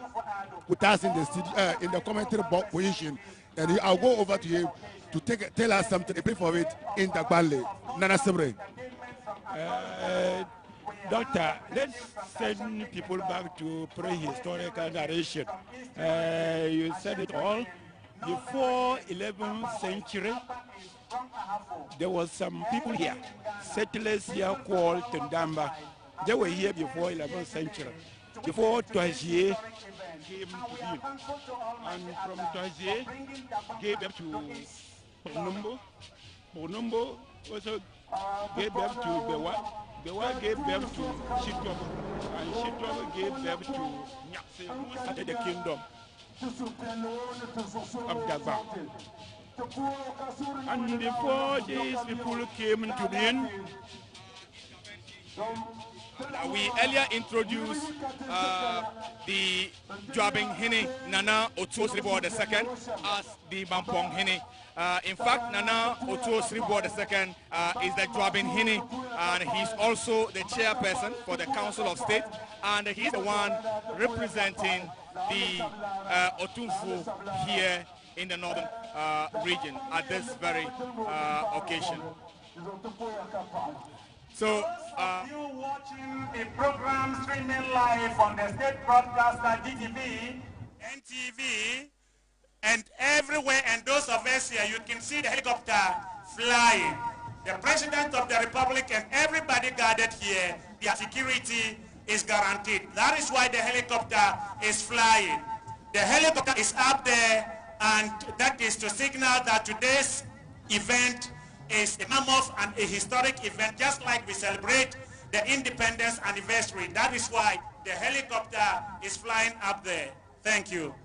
with us in the studio, in the commentary box position, and I'll go over to him to tell us something, a brief of it in Dagbon. Nana Sebre. Doctor, let's send people back to prehistorical narration. You said it all. Before 11th century, there was some people here, settlers here called Tundamba. They were here before 11th century, before Toisier came to be. And from Toisier gave up to Pornombo. Pornombo also gave up to Gbewaa. Gbewaa gave birth to Shitwam, and Shitwam gave birth to Nyakse, who started the kingdom of Dagbon. And before these people came into being, we earlier introduced the Joabing Hini Nana Otuo Sribo II as the Bampong Hini. In fact, Nana Otuo Sribo II is the Joabing Hini, and he's also the chairperson for the Council of State, and he's the one representing the Otunfu here in the northern region at this very occasion. So, you watching a program streaming live on the state broadcaster GTV, NTV, and everywhere, and those of us here, you can see the helicopter flying. The President of the Republic and everybody gathered here, their security is guaranteed. That is why the helicopter is flying. The helicopter is up there, and that is to signal that today's event is a mammoth and a historic event, just like we celebrate the independence anniversary. That is why the helicopter is flying up there. Thank you.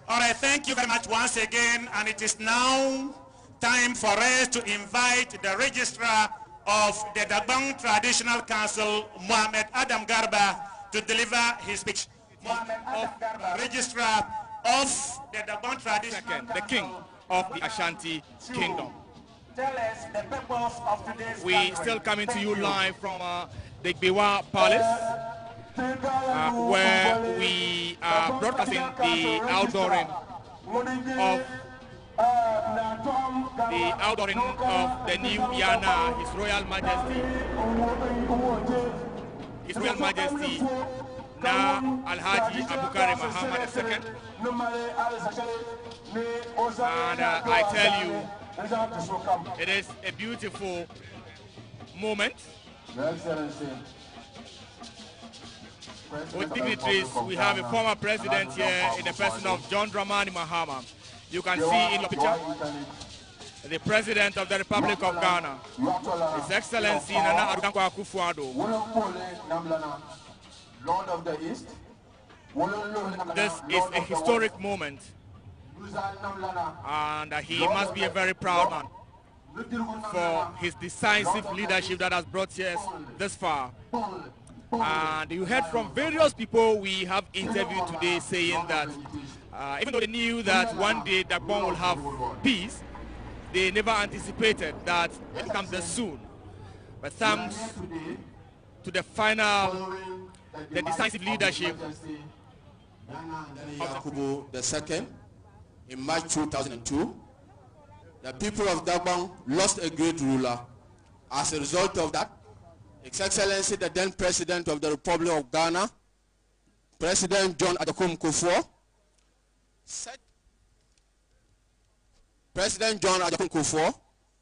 All right, thank you very much once again, and it is now time for us to invite the registrar of the Dagbon Traditional Council, Mohammed Adam Garba, to deliver his speech. Mohammed Adam Garba, registrar of the Dagbon Traditional the king of the Ashanti Kingdom. Tell us the purpose of today's We still coming to you live from the Gbewaa Palace, where we are broadcasting the outdooring of the new Yana, His Royal Majesty, now Alhaji Abukari Muhammad II. And I tell you, it is a beautiful moment. With dignitaries, we have a former president here in the person of John Dramani Mahama. You can see in your picture the President of the Republic of Ghana, His Excellency Nana Addo Akufo-Addo. Lord of the East. This is a historic moment, and he must be a very proud man for his decisive leadership that has brought us this far. And you heard from various people we have interviewed today saying that even though they knew that one day Dagbon will have peace, they never anticipated that it comes this soon. But thanks to the decisive leadership Yakubu II in March 2002, the people of Dagbon lost a great ruler. As a result of that, His Excellency, the then President of the Republic of Ghana, President John Addo Akufo,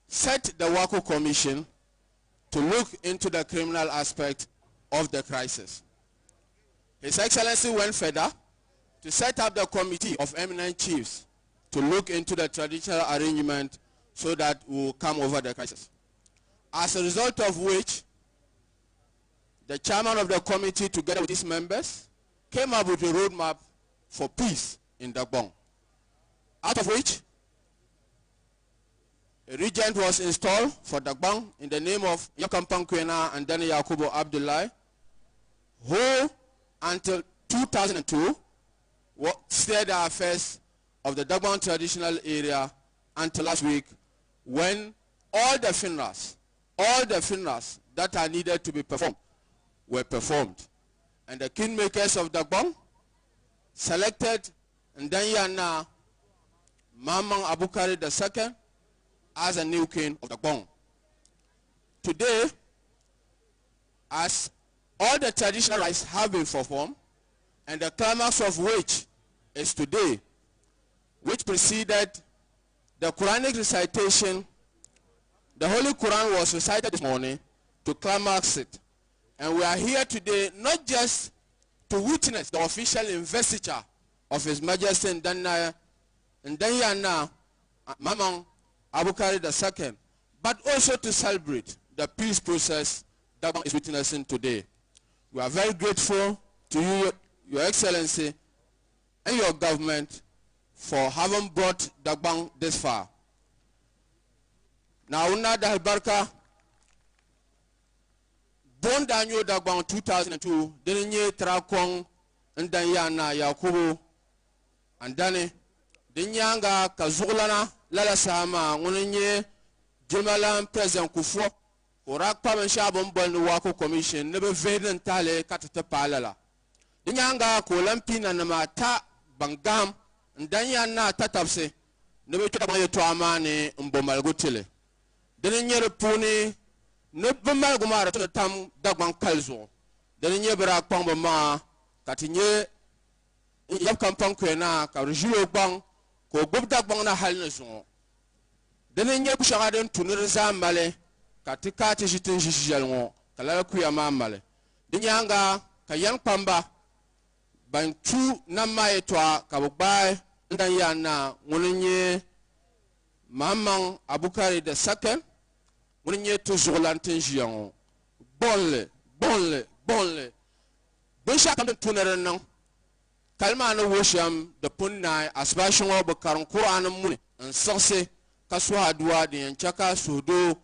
set the Wako Commission to look into the criminal aspect of the crisis. His Excellency went further to set up the committee of eminent chiefs to look into the traditional arrangement so that we will come over the crisis. As a result of which, the chairman of the committee, together with his members, came up with a roadmap for peace in Dagbon, out of which a regent was installed for Dagbon in the name of Yakampan Kwena and then Yakubu Abdullahi, who until 2002 steered the affairs of the Dagbon traditional area until last week, when all the funerals that are needed to be performed were performed. And the kingmakers of Dagbon selected Ndanyana Mamman Abukari II as a new king of Dagbon. Today, as all the traditional rites have been performed, and the climax of which is today, which preceded the Quranic recitation. The Holy Quran was recited this morning to climax it. And we are here today not just to witness the official investiture of His Majesty Ndanyana Mamang Abukari II, but also to celebrate the peace process Dagbon is witnessing today. We are very grateful to you, Your Excellency, and your government for having brought Dagbon this far. Now, una da barka bon danyo Dagbon 2002 denye trakong ndanyana Yakubu andane dinyanga kazulana lala sama ngunye Jumalan President Kufo orak pa shabon bol wako commission ne be veden tale katata palala dinyanga ko lampina na mata bangam ndanyana tatapse ne be tuba yeto amane mbomal gutile denye puni ne be mal gumara to tam Dagbon kalzo denye bra pambo ma katinye yap kampang kwena ka rejuo bang ko gob Dagbon na hal nezo denye ku shagaden tunir zamale katika tijitin jijalngo kala ku ya mamale dinyanga kayan pamba bantu nama etwa kabugbai ndanyana ngunye mamang Abukari II ngunye toujours lantinjiango bonle bisha kam tunere nan kalma na wosham de punna asbashin obukar Qur'an mun an sakse kaswa adwa de chaka sudo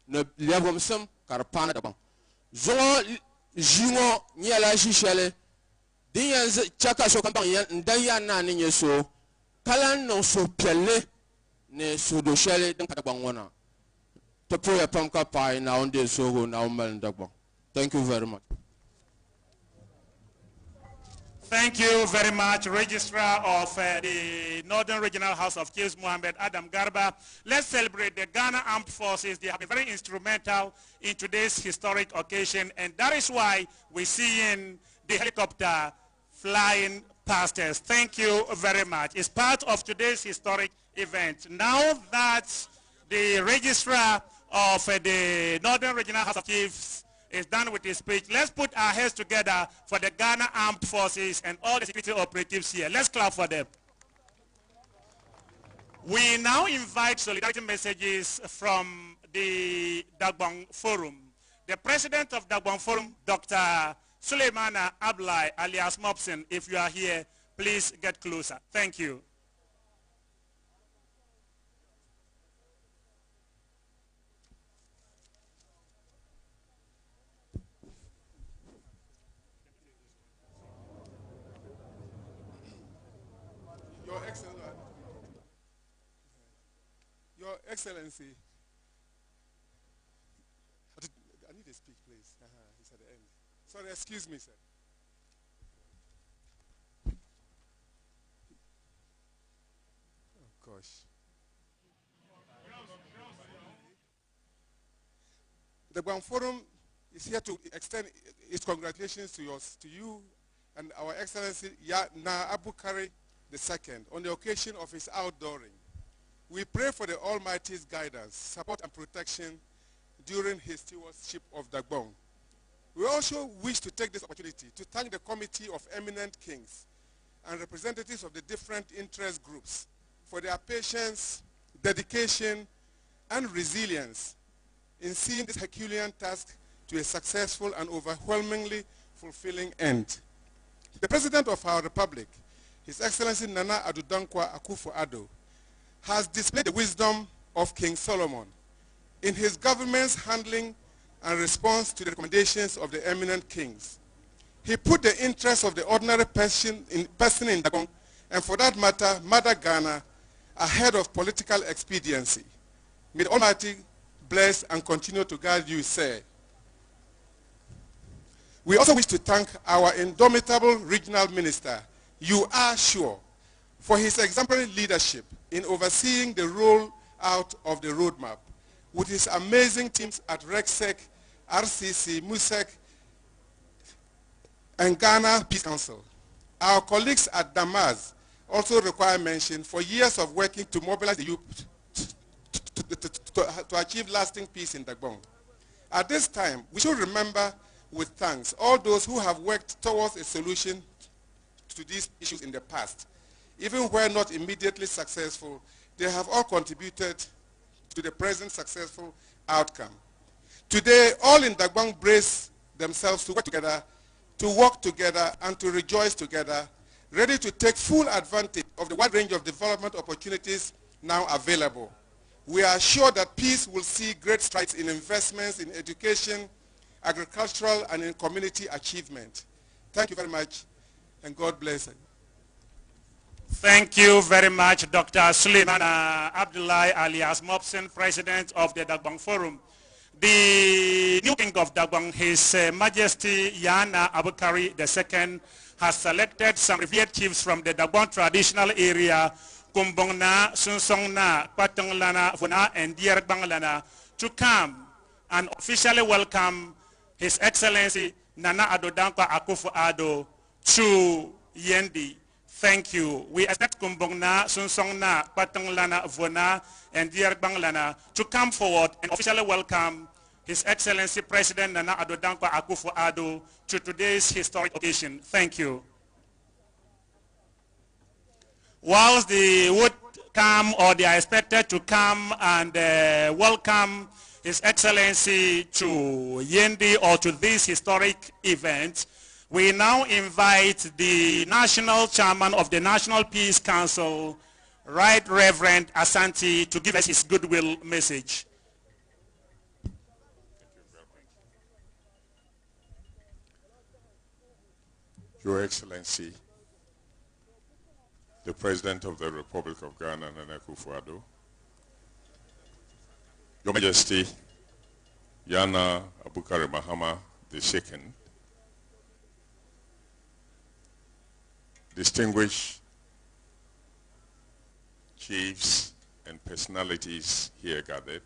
na lebom sam karpana Dagbon zo jingo nyela shishele din chaka so kan ndan ya na ni yeso kalan no so pelle ne sudo shele din Dagbon wona to po ya pam ka pai na onde so go na umal Dagbon. Thank you very much. Thank you very much, Registrar of the Northern Regional House of Chiefs, Mohammed Adam Garba. Let's celebrate the Ghana Armed Forces. They have been very instrumental in today's historic occasion, and that is why we're seeing the helicopter flying past us. Thank you very much. It's part of today's historic event. Now that the Registrar of the Northern Regional House of Chiefs is done with his speech, let's put our heads together for the Ghana Armed Forces and all the security operatives here. Let's clap for them. We now invite solidarity messages from the Dagbon Forum. The president of Dagbon Forum, Dr. Suleimana Ablai, alias Mopsin, if you are here, please get closer. Thank you. Your Excellency, I need to speak, please. It's at the end. Sorry, excuse me, sir. Oh, gosh. The Dagbon Forum is here to extend its congratulations to you and our Excellency Na Abukari II on the occasion of his outdooring. We pray for the Almighty's guidance, support and protection during his stewardship of Dagbon. We also wish to take this opportunity to thank the Committee of Eminent Kings and representatives of the different interest groups for their patience, dedication, and resilience in seeing this Herculean task to a successful and overwhelmingly fulfilling end. The President of our Republic, His Excellency Nana Addo Dankwa Akufo-Addo, has displayed the wisdom of King Solomon in his government's handling and response to the recommendations of the eminent kings. He put the interests of the ordinary person in Dagbon, and for that matter, Mother Ghana, ahead of political expediency. May the Almighty bless and continue to guide you, sir. We also wish to thank our indomitable regional minister, You Are Sure, for his exemplary leadership in overseeing the roll-out of the roadmap with his amazing teams at RECSEC, RCC, MUSEC, and Ghana Peace Council. Our colleagues at Damas also require mention for years of working to mobilize the youth to achieve lasting peace in Dagbon. At this time, we should remember with thanks all those who have worked towards a solution to these issues in the past, even where not immediately successful, They have all contributed to the present successful outcome. Today, all in Dagbon brace themselves to work together and to rejoice together, ready to take full advantage of the wide range of development opportunities now available. We are sure that peace will see great strides in investments in education, agricultural, and in community achievement. Thank you very much, and God bless you. Thank you very much, Dr. Suleiman Abdullahi alias Mopsin, President of the Dagbon Forum. The new king of Dagbon, His Majesty Yana Abukari II, has selected some revered chiefs from the Dagbon traditional area, Kumbongna, Sunsongna, Patonglana, Vuna, and Dierbanglana, to come and officially welcome His Excellency Nana Addo Dankwa Akufo-Addo to Yendi. Thank you. We expect Kumbongna, Sunsongna, Patonglana, Vuna, and Dierbanglana to come forward and officially welcome His Excellency President Nana Addo Dankwa Akufo-Addo to today's historic occasion. Thank you. Whilst they would come, or they are expected to come and welcome His Excellency to Yendi or to this historic event, we now invite the National Chairman of the National Peace Council, Right Reverend Asante, to give us his goodwill message. Your Excellency, the President of the Republic of Ghana, Nana Akufo-Addo, Your Majesty, Yana Abukari Mahama II, distinguished chiefs and personalities here gathered,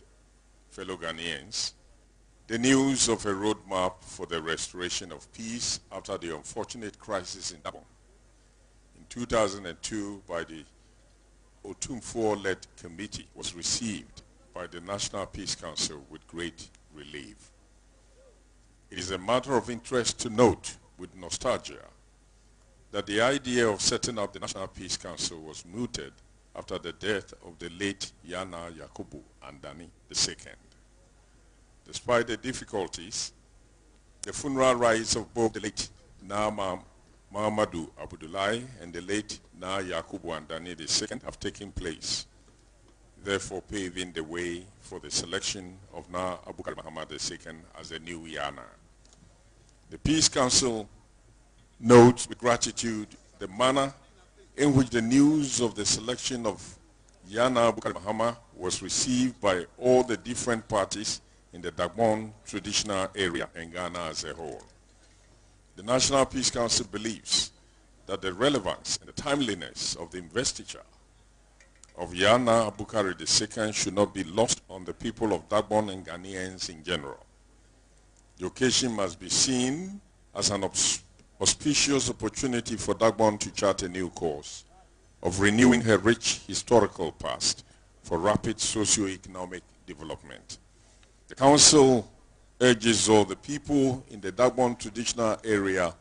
fellow Ghanaians, the news of a roadmap for the restoration of peace after the unfortunate crisis in Dagbon in 2002 by the Otumfuo-led committee was received by the National Peace Council with great relief. It is a matter of interest to note with nostalgia that the idea of setting up the National Peace Council was mooted after the death of the late Yana Yakubu Andani II. Despite the difficulties, the funeral rites of both the late Na Muhammadu Abdullahi and the late Na Yakubu Andani II have taken place, therefore paving the way for the selection of Na Abukari Muhammad II as the new Yana. The Peace Council notes with gratitude the manner in which the news of the selection of Yana Abukari Muhammad was received by all the different parties in the Dagbon traditional area and Ghana as a whole. The National Peace Council believes that the relevance and the timeliness of the investiture of Yana Abukari II should not be lost on the people of Dagbon and Ghanaians in general. The occasion must be seen as an auspicious opportunity for Dagbon to chart a new course of renewing her rich historical past for rapid socio-economic development. The Council urges all the people in the Dagbon traditional area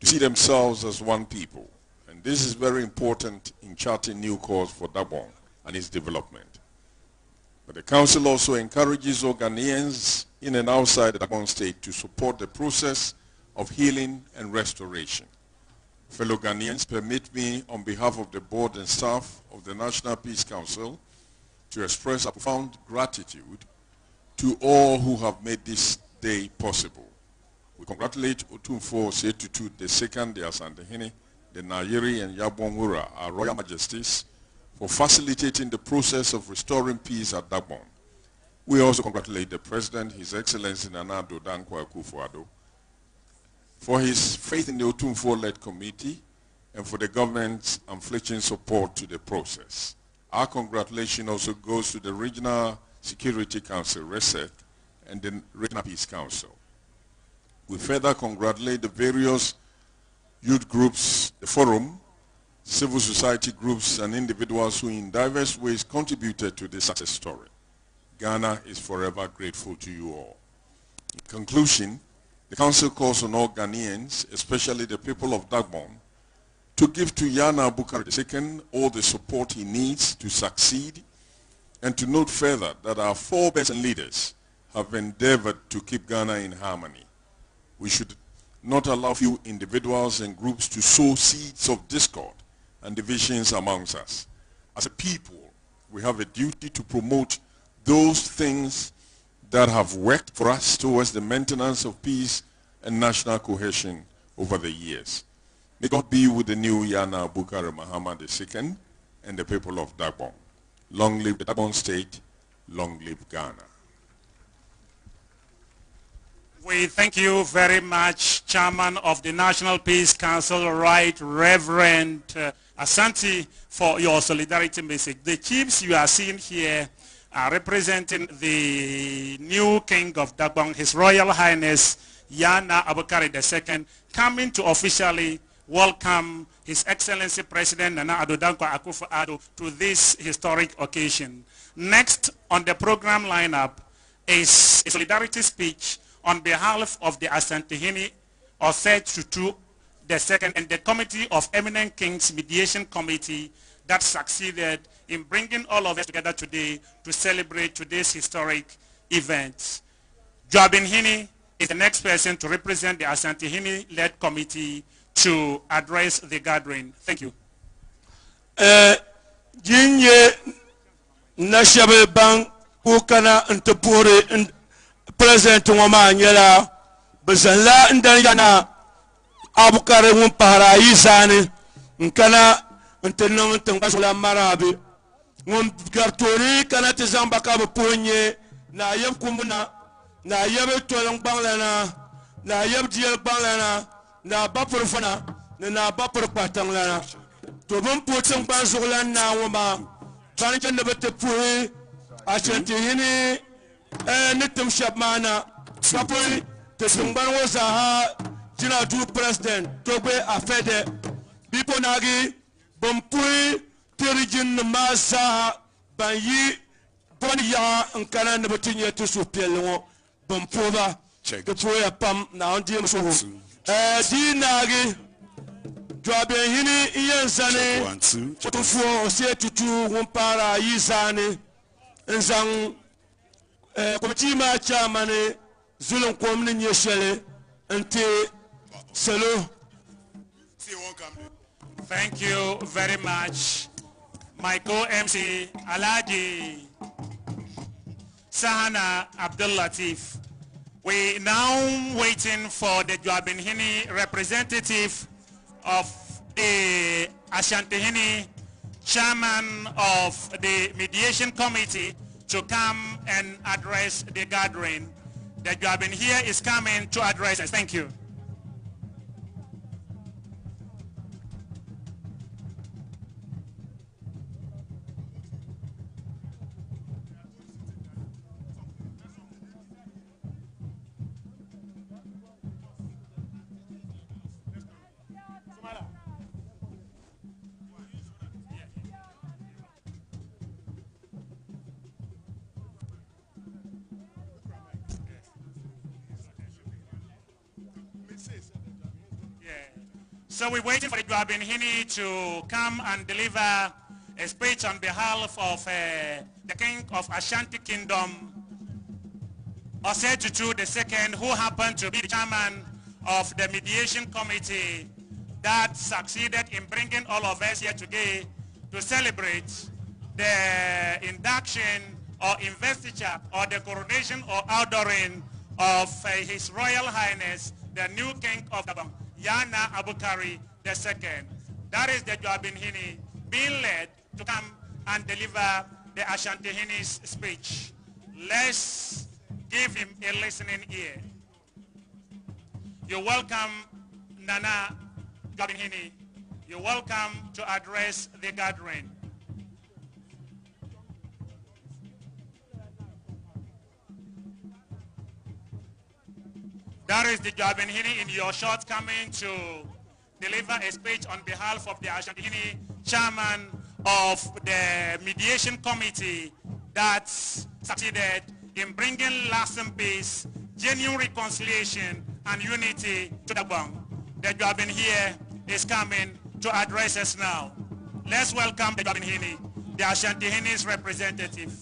to see themselves as one people, and this is very important in charting new course for Dagbon and its development. But the Council also encourages all Ghanaians in and outside the Dagbon state to support the process of healing and restoration. Fellow Ghanaians, permit me on behalf of the board and staff of the National Peace Council to express a profound gratitude to all who have made this day possible. We congratulate Otumfuo Setutu II, the Asantehene, the Nayeri and Yabonwura, our Royal Majesties, for facilitating the process of restoring peace at Dagbon. We also congratulate the President, His Excellency Nana Addo Dankwa Akufo-Addo, for his faith in the Otumfuo-led committee and for the government's unflinching support to the process. Our congratulations also goes to the Regional Security Council, RESEC, and the Regional Peace Council. We further congratulate the various youth groups, the forum, civil society groups, and individuals who in diverse ways contributed to this success story. Ghana is forever grateful to you all. In conclusion, the Council calls on all Ghanaians, especially the people of Dagbon, to give to Yana Abukari II all the support he needs to succeed, and to note further that our 4 best leaders have endeavored to keep Ghana in harmony. We should not allow few individuals and groups to sow seeds of discord and divisions amongst us. As a people, we have a duty to promote those things that have worked for us towards the maintenance of peace and national cohesion over the years. May God be with the new Yana Abukari Muhammad II and the people of Dagbon. Long live the Dagbon state, long live Ghana. We thank you very much, Chairman of the National Peace Council, Right Reverend Asante, for your solidarity message. The chiefs you are seeing here are representing the new King of Dagbon, His Royal Highness Yana Abukari II, coming to officially welcome His Excellency President Nana Addo Dankwa Akufo-Addo to this historic occasion. Next on the program lineup is a solidarity speech on behalf of the Asantehene Osei Tutu II and the Committee of Eminent Kings Mediation Committee that succeeded in bringing all of us together today to celebrate today's historic event. Gbewaa is the next person to represent the Asantehene-led committee to address the gathering. Thank you. Jinye Nashabe Bang Ukana Ntapuri President Wama Nyela Bazala Ndana Abukari Wumpara Izani Nkana Ntenong Tangashula Marabi Wum Gartori Kana Tizamba Kabu Punye Na Yem Kumbuna Na Yebe Tolong Banglana Na Yeb Diel Banglana Na Bapur Fana Na Bapur Patanglana To Bum Putsang Banzulan Na Wama Banjan Nebete Puri Asantehene Nitum Shabmana Sapuri Tesumban was a Jina Du President Tobe Afede Biponagi Bumpui Tirijin Masa Banyi Bonya Nkana Nebetinya to Supelon Bumpova Kepoya Pam now Dim So Dinagi Gbewaa Yansane Tufu Osei Tutu Wumpara Yizane Nzang Committee Chairman Zulun Kwamni Nyeshele Nte Selo. Thank you very much, my co-MC Alhaji Sahana Abdul Latif. We now waiting for the Gbewaa representative of the Asantehene, chairman of the mediation committee, to come and address the gathering. The Gbewaa is coming to address us. Thank you. So we're waiting for the Gbewaa to come and deliver a speech on behalf of the King of Ashanti Kingdom, Osei Tutu II, who happened to be the chairman of the mediation committee that succeeded in bringing all of us here today to celebrate the induction or investiture or the coronation or outdooring of His Royal Highness, the new King of Dagbon, Yana Abukari II. That is the Gbewaa being led to come and deliver the Ashantehene's speech. Let's give him a listening ear. You're welcome, Nana Gbewaa. You're welcome to address the gathering. That is the Gbewaa in your shortcoming to deliver a speech on behalf of the Asantehene chairman of the mediation committee that succeeded in bringing lasting peace, genuine reconciliation, and unity to Dagbon. The Gbewaa is coming to to address us now. Let's welcome the Hini, the Ashanti Hini's representative.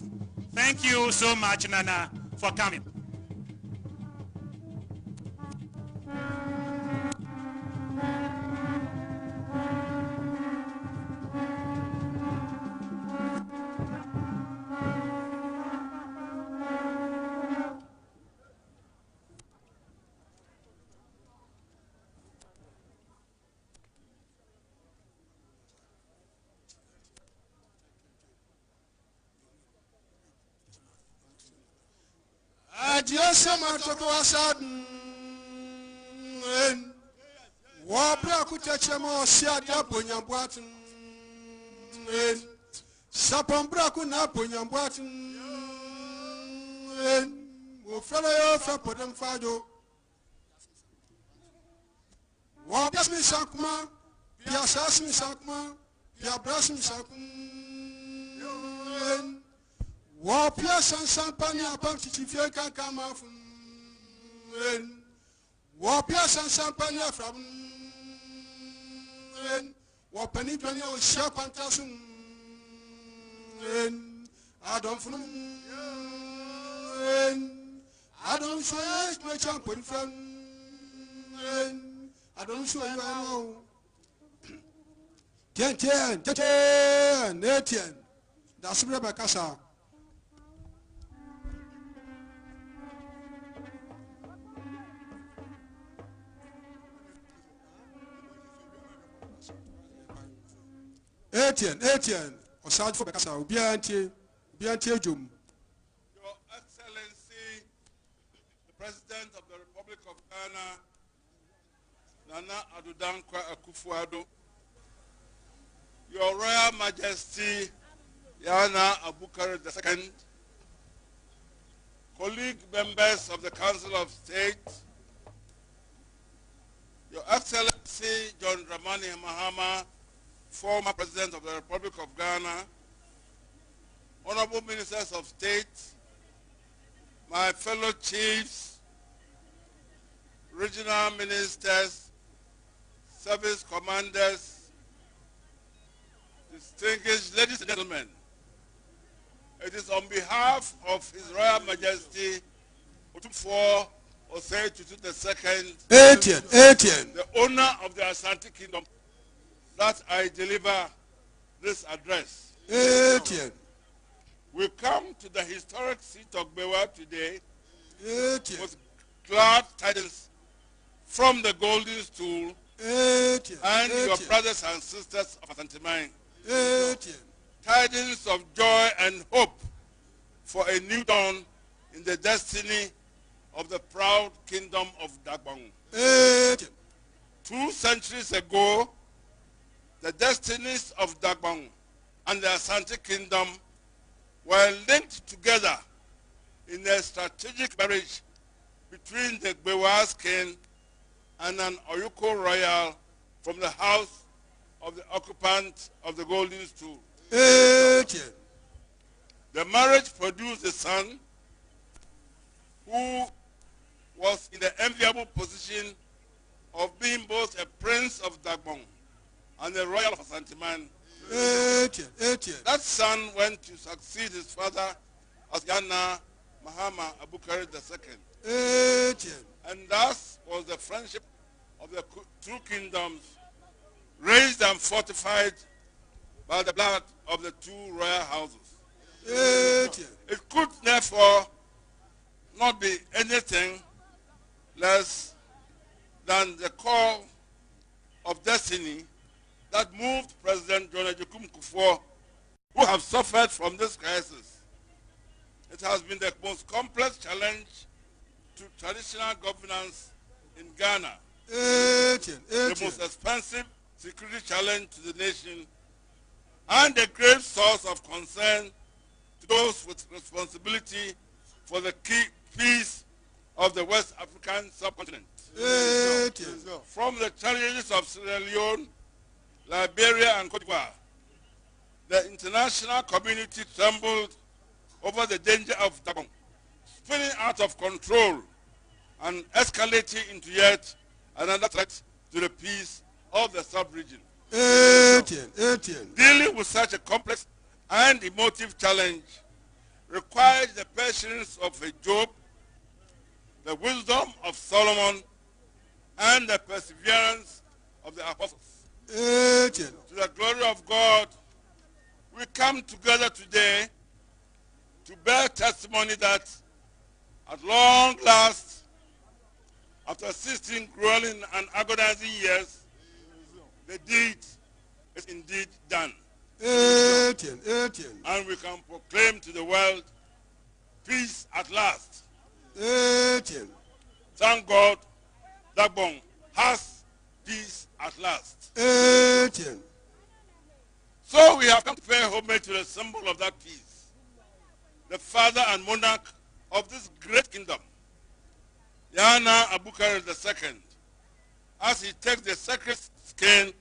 Thank you so much, Nana, for coming. Adios, matoko asadun. Wabra kutachemo siada ponyambwatun. Sapambra kuna ponyambwatun. Wofela yo fa podem fado. Wabras mi sakma, piasas mi sakma, piabras mi sakma. Wapia sansampani apam chichifie kankama fun. Wapia sansampani afram. Wapani pani oshia kwantasun. Adam funum. Adam shoye me champon fam. Adam shoye amo. Tien, netien. Dasubra bakasa. Etienne, Osage for Bekasa, Bianti Jum. Your Excellency, the President of the Republic of Ghana, Nana Addo Dankwa Akufo-Addo, Your Royal Majesty, Yana Abukari II, colleague members of the Council of State, Your Excellency John Dramani Mahama, former President of the Republic of Ghana, Honorable Ministers of State, my fellow chiefs, regional ministers, service commanders, distinguished ladies and gentlemen, it is on behalf of His Royal Majesty Otumfuo Osei Tutu II, Etienne, the owner of the Asante Kingdom, that I deliver this address. Etienne. We come to the historic seat of Gbewaa today with glad tidings from the Golden Stool and your brothers and sisters of Asantemine. Tidings of joy and hope for a new dawn in the destiny of the proud kingdom of Dagbon. 2 centuries ago, the destinies of Dagbon and the Asante Kingdom were linked together in a strategic marriage between the Gbewaa king and an Oyuko royal from the house of the occupant of the Golden Stool. The marriage produced a son who was in the enviable position of being both a prince of Dagbon and a royal of Asantemine. That son went to succeed his father as Yana Mahama Abukari II. And thus was the friendship of the 2 kingdoms raised and fortified by the blood of the 2 royal houses. It could therefore not be anything less than the call of destiny that moved President John Ejiokum Kufuor, who have suffered from this crisis. It has been the most complex challenge to traditional governance in Ghana, the most expensive security challenge to the nation, and a great source of concern to those with responsibility for the key peace of the West African subcontinent. From the challenges of Sierra Leone, Liberia, and Cote d'Ivoire, the international community trembled over the danger of Dagbon spinning out of control and escalating into yet another threat to the peace of the sub-region. Dealing with such a complex and emotive challenge requires the patience of a Job, the wisdom of Solomon, and the perseverance of the apostles. To the glory of God, we come together today to bear testimony that at long last, after 16 grueling and agonizing years, the deed is indeed done. And we can proclaim to the world, peace at last. Thank God, Dagbon has peace at last. So we have come to pay homage to the symbol of that peace, the father and monarch of this great kingdom, Yana Abukari II, as he takes the sacred skin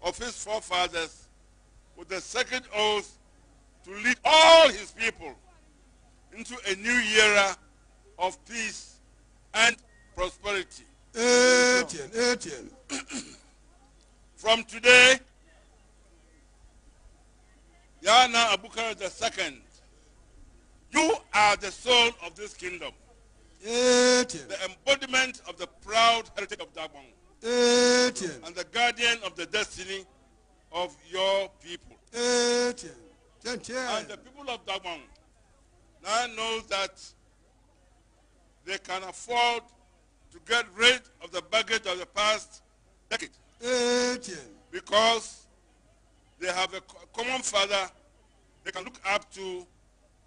of his forefathers with the sacred oath to lead all his people into a new era of peace and prosperity. From today, Yana Abukari II, you are the soul of this kingdom, the embodiment of the proud heritage of Dagbon, and the guardian of the destiny of your people. And the people of Dagbon now know that they can afford to get rid of the baggage of the past decade, because they have a common father they can look up to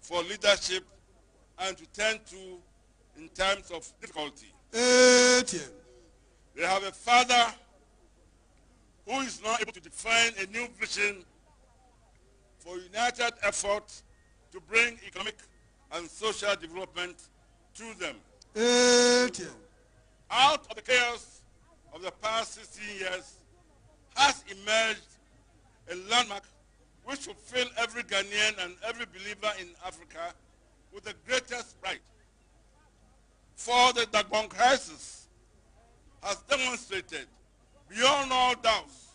for leadership and to turn to in times of difficulty. They have a father who is now able to define a new vision for united effort to bring economic and social development to them. Out of the chaos of the past 16 years has emerged a landmark which should fill every Ghanaian and every believer in Africa with the greatest pride. For the Dagbon crisis has demonstrated beyond all doubts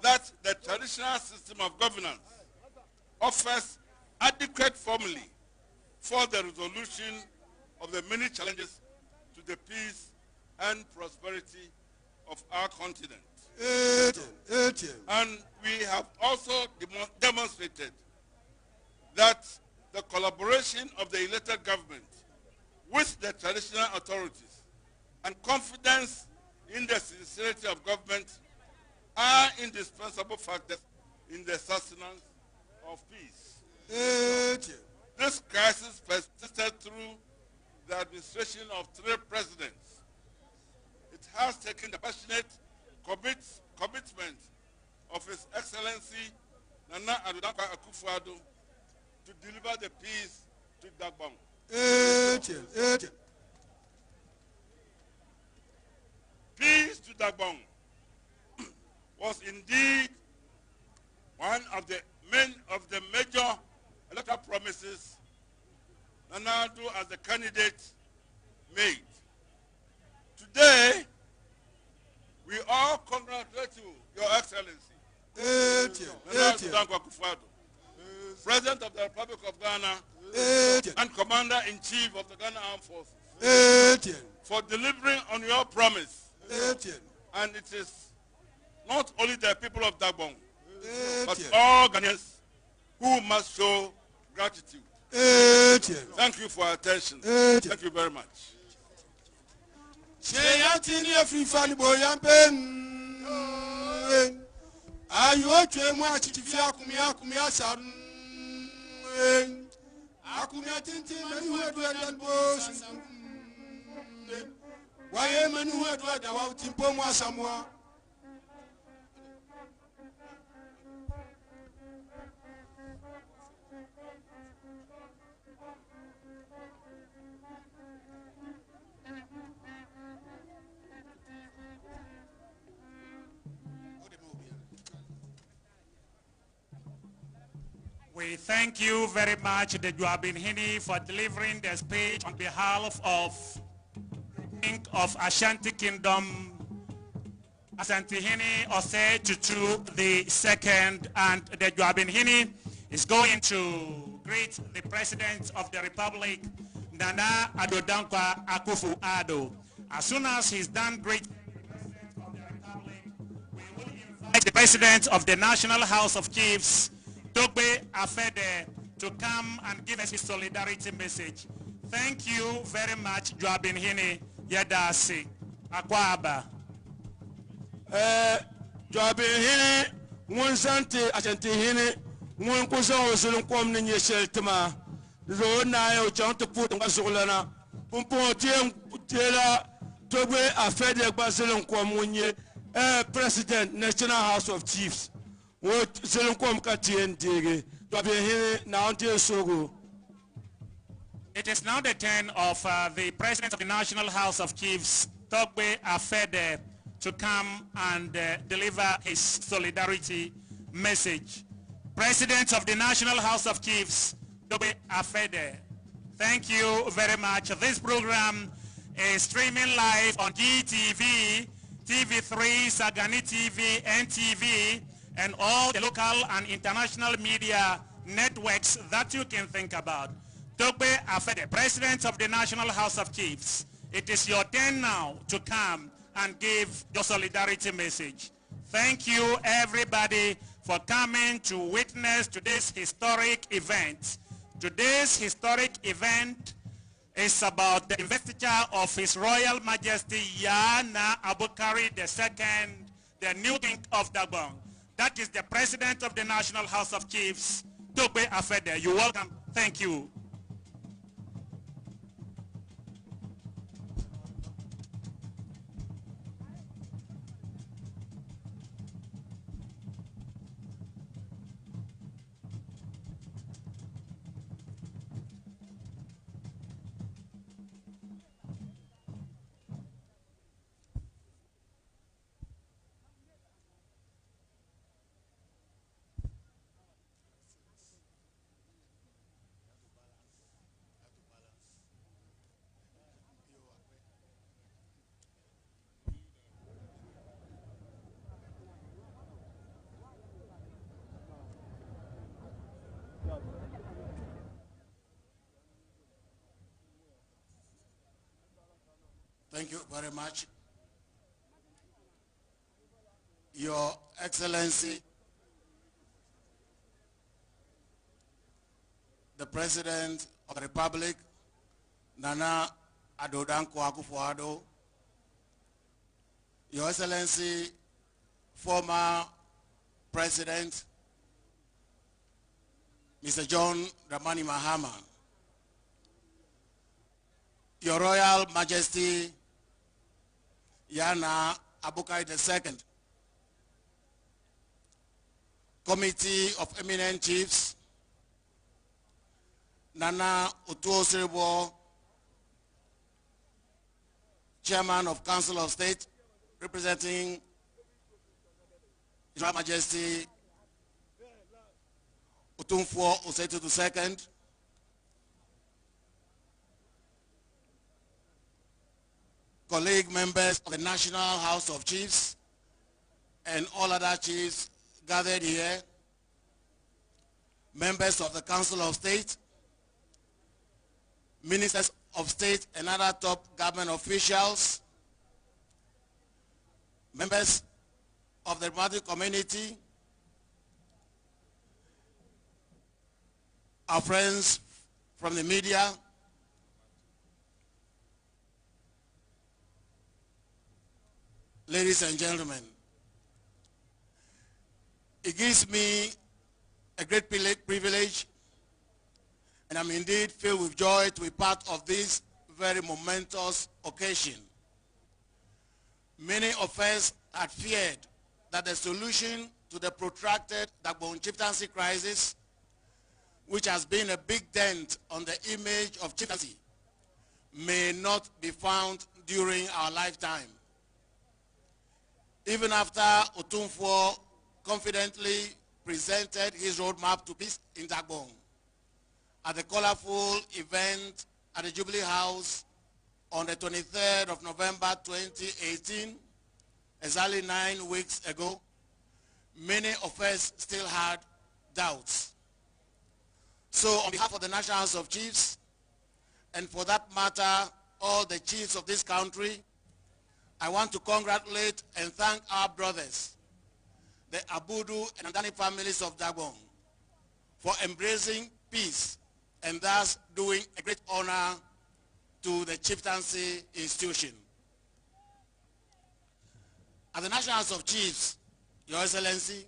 that the traditional system of governance offers adequate formulae for the resolution of the many challenges to the peace and prosperity of our continent. And we have also demonstrated that the collaboration of the elected government with the traditional authorities and confidence in the sincerity of government are indispensable factors in the sustenance of peace. This crisis persisted through the administration of 3 presidents. It has taken the passionate commitment of His Excellency Nana Addo Akufo-Addo to deliver the peace to Dagbon. Peace to Dagbon was indeed one of the major electoral promises Nana Addo as the candidate made. Today, we all congratulate you, Your Excellency, President of the Republic of Ghana and Commander-in-Chief of the Ghana Armed Forces, for delivering on your promise. And it is not only the people of Dagbon, but all Ghanaians who must show gratitude. Thank you for your attention. Thank you very much. We thank you very much, the Joabin Hini, for delivering the speech on behalf of King of Ashanti Kingdom, Asantehene Ose Tutu the second, and the Joabinhini is going to greet the President of the Republic, Nana Addo Dankwa Akufo-Addo. As soon as he's done greeting the President of the National House of Chiefs, Gbewaa Afede, to come and give us his solidarity message. Thank you very much, Joabinhini Yedasi Akwaba. Joabinhini Munsante Asantehene Mun Kusan Osulun Kwamni Sheltema. Zona yo chante put ngazolana. Pumpo tela Gbewaa Afede Gbazulun Kwamunye. President, National House of Chiefs. What Zelunkom Katien Dege, It is now the turn of the President of the National House of Chiefs, Gbewaa Afede, to come and deliver his solidarity message. President of the National House of Chiefs, Gbewaa Afede. Thank you very much. This program is streaming live on GTV, TV3, Sagani TV, NTV, and all the local and international media networks that you can think about. Gbewaa Afede, President of the National House of Chiefs, it is your turn now to come and give your solidarity message. Thank you, everybody, for coming to witness today's historic event. Today's historic event is about the investiture of His Royal Majesty Yana Abukari II, the new King of Dagbon. That is the President of the National House of Chiefs, Gbewaa Afede. You're welcome. Thank you. Thank you very much. Your Excellency, the President of the Republic, Nana Addo Dankwa Akufo-Addo, Your Excellency, former President, Mr. John Dramani Mahama, Your Royal Majesty, Yana Abukari II, Committee of Eminent Chiefs, Nana Otuo-Siriboe, Chairman of Council of State, representing His Royal Majesty Otumfuo Osei II, colleague members of the National House of Chiefs and all other chiefs gathered here, members of the Council of State, ministers of state and other top government officials, members of the diplomatic community, our friends from the media, ladies and gentlemen, it gives me a great privilege, and I'm indeed filled with joy to be part of this very momentous occasion. Many of us had feared that the solution to the protracted Dagbon chieftaincy crisis, which has been a big dent on the image of chieftaincy, may not be found during our lifetime. Even after Otumfuo confidently presented his roadmap to peace in Dagbon at the colorful event at the Jubilee House on the 23rd of November 2018, exactly 9 weeks ago, many of us still had doubts. So on behalf of the National House of Chiefs, and for that matter, all the chiefs of this country, I want to congratulate and thank our brothers, the Abudu and Andani families of Dagbon, for embracing peace and thus doing a great honor to the chieftaincy institution. At the National House of Chiefs, Your Excellency,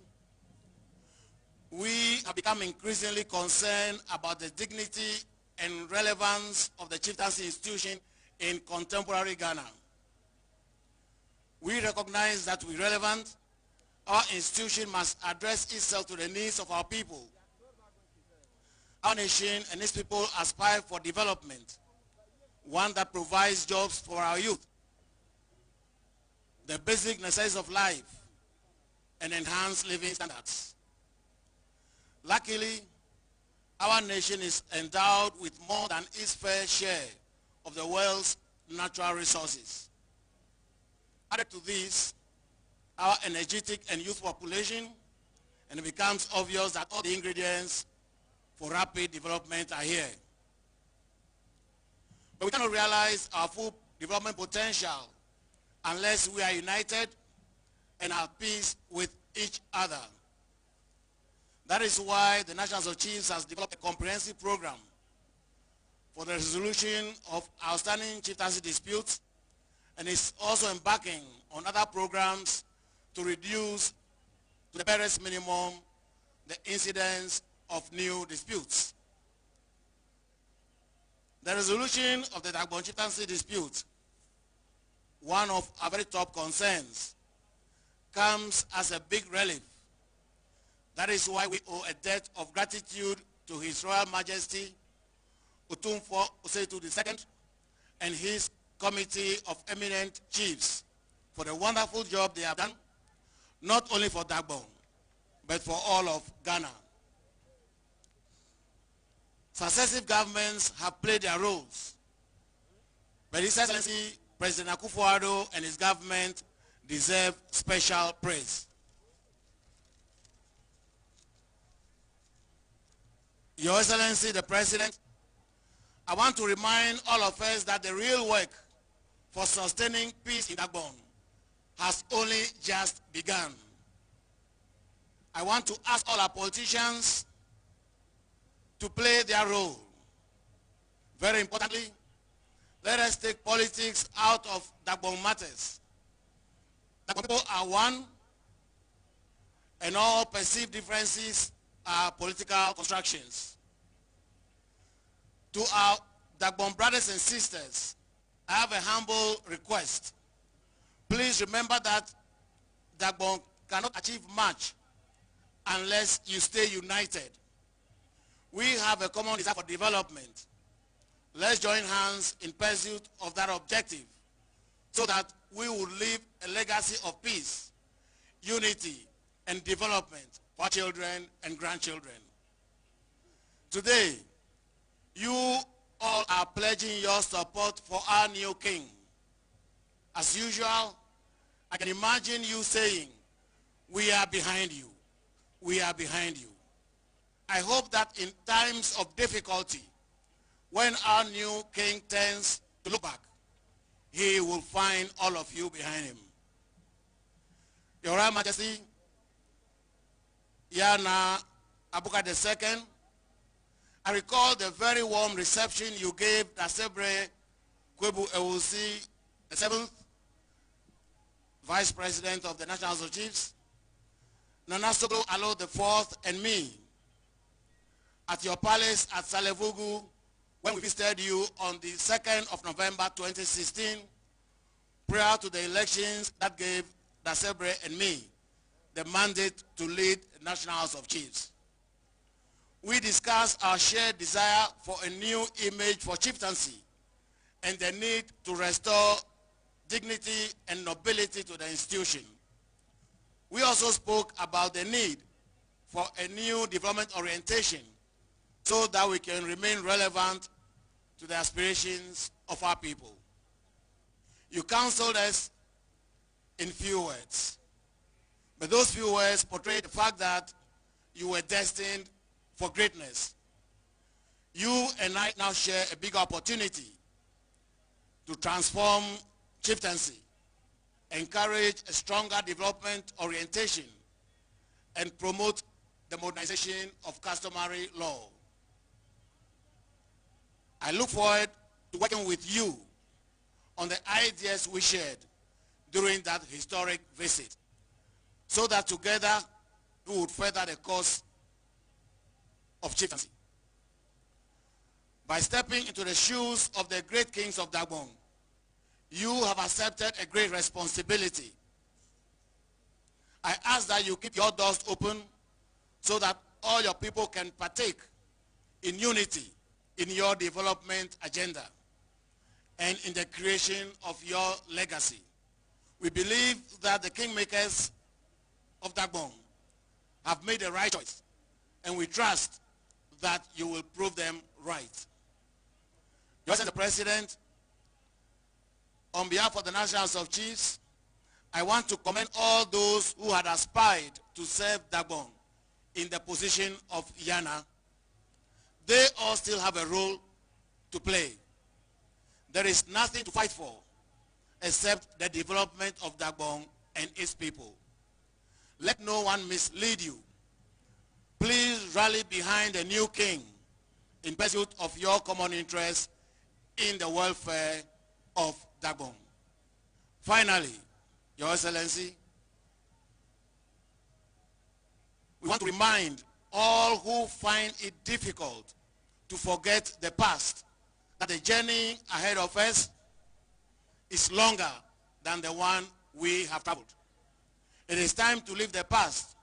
we have become increasingly concerned about the dignity and relevance of the chieftaincy institution in contemporary Ghana. We recognize that we're relevant. Our institution must address itself to the needs of our people. Our nation and its people aspire for development, one that provides jobs for our youth, the basic necessities of life, and enhanced living standards. Luckily, our nation is endowed with more than its fair share of the world's natural resources. Added to this, our energetic and youth population, and it becomes obvious that all the ingredients for rapid development are here. But we cannot realize our full development potential unless we are united and at peace with each other. That is why the National House of Chiefs has developed a comprehensive program for the resolution of outstanding chieftaincy disputes, and is also embarking on other programs to reduce to the barest minimum the incidence of new disputes. The resolution of the Dagbon chieftaincy dispute, one of our very top concerns, comes as a big relief. That is why we owe a debt of gratitude to His Royal Majesty Otumfuo Oseitu II and his committee of eminent chiefs for the wonderful job they have done, not only for Dagbon, but for all of Ghana. Successive governments have played their roles, but His Excellency President Akufo-Addo and his government deserve special praise. Your Excellency the President, I want to remind all of us that the real work for sustaining peace in Dagbon has only just begun. I want to ask all our politicians to play their role. Very importantly, let us take politics out of Dagbon matters. Dagbon people are one, and all perceived differences are political constructions. To our Dagbon brothers and sisters, I have a humble request. Please remember that Dagbon cannot achieve much unless you stay united. We have a common desire for development. Let's join hands in pursuit of that objective so that we will leave a legacy of peace, unity, and development for our children and grandchildren. Today, you all are pledging your support for our new king. As usual, I can imagine you saying, "We are behind you. We are behind you." I hope that in times of difficulty, when our new king turns to look back, he will find all of you behind him. Your Royal Majesty, Yana Abukari II, I recall the very warm reception you gave Dasebre Ewusi, the 7th Vice President of the National House of Chiefs, Nana Soglo Alo IV, and me at your palace at Salevugu when we visited you on the 2nd of November 2016, prior to the elections that gave Dasebre and me the mandate to lead the National House of Chiefs. We discussed our shared desire for a new image for chieftaincy and the need to restore dignity and nobility to the institution. We also spoke about the need for a new development orientation so that we can remain relevant to the aspirations of our people. You counseled us in few words. But those few words portray the fact that you were destined for greatness. You and I now share a big opportunity to transform chieftaincy, encourage a stronger development orientation, and promote the modernization of customary law. I look forward to working with you on the ideas we shared during that historic visit, so that together we would further the cause of chieftaincy. By stepping into the shoes of the great kings of Dagbon, you have accepted a great responsibility. I ask that you keep your doors open so that all your people can partake in unity in your development agenda and in the creation of your legacy. We believe that the kingmakers of Dagbon have made the right choice, and we trust that you will prove them right. Mr. President, on behalf of the National House of Chiefs, I want to commend all those who had aspired to serve Dagbon in the position of Yana. They all still have a role to play. There is nothing to fight for except the development of Dagbon and its people. Let no one mislead you. Please rally behind the new king in pursuit of your common interests in the welfare of Dagbon. Finally, Your Excellency, we want to remind all who find it difficult to forget the past that the journey ahead of us is longer than the one we have traveled. It is time to leave the past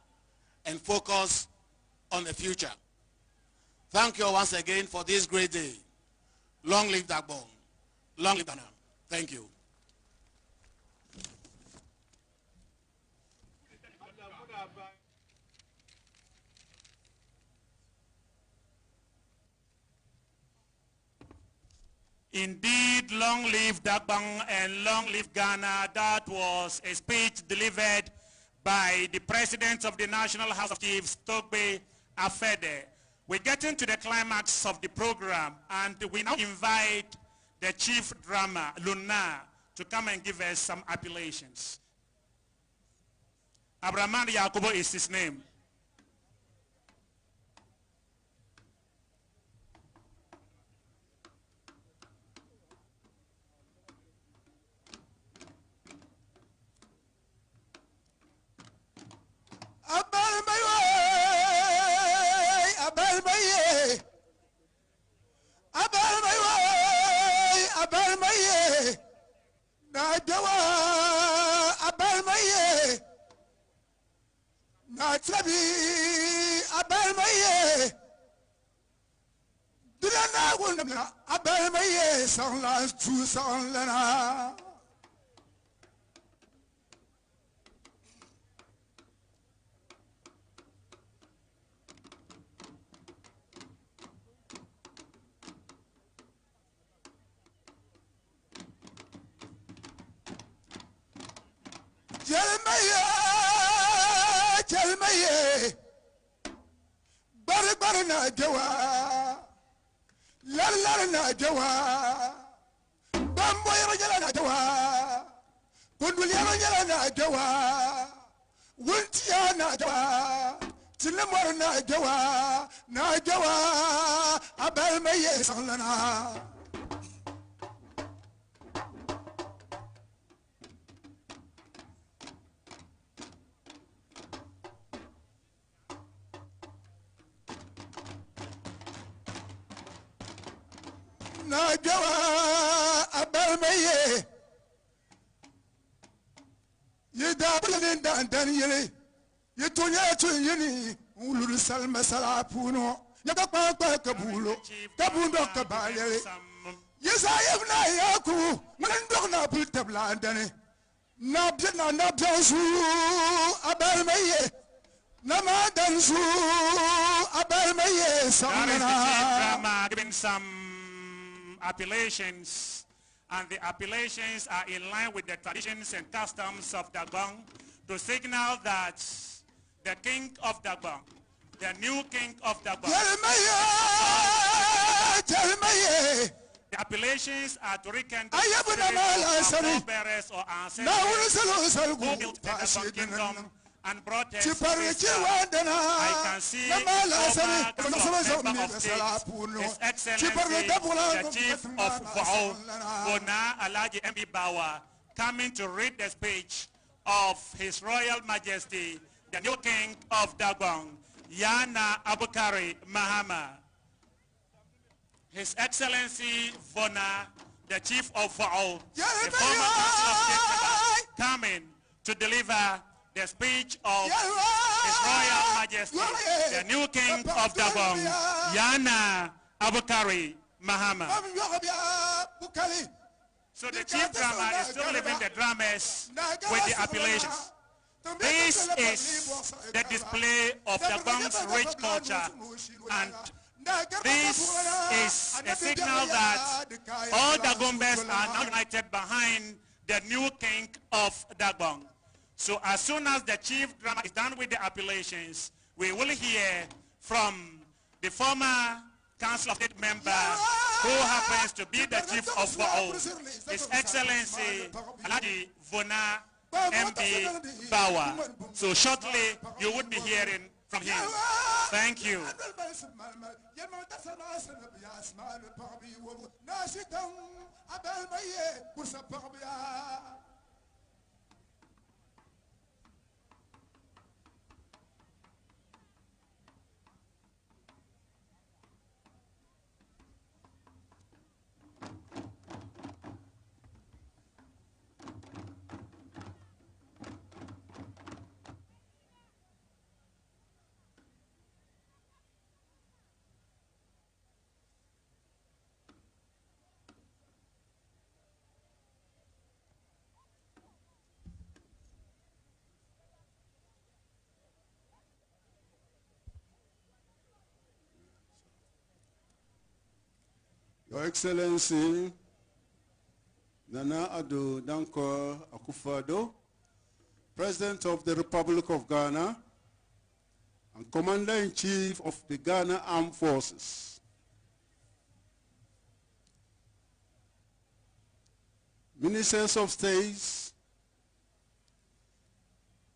and focus on the future. Thank you once again for this great day. Long live Dagbon. Long live Ghana. Thank you. Indeed, long live Dagbon and long live Ghana. That was a speech delivered by the President of the National House of Chiefs, Togbe Afede. We're getting to the climax of the program, and we now invite the chief drummer, Luna, to come and give us some appellations. Abraman Yakubo is his name. na Gbewaa, lar na Gbewaa, bambo yara na Gbewaa, kundul yara na Gbewaa, wuntiya na Gbewaa, tilamor na Gbewaa, abel maye sanlana. Na Gbewaa abel maye yida bulin dan yele yitonya tuyini ulul salma salapuno yaka pa kabulo kabundo kabale yesayef na yaku ngandok na bul tabla dane na bjansu abel maye nama dansu abel maye samana giving some appellations and the appellations are in line with the traditions and customs of Dagbon to signal that the king of Dagbon, the new king of Dagbon, the appellations are to rekindle the forebearers or ancestors who built the Dagbon kingdom and brought us to this time. I can see the former member of state, His Excellency, the Chief of Gbewaa, Bona Alhaji Gbewaa, coming to read the speech of His Royal Majesty, the new King of Dagbon, Yana Abukari Mahama. His Excellency Bona, the Chief of Gbewaa, the former Council of State member, coming to deliver the speech of His Royal Majesty, the new King of Dagbon, Yana Abukari Mahama. So the chief drummer is still leaving the drummers with the appellations. This is the display of Dagbon's rich culture, and this is a signal that all Dagombers are now united behind the new King of Dagbon. So as soon as the chief drummer is done with the appellations, we will hear from the former Council of State member who happens to be the Chief of Gbewaa, His Excellency Alhaji Bona Gbewaa. So shortly you would be hearing from him. Thank you. Your Excellency, Nana Addo Dankwa Akufo-Addo, President of the Republic of Ghana and Commander-in-Chief of the Ghana Armed Forces, Ministers of States,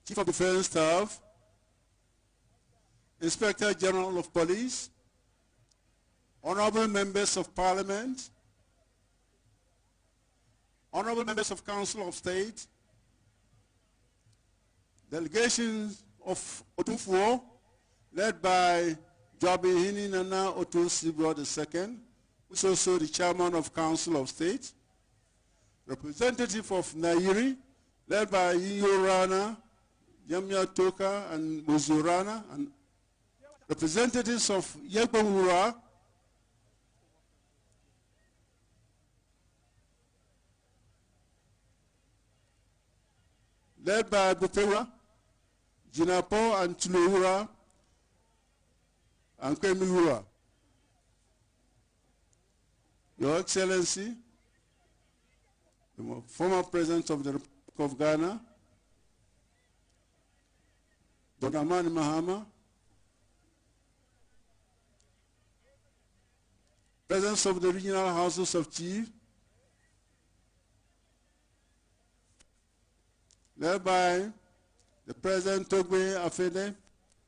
Chief of Defense Staff, Inspector General of Police, Honorable Members of Parliament, Honorable Members of Council of State, delegations of Otunfuo, led by Jabihini Nana Otu-Sibro II, who is also the Chairman of Council of State, representative of Nairi, led by Iyo Rana, Yamya Toka, and Muzurana, and representatives of Gbewaa, led by Bupera, Jinapo, and Tuluhura, and Kwemihura. Your Excellency, the former President of the Republic of Ghana, Dr. Amani Mahama, Presidents of the Regional Houses of Chiefs, led by the President Togbe Afede,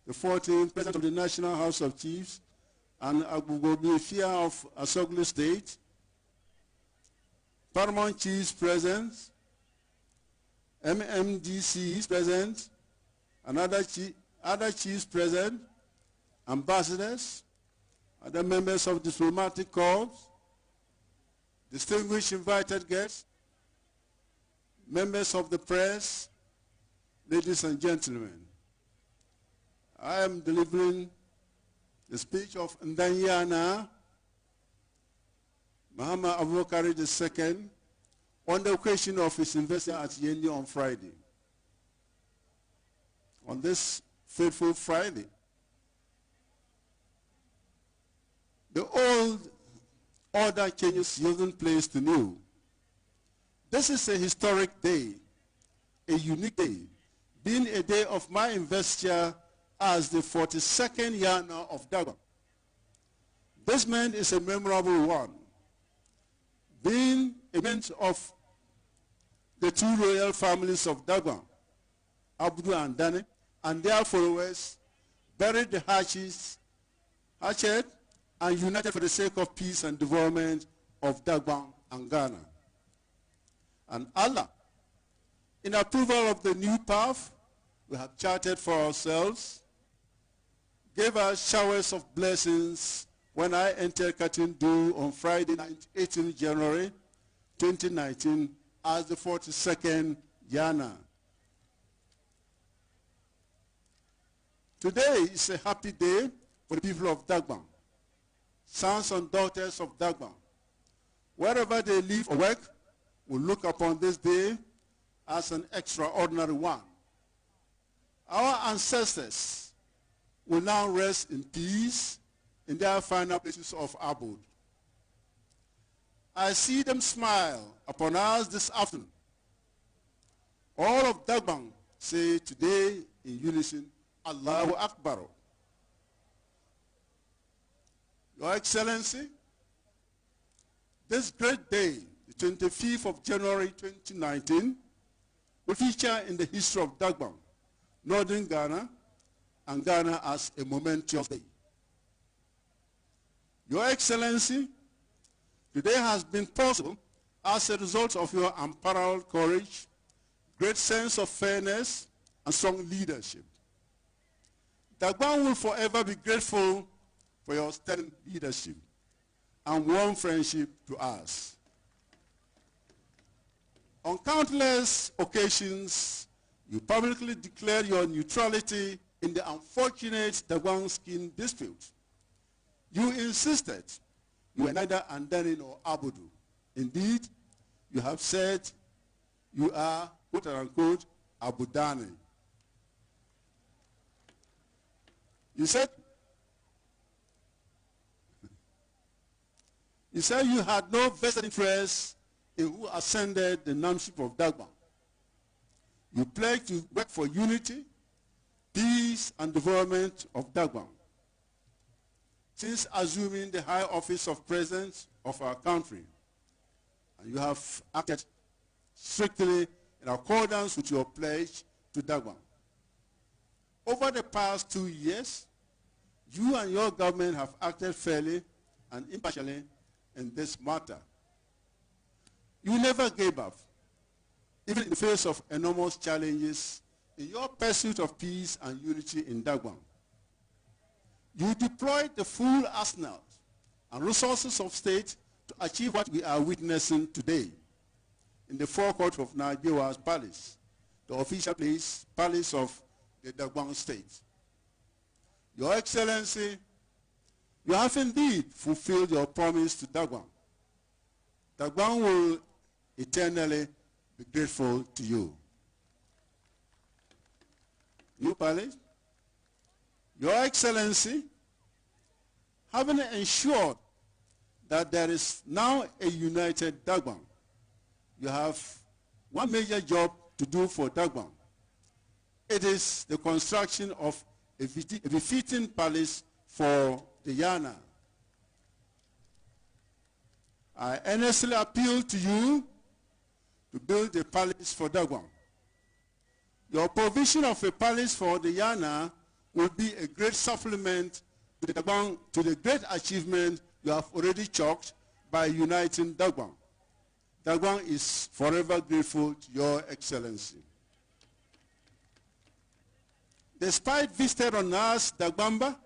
the 14th President of the National House of Chiefs, and Abugobi Fia of Asoglu State, Paramount Chiefs present, MMDCs present, and other chiefs present, ambassadors, other members of diplomatic corps, distinguished invited guests, members of the press, ladies and gentlemen. I am delivering the speech of Ndanyana Mahama Abukari II on the occasion of his investor at Yendi on Friday. On this fateful Friday, the old order changes yielding place to new. This is a historic day, a unique day, being a day of my investiture as the 42nd Yana of Dagbon. This month is a memorable one, being a month of the two royal families of Dagbon, Abdu and Dane, and their followers buried the hatchet and united for the sake of peace and development of Dagbon and Ghana. And Allah, in approval of the new path we have charted for ourselves, gave us showers of blessings when I entered Katindu on Friday night, 18 January 2019, as the 42nd Yana. Today is a happy day for the people of Dagbon, sons and daughters of Dagbon. Wherever they live or work, will look upon this day as an extraordinary one. Our ancestors will now rest in peace in their final places of abode. I see them smile upon us this afternoon. All of Dagbon say today in unison, Allahu Akbar. Your Excellency, this great day, the 25th of January 2019, will feature in the history of Dagbon, Northern Ghana, and Ghana as a momentous day. Your Excellency, today has been possible as a result of your unparalleled courage, great sense of fairness, and strong leadership. Dagbon will forever be grateful for your sterling leadership and warm friendship to us. On countless occasions, you publicly declared your neutrality in the unfortunate Dagbon skin dispute. You insisted you were neither Andani nor Abudu. Indeed, you have said you are, quote unquote, Abudani. You said you had no vested interest in who ascended the nameship of Dagbon. You pledged to work for unity, peace, and development of Dagbon. Since assuming the high office of President of our country, and you have acted strictly in accordance with your pledge to Dagbon. Over the past 2 years, you and your government have acted fairly and impartially in this matter. You never gave up, even in the face of enormous challenges in your pursuit of peace and unity in Dagbon. You deployed the full arsenal and resources of state to achieve what we are witnessing today in the forecourt of Gbewaa's palace, the official palace of the Dagbon state. Your Excellency, you have indeed fulfilled your promise to Dagbon. Dagbon will eternally be grateful to you. New palace, Your Excellency, having ensured that there is now a united Dagbon, you have one major job to do for Dagbon. It is the construction of a befitting palace for the Yana. I earnestly appeal to you to build a palace for Dagbon. Your provision of a palace for the Yana will be a great supplement to the great achievement you have already chalked by uniting Dagbon. Dagbon is forever grateful to Your Excellency. Despite visited on us, Dagbamba,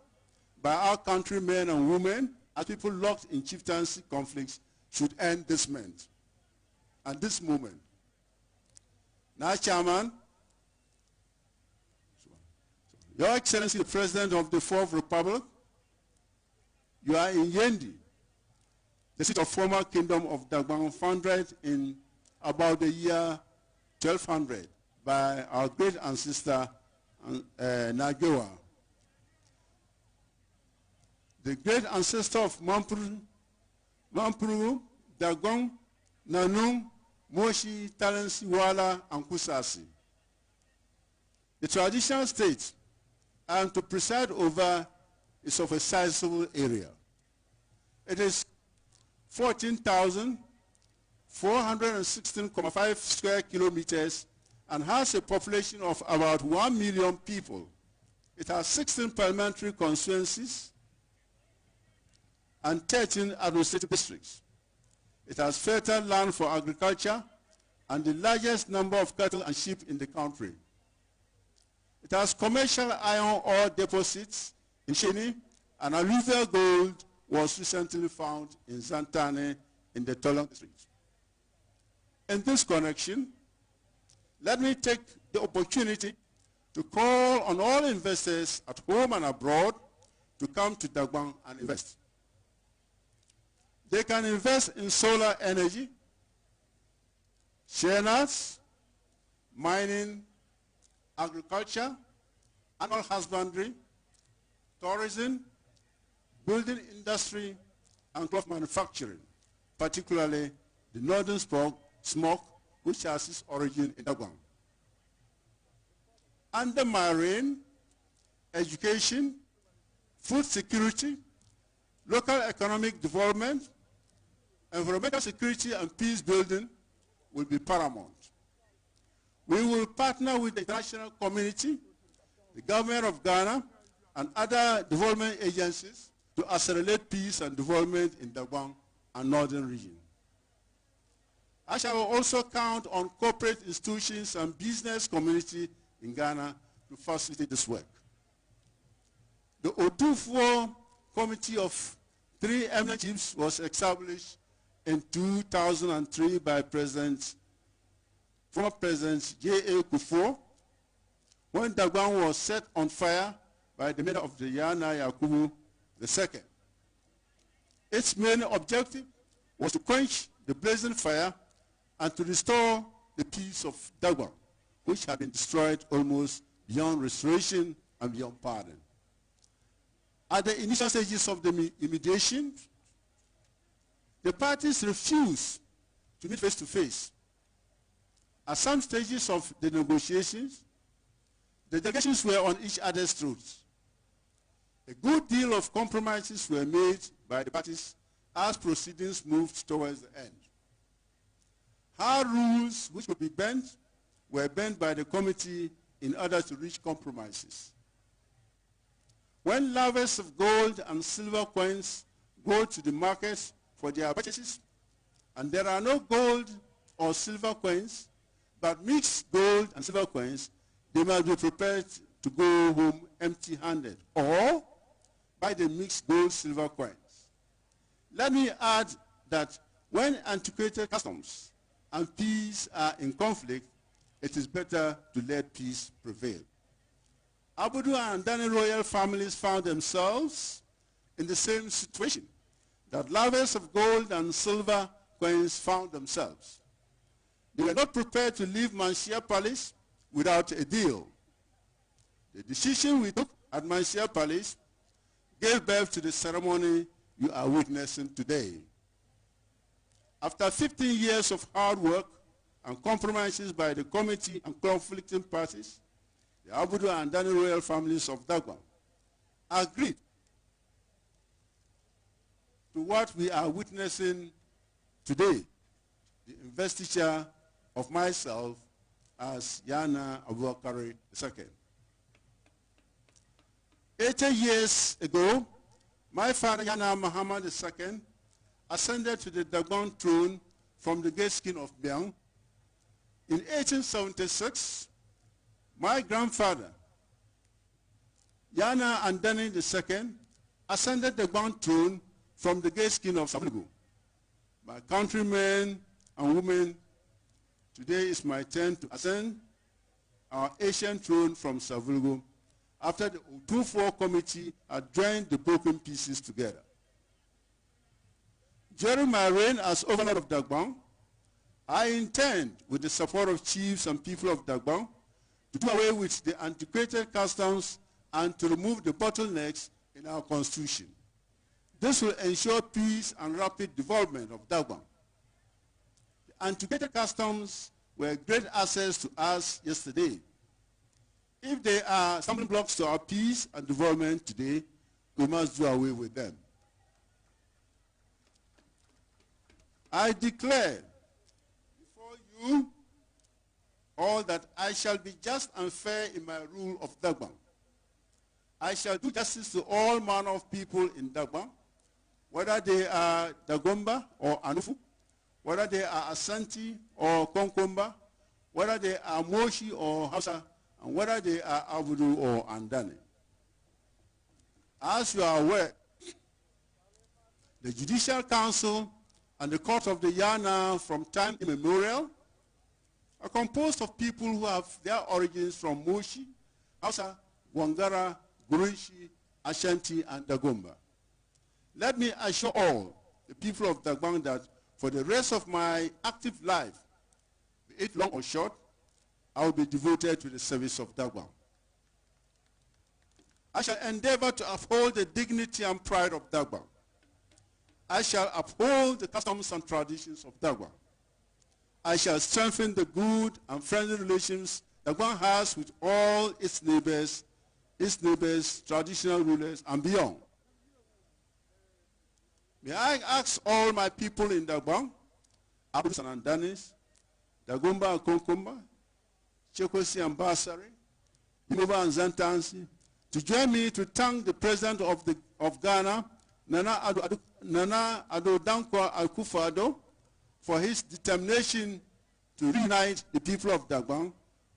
by our countrymen and women, as people locked in chieftaincy conflicts, should end this month and this moment. Now, Chairman, Your Excellency, the President of the Fourth Republic, you are in Yendi, the seat of former Kingdom of Dagbon, founded in about the year 1200 by our great ancestor, Gbewaa. The great ancestor of Mampuru, Dagbon, Nanung, Moshi, Talensi, Wala, and Kusasi. The traditional state I am to preside over is of a sizable area. It is 14,416.5 square kilometers and has a population of about 1 million people. It has 16 parliamentary constituencies and 13 administrative districts. It has fertile land for agriculture and the largest number of cattle and sheep in the country. It has commercial iron ore deposits in Shini, and alluvial gold was recently found in Zantane in the Tolong district. In this connection, let me take the opportunity to call on all investors at home and abroad to come to Dagbon and invest. They can invest in solar energy, share nuts, mining, agriculture, animal husbandry, tourism, building industry, and cloth manufacturing, particularly the northern smoke, which has its origin in Dagbon. Under marine, education, food security, local economic development, environmental security and peace building will be paramount. We will partner with the international community, the government of Ghana, and other development agencies to accelerate peace and development in Dagbon and northern region. I shall also count on corporate institutions and business community in Ghana to facilitate this work. The Odufuo Committee of 3 eminent chiefs was established in 2003 by former President J.A. Kufuor, when Dagbon was set on fire by the leader of the Yana Yakubu II. Its main objective was to quench the blazing fire and to restore the peace of Dagbon, which had been destroyed almost beyond restoration and beyond pardon. At the initial stages of the mediation, the parties refused to meet face to face. At some stages of the negotiations, the delegations were on each other's throats. A good deal of compromises were made by the parties as proceedings moved towards the end. Hard rules which would be bent were bent by the committee in order to reach compromises. When lovers of gold and silver coins go to the market for their purchases, and there are no gold or silver coins, but mixed gold and silver coins, they must be prepared to go home empty-handed or buy the mixed gold-silver coins. Let me add that when antiquated customs and peace are in conflict, it is better to let peace prevail. Abudu and Dani royal families found themselves in the same situation that lovers of gold and silver coins found themselves. They were not prepared to leave Manshia Palace without a deal. The decision we took at Manshia Palace gave birth to the ceremony you are witnessing today. After 15 years of hard work and compromises by the committee and conflicting parties, the Abudu and Dani royal families of Dagbon agreed to what we are witnessing today, the investiture of myself as Yana Abukari II. 80 years ago, my father Yana Muhammad II ascended to the Dagbon throne from the gate skin of Biang. In 1876, my grandfather Yana Andani II ascended the Dagbon throne from the gate skin of Savulgo. My countrymen and women, today is my turn to ascend our ancient throne from Savulgo after the Odufuo committee had joined the broken pieces together. During my reign as Overlord of Dagbon, I intend, with the support of chiefs and people of Dagbon, to do away with the antiquated customs and to remove the bottlenecks in our constitution. This will ensure peace and rapid development of Dagbon. The integrated customs were great assets to us yesterday. If they are stumbling blocks to our peace and development today, we must do away with them. I declare before you all that I shall be just and fair in my rule of Dagbon. I shall do justice to all manner of people in Dagbon, whether they are Dagomba or Anufu, whether they are Asante or Konkomba, whether they are Moshi or Hausa, and whether they are Abudu or Andane. As you are aware, the Judicial Council and the Court of the Yana from time immemorial are composed of people who have their origins from Moshi, Hausa, Wangara, Gurinchi, Ashanti, and Dagomba. Let me assure all the people of Dagbon that for the rest of my active life, be it long or short, I will be devoted to the service of Dagbon. I shall endeavor to uphold the dignity and pride of Dagbon. I shall uphold the customs and traditions of Dagbon. I shall strengthen the good and friendly relations Dagbon has with all its neighbors, traditional rulers, and beyond. May I ask all my people in Dagbon, Abus and Andanis, Dagomba and Konkomba, Chekosi and Basari, Imova and Zantansi, to join me to thank the President of Ghana, Nana Addo Dankwa Akufo-Addo, for his determination to reunite the people of Dagbon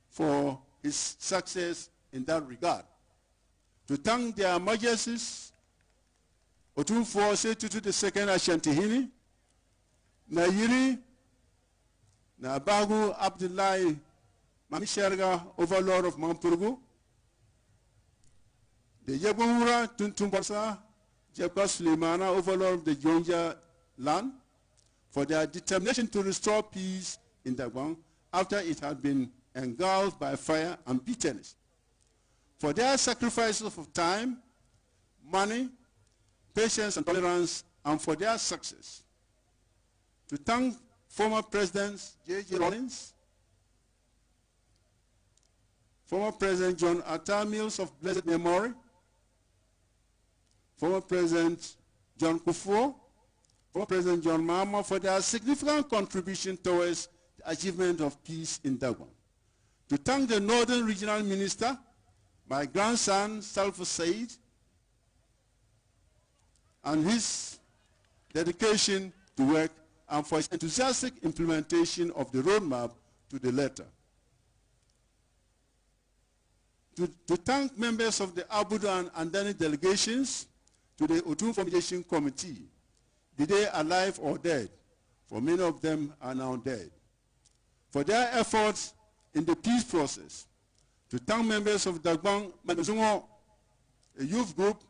for his success in that regard. To thank their Majesties, Otumfuo Setutu II Ashanti-Hini, Nayiri, Nabagu Abdullahi Mamisherga, Overlord of Mampurgu, the Yebunura Tuntumbarsa, Jacob Suleimana, Overlord of the Jonja land, for their determination to restore peace in Dagbon after it had been engulfed by fire and bitterness. For their sacrifices of time, money, patience, and tolerance, and for their success. To thank former Presidents J.J. Rawlings, former President John Atta Mills of blessed memory, former President John Kufuor, former President John Mahama, for their significant contribution towards the achievement of peace in Dagbon. To thank the Northern Regional Minister, my grandson, Salfa Said, and his dedication to work and for his enthusiastic implementation of the roadmap to the letter. To thank members of the Abudu and Andani delegations, to the Otum Formation Committee, be they alive or dead, for many of them are now dead, for their efforts in the peace process. To thank members of Dagbon Manuzungo, a youth group,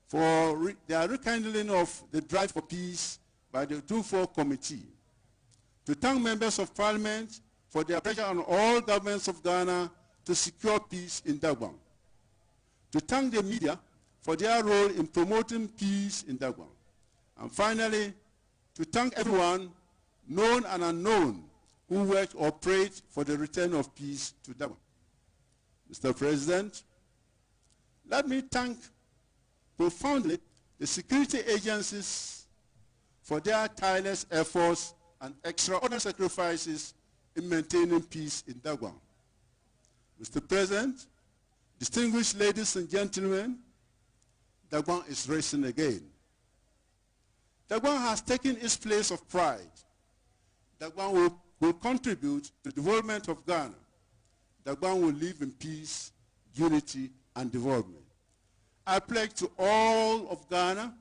for their rekindling of the drive for peace by the 2-4 committee. To thank members of parliament for their pressure on all governments of Ghana to secure peace in Dagbon. To thank the media for their role in promoting peace in Dagbon. And finally, to thank everyone, known and unknown, who worked or prayed for the return of peace to Dagbon. Mr. President, let me thank profoundly the security agencies for their tireless efforts and extraordinary sacrifices in maintaining peace in Dagbon. Mr. President, distinguished ladies and gentlemen, Dagbon is racing again. Dagbon has taken its place of pride. Dagbon will contribute to the development of Ghana. Dagbon will live in peace, unity, and development. I pledge to all of Ghana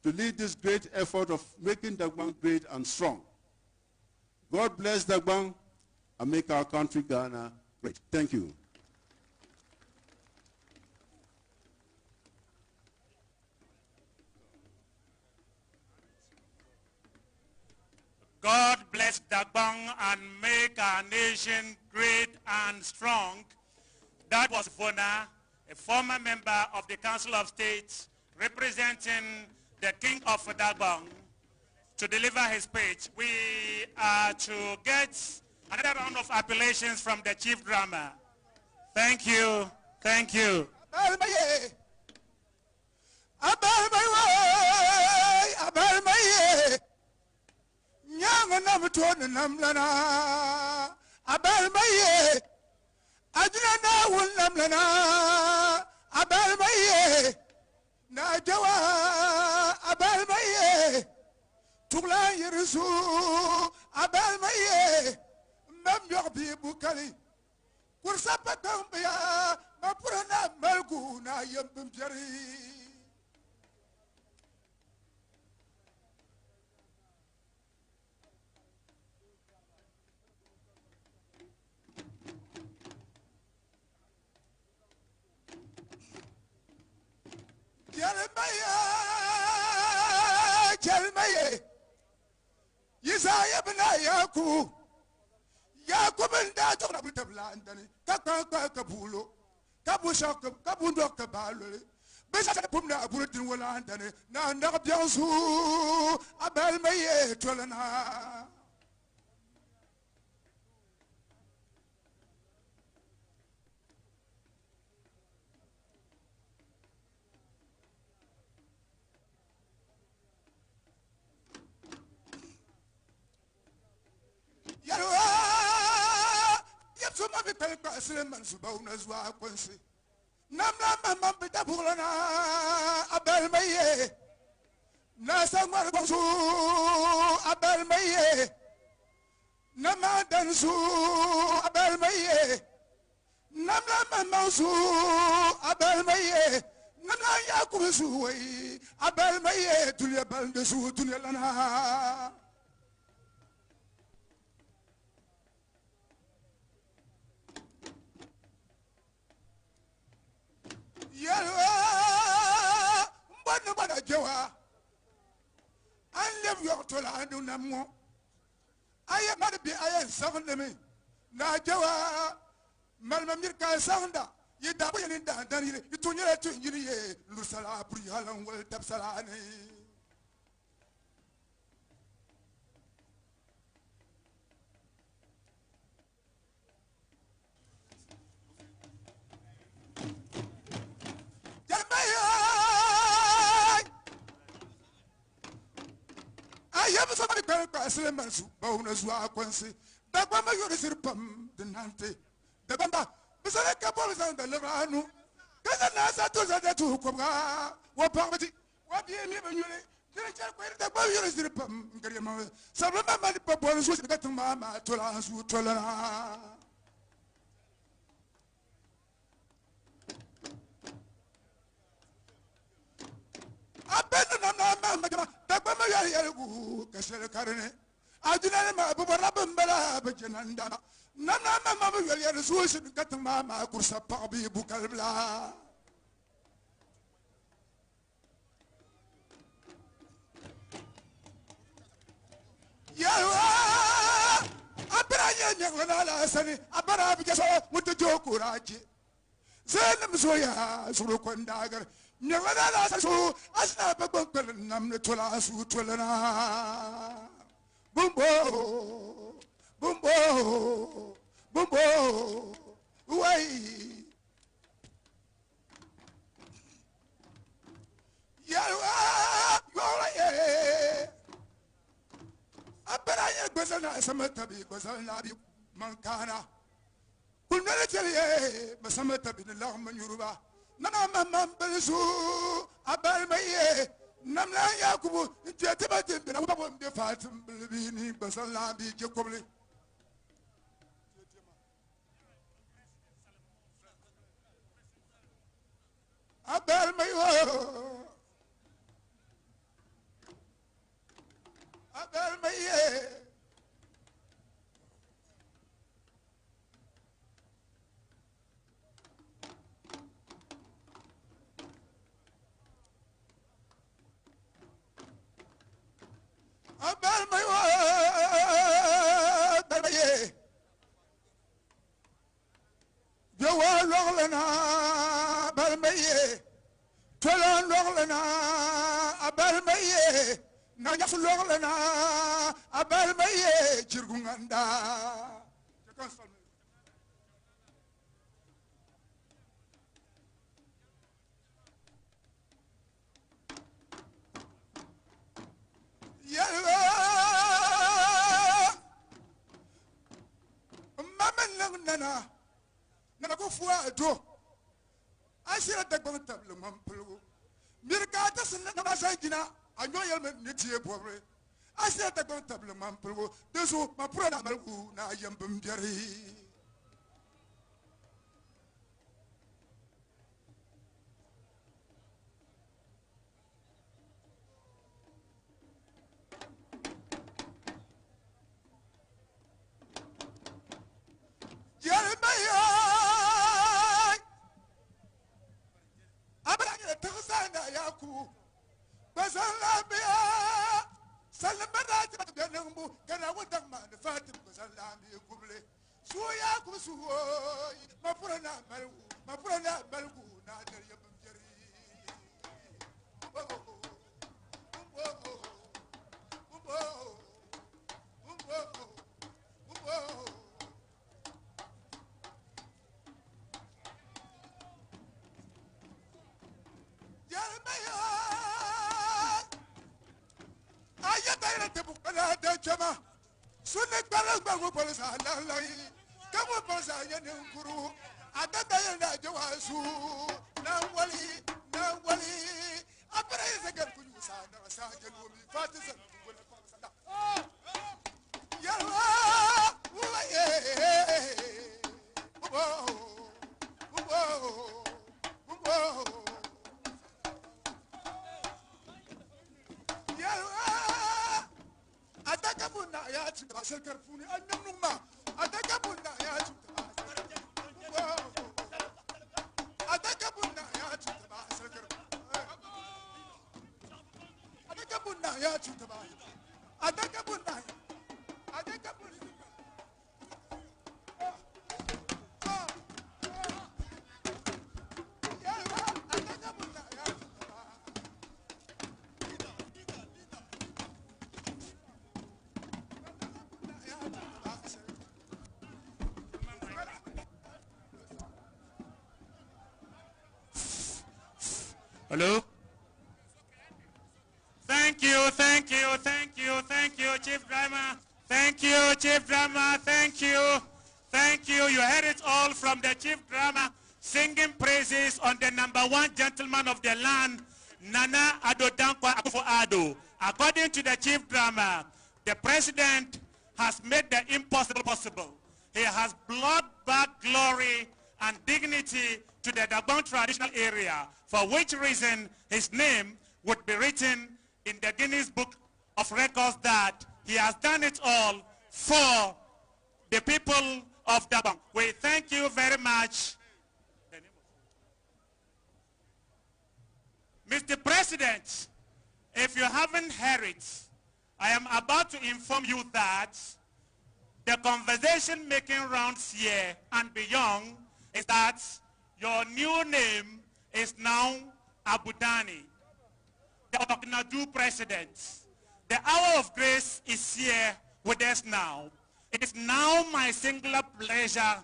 to lead this great effort of making Dagbon great and strong. God bless Dagbon and make our country Ghana great. Thank you. God bless Dagbon and make our nation great and strong. That was Fona, a former member of the Council of State representing the King of Dagbon. to deliver his speech. We are to get another round of appellations from the chief drummer. Thank you. Thank you. Gbewaa an leb yok tola anu nammo aya mad bi aya saxne me na Gbewaa malma mir ka saxnda yi da bo yen da dan yi to nyere to nyiri ye lu sala buri halan wal tab salane ayam sama di pelka sleman su bauna su akwansi Dagbon ma yori sir pam de nante Dagbon ba bisale ka bol san de lebranu kaza na sa to za tu ko ga wo pamati wo bi mi ba nyole kire cher ko Dagbon yori sir pam ngari ma sabla ma ma di pa bol su ka tun ma ma to la su to la abena na ma Dagbon ma yari yari gu kasel karne aduna ma bu rabam bala ba jananda nana ma ma yari yari su su ka tun ma ma kursa pa bi bu kalbla yawa abra nya nya la sani abra bi so mutu jokuraji zalim soya suru kondagar nyawala la su asna ba gongal nam ne tola su tolana bumbo bumbo bumbo way yawa yola ye abaraya gbazana samata bi gbazana bi mankana kunna tele masamata bi lahum yuruba nana mamam belsu abal maye namna yakubu jetibati bi na babo de fatim bi ni basalla bi jekobli abal mayo abal maye abal mayo abal maye Gbewaa loxlena abal maye tolon loxlena abal maye na nyafulole na abel maye jirgunganda yalla mamen nana ko fuwa do asira Dagbon table mampulu mirkata sunna na masajina anyo yelme netie pobre asira Dagbon table mampulu deso mapura na malku na yambum jari Hello? Thank you, thank you, thank you, thank you, Chief Drama. Thank you, Chief Drama. Thank you. Thank you. You heard it all from the Chief Drama singing praises on the #1 gentleman of the land, Nana Addo Dankwa Akufo-Addo. According to the Chief Drama, the president has made the impossible possible. He has brought back glory and dignity to the Dagbon traditional area, for which reason his name would be written in the Guinness Book of Records that he has done it all for the people of Dagbon. We thank you very much. Mr. President, if you haven't heard it, I am about to inform you that the conversation making rounds here and beyond is that your new name is now Abudani, the Ognadu president. The hour of grace is here with us now. It is now my singular pleasure.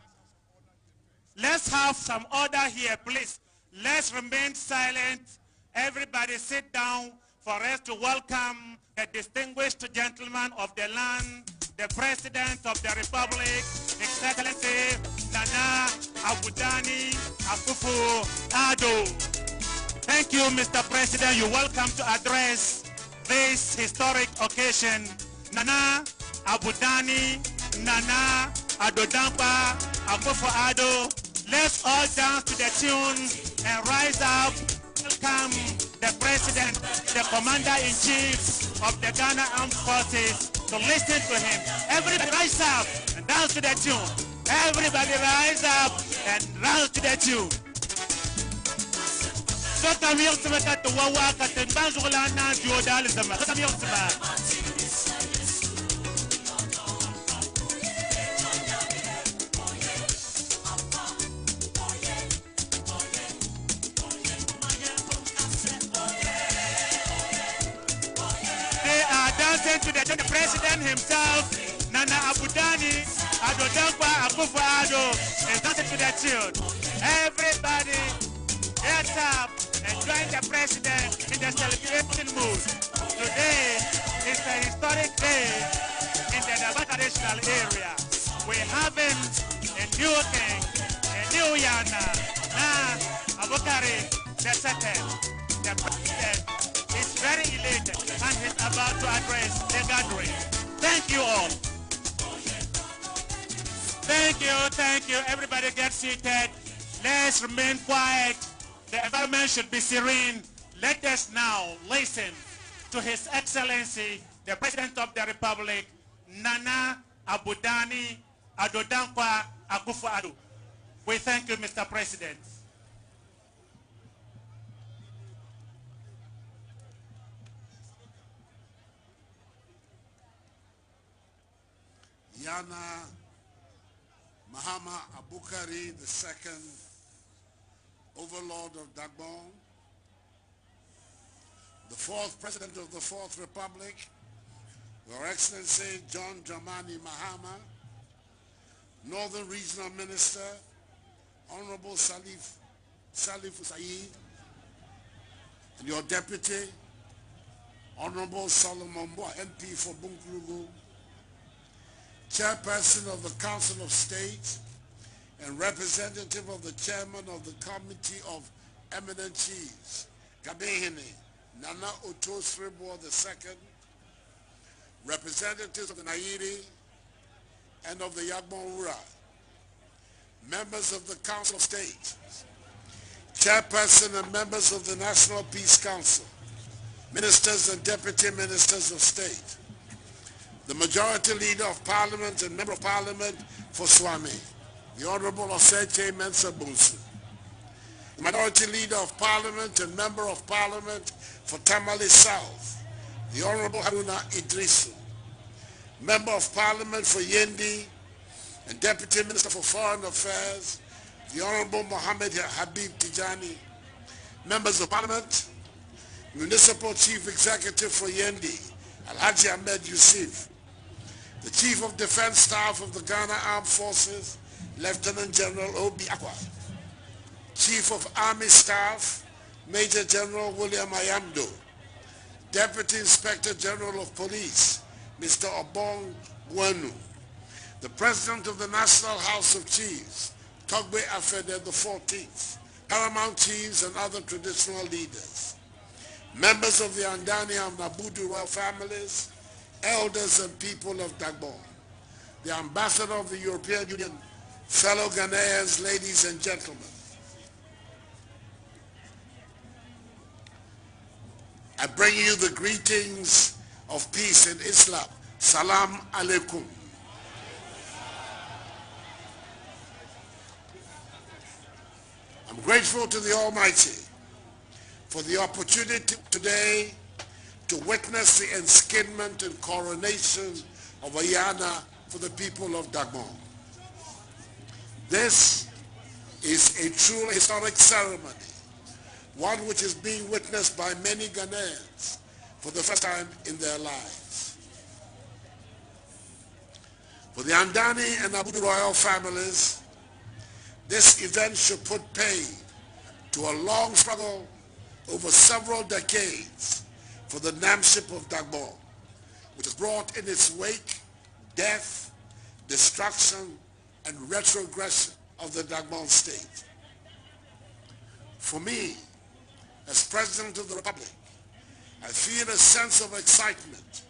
Let's have some order here, please. Let's remain silent. Everybody sit down for us to welcome the distinguished gentleman of the land, the President of the Republic, His Excellency Nana Abudani Akufo-Addo. Thank you, Mr. President. You're welcome to address this historic occasion. Nana Abudani, Nana Addo Dankwa Akufo-Addo. Let's all dance to the tune and rise up. Welcome the President, the Commander-in-Chief of the Ghana Armed Forces, to listen to him. Everybody rise up and dance to the tune. Everybody rise up and dance to the tune. So come here to make the wawa katen banzula na diodal zama. So come here to listen to the president himself, Nana Abudani, Ado Dagbon Akufo-Addo, is dancing to the tune. Everybody get up and join the president in the celebration mood. Today is a historic day in the Dagbon traditional area. We're having a new king, a new Yana, Abukari II. The president is very elated and he's about to address the gathering. Thank you all. Thank you. Everybody get seated. Let's remain quiet. The environment should be serene. Let us now listen to His Excellency, the President of the Republic, Nana Abudani Ado Dagbon Akufo-Addo. We thank you, Mr. President. Yana Mahama Abukari II, Overlord of Dagbon, the fourth President of the Fourth Republic, Your Excellency John Dramani Mahama, Northern Regional Minister, Honorable Salif Said, and your Deputy, Honorable Solomon Boa, MP for Bunkurugu, Chairperson of the Council of State, and representative of the Chairman of the Committee of Eminent Chiefs, Kabehene, Nana Otos Rebo II, representatives of the Nairi and of the Yagbon Ura, members of the Council of State, Chairperson and members of the National Peace Council, ministers and deputy ministers of state, the Majority Leader of Parliament and Member of Parliament for Swami, the Honorable Oseche Mensah Bunsu, the Minority Leader of Parliament and Member of Parliament for Tamale South, the Honorable Haruna Idrisu, Member of Parliament for Yendi and Deputy Minister for Foreign Affairs, the Honorable Mohammed Habib Tijani, Members of Parliament, Municipal Chief Executive for Yendi, Alhaji Ahmed Yusuf, the Chief of Defense Staff of the Ghana Armed Forces, Lieutenant General Obi Akwa, Chief of Army Staff, Major General William Ayamdo, Deputy Inspector General of Police, Mr. Obong Gwenu, the President of the National House of Chiefs, Togbe Afede the 14th, Paramount Chiefs and other traditional leaders, members of the Andani and Nabudu royal families, elders and people of Dagbon, the Ambassador of the European Union, fellow Ghanaians, ladies and gentlemen. I bring you the greetings of peace in Islam. Salam alaikum. I'm grateful to the Almighty for the opportunity today to witness the enskinment and coronation of Ayana for the people of Dagbon. This is a truly historic ceremony, one which is being witnessed by many Ghanaians for the first time in their lives. For the Andani and Abudu royal families, this event should put paid to a long struggle over several decades for the nameship of Dagbon, which has brought in its wake death, destruction, and retrogression of the Dagbon state. For me, as President of the Republic, I feel a sense of excitement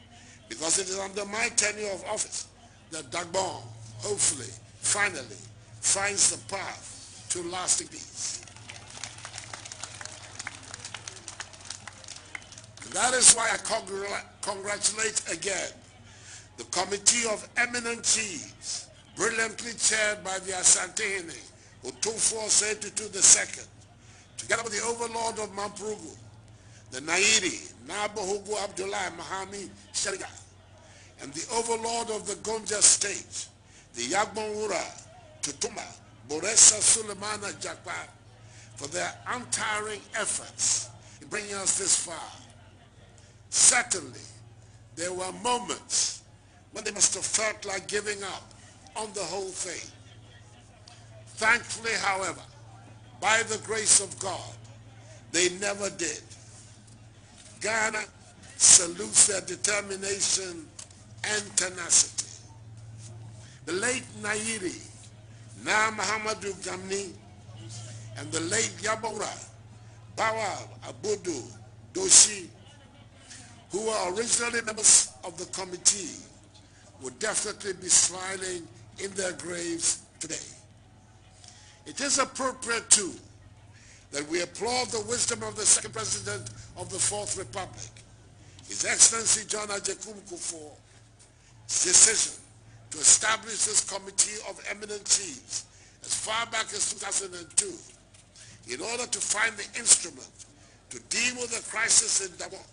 because it is under my tenure of office that Dagbon, hopefully, finally, finds the path to lasting peace. And that is why I congratulate again the Committee of Eminent Chiefs, brilliantly chaired by the Asantehene, Otumfuo Setutu II, together with the Overlord of Mampurugu, the Nairi, Nabohugu Abdullahi Mahami Sheriga, and the Overlord of the Gonja State, the Yagbon Ura, Tutuma, Boresa Sulemana Jakpa, for their untiring efforts in bringing us this far. Certainly, There were moments when they must have felt like giving up on the whole thing. Thankfully, however, by the grace of God, they never did. Ghana salutes their determination and tenacity. The late Nairi, Na Muhammadu Gamni, and the late Gbewaa, Gbewaa Abudu Doshi, who were originally members of the committee, would definitely be smiling in their graves today. It is appropriate, too, that we applaud the wisdom of the second president of the Fourth Republic, His Excellency John Ajay Kufuor's decision to establish this committee of eminent chiefs as far back as 2002 in order to find the instrument to deal with the crisis in Dagbon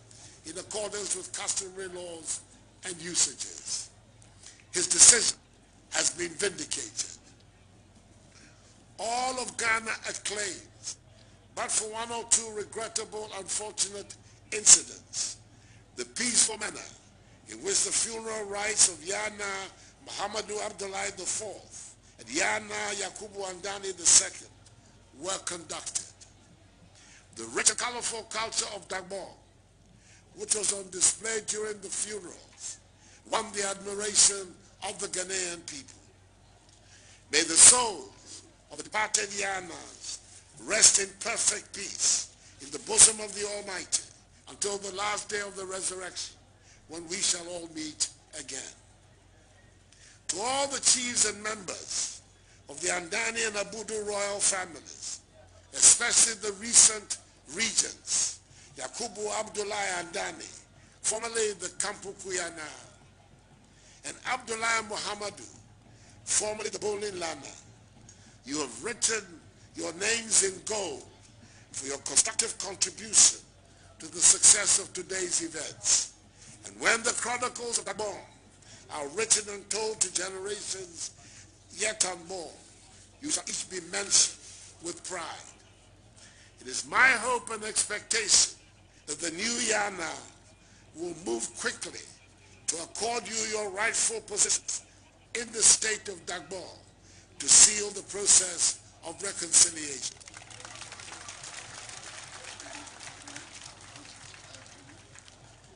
in accordance with customary laws and usages. His decision has been vindicated. All of Ghana acclaims, but for one or two regrettable, unfortunate incidents, the peaceful manner in which the funeral rites of Yana Muhammadu Abdullahi IV and Yana Yakubu Andani II were conducted. The rich and colorful culture of Dagbon, which was on display during the funerals, won the admiration of the Ghanaian people. May the souls of the departed Yanas rest in perfect peace in the bosom of the Almighty until the last day of the resurrection, when we shall all meet again. To all the chiefs and members of the Andani and Abudu royal families, especially the recent regents, Yakubu Abdullahi Andani, formerly the Kampuku Yana, and Abdullahi Muhammadu, formerly the Bolin Lana, you have written your names in gold for your constructive contribution to the success of today's events. And when the chronicles of Dagbon are written and told to generations yet unborn, you shall each be mentioned with pride. It is my hope and expectation that the new Yana will move quickly to accord you your rightful positions in the state of Dagbon to seal the process of reconciliation.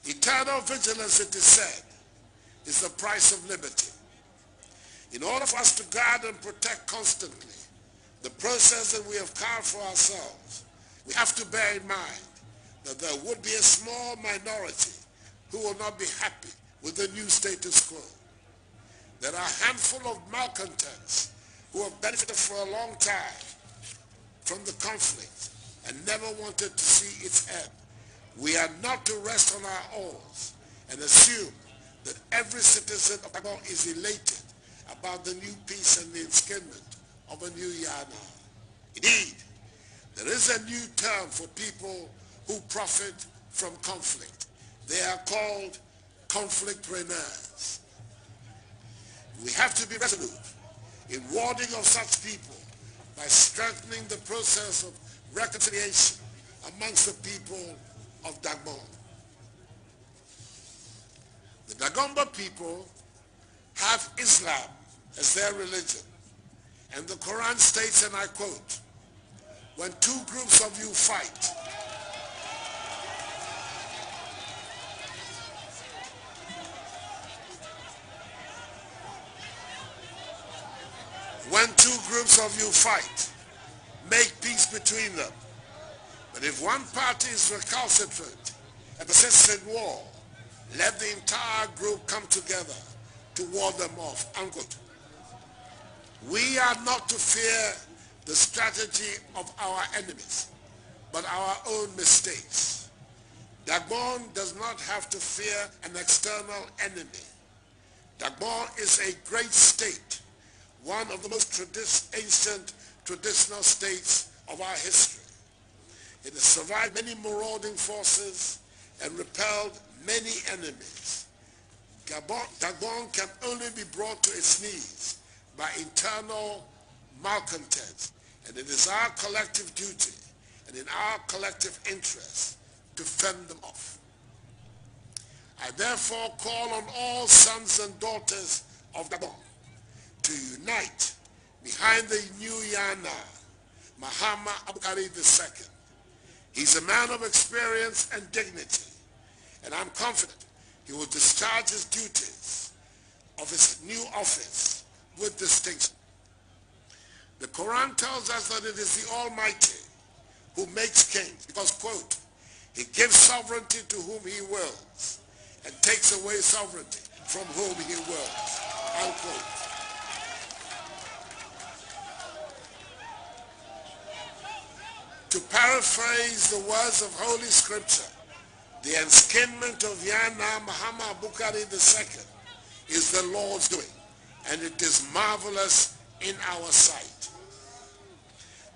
Eternal vigilance, it is said, is the price of liberty. In order for us to guard and protect constantly the process that we have carved for ourselves, we have to bear in mind that there would be a small minority who will not be happy with the new status quo. There are a handful of malcontents who have benefited for a long time from the conflict and never wanted to see its end. We are not to rest on our oars and assume that every citizen of Dagbon is elated about the new peace and the inskinment of a new Yana. Indeed, there is a new term for people who profit from conflict. They are called conflictpreneurs. We have to be resolute in warding off such people by strengthening the process of reconciliation amongst the people of Dagbon. The Dagomba people have Islam as their religion, and the Quran states, and I quote, "When two groups of you fight, make peace between them. But if one party is recalcitrant and persists in war, let the entire group come together to ward them off." Unquote. We are not to fear the strategy of our enemies, but our own mistakes. Dagbon does not have to fear an external enemy. Dagbon is a great state, one of the most ancient traditional states of our history. It has survived many marauding forces and repelled many enemies. Dagbon can only be brought to its knees by internal malcontents, and it is our collective duty and in our collective interest to fend them off. I therefore call on all sons and daughters of Dagbon to unite behind the new Yana, Mahama Abukari II. He's a man of experience and dignity, and I'm confident he will discharge his duties of his new office with distinction. The Quran tells us that it is the Almighty who makes kings because, quote, he gives sovereignty to whom he wills and takes away sovereignty from whom he wills, unquote. To paraphrase the words of Holy Scripture, the enskinment of Yana Mahama Abukari II is the Lord's doing, and it is marvelous in our sight.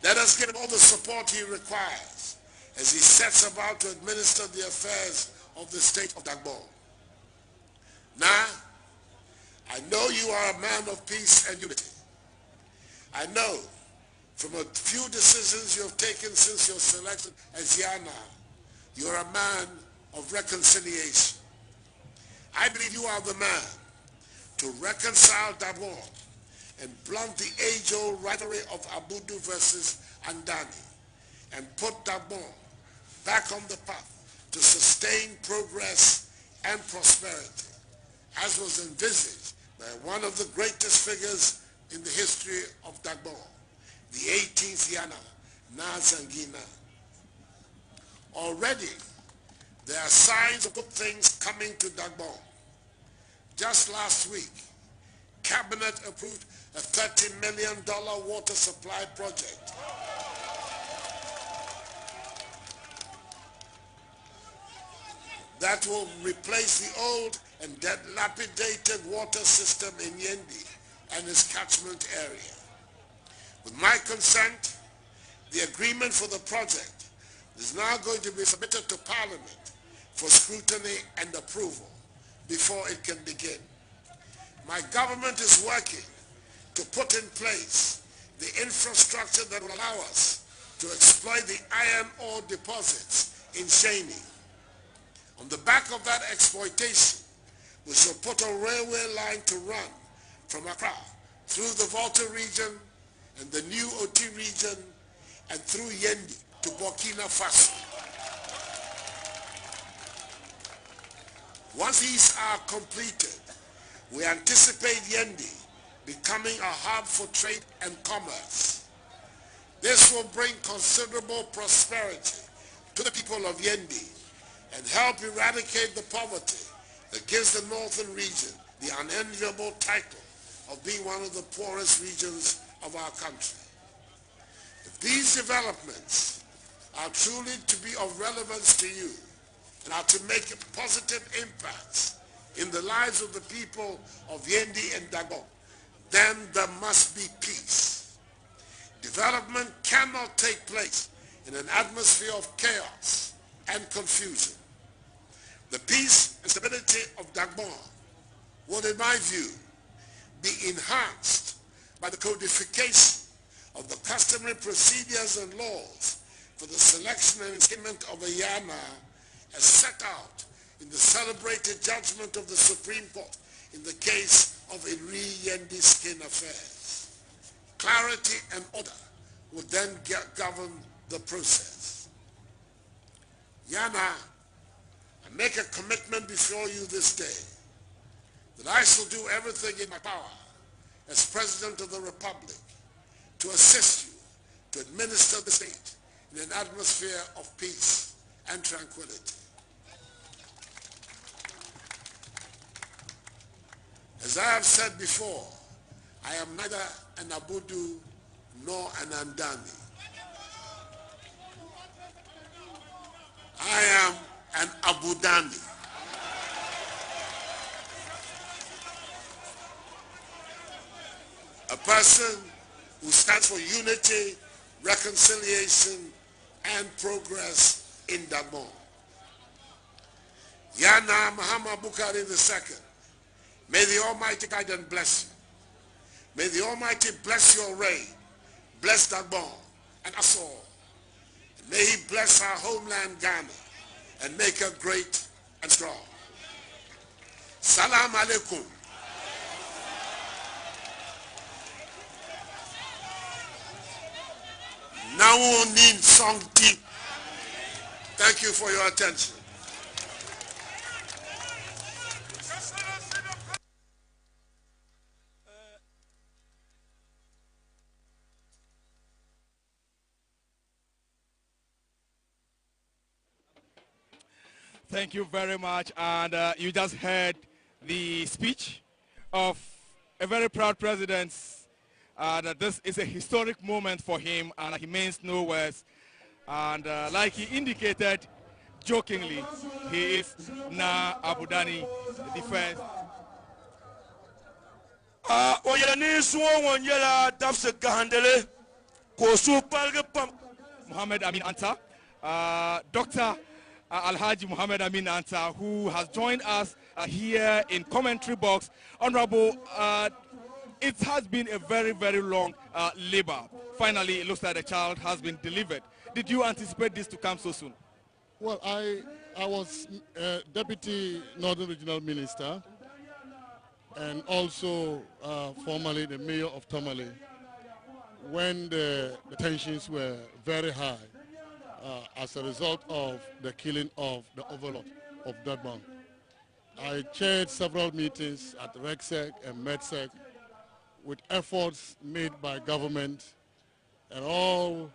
Let us give him all the support he requires as he sets about to administer the affairs of the state of Dagbon. Now, I know you are a man of peace and unity. I know from a few decisions you have taken since your selection as Yana, you are a man of reconciliation. I believe you are the man to reconcile Dagbon and blunt the age-old rivalry of Abudu versus Andani and put Dagbon back on the path to sustain progress and prosperity, as was envisaged by one of the greatest figures in the history of Dagbon, the 18th Yana, Nazangina. Already, there are signs of good things coming to Dagbon. Just last week, Cabinet approved a $30 million water supply project. That will replace the old and dilapidated water system in Yendi and its catchment area. With my consent, the agreement for the project is now going to be submitted to Parliament for scrutiny and approval before it can begin. My government is working to put in place the infrastructure that will allow us to exploit the iron ore deposits in Shani. On the back of that exploitation, we shall put a railway line to run from Accra through the Volta region and the new OT region and through Yendi to Burkina Faso. Once these are completed, we anticipate Yendi becoming a hub for trade and commerce. This will bring considerable prosperity to the people of Yendi and help eradicate the poverty that gives the northern region the unenviable title of being one of the poorest regions of our country. If these developments are truly to be of relevance to you and are to make positive impacts in the lives of the people of Yendi and Dagbon, then there must be peace. Development cannot take place in an atmosphere of chaos and confusion. The peace and stability of Dagbon will, in my view, be enhanced by the codification of the customary procedures and laws for the selection and enskinment of a Yana as set out in the celebrated judgment of the Supreme Court in the case of Iri Yendi skin affairs. Clarity and order will then govern the process. Yana, I make a commitment before you this day that I shall do everything in my power as President of the Republic to assist you to administer the state in an atmosphere of peace and tranquility. As I have said before, I am neither an Abudu nor an Andani. I am an Abudani. A person who stands for unity, reconciliation, and progress in Dagbon. Yana Mahama Abukari II, may the Almighty guide and bless you. May the Almighty bless your reign, bless Dagbon and us all. And may he bless our homeland Ghana and make her great and strong. alaikum. Now we need song deep. Thank you for your attention. Thank you very much. And you just heard the speech of a very proud president. That this is a historic moment for him, and he means no words. And like he indicated jokingly, he is Na Abudani the first. Muhammad Amin Anta, Dr. Alhaji Muhammad Amin Anta, who has joined us here in commentary box. Honorable, it has been a very, very long labor. Finally, it looks like the child has been delivered. Did you anticipate this to come so soon? Well, I was Deputy Northern Regional Minister and also formerly the Mayor of Tamale when the tensions were very high as a result of the killing of the Overlord of Dagbon. I chaired several meetings at RECSEC and MEDSEC with efforts made by government and all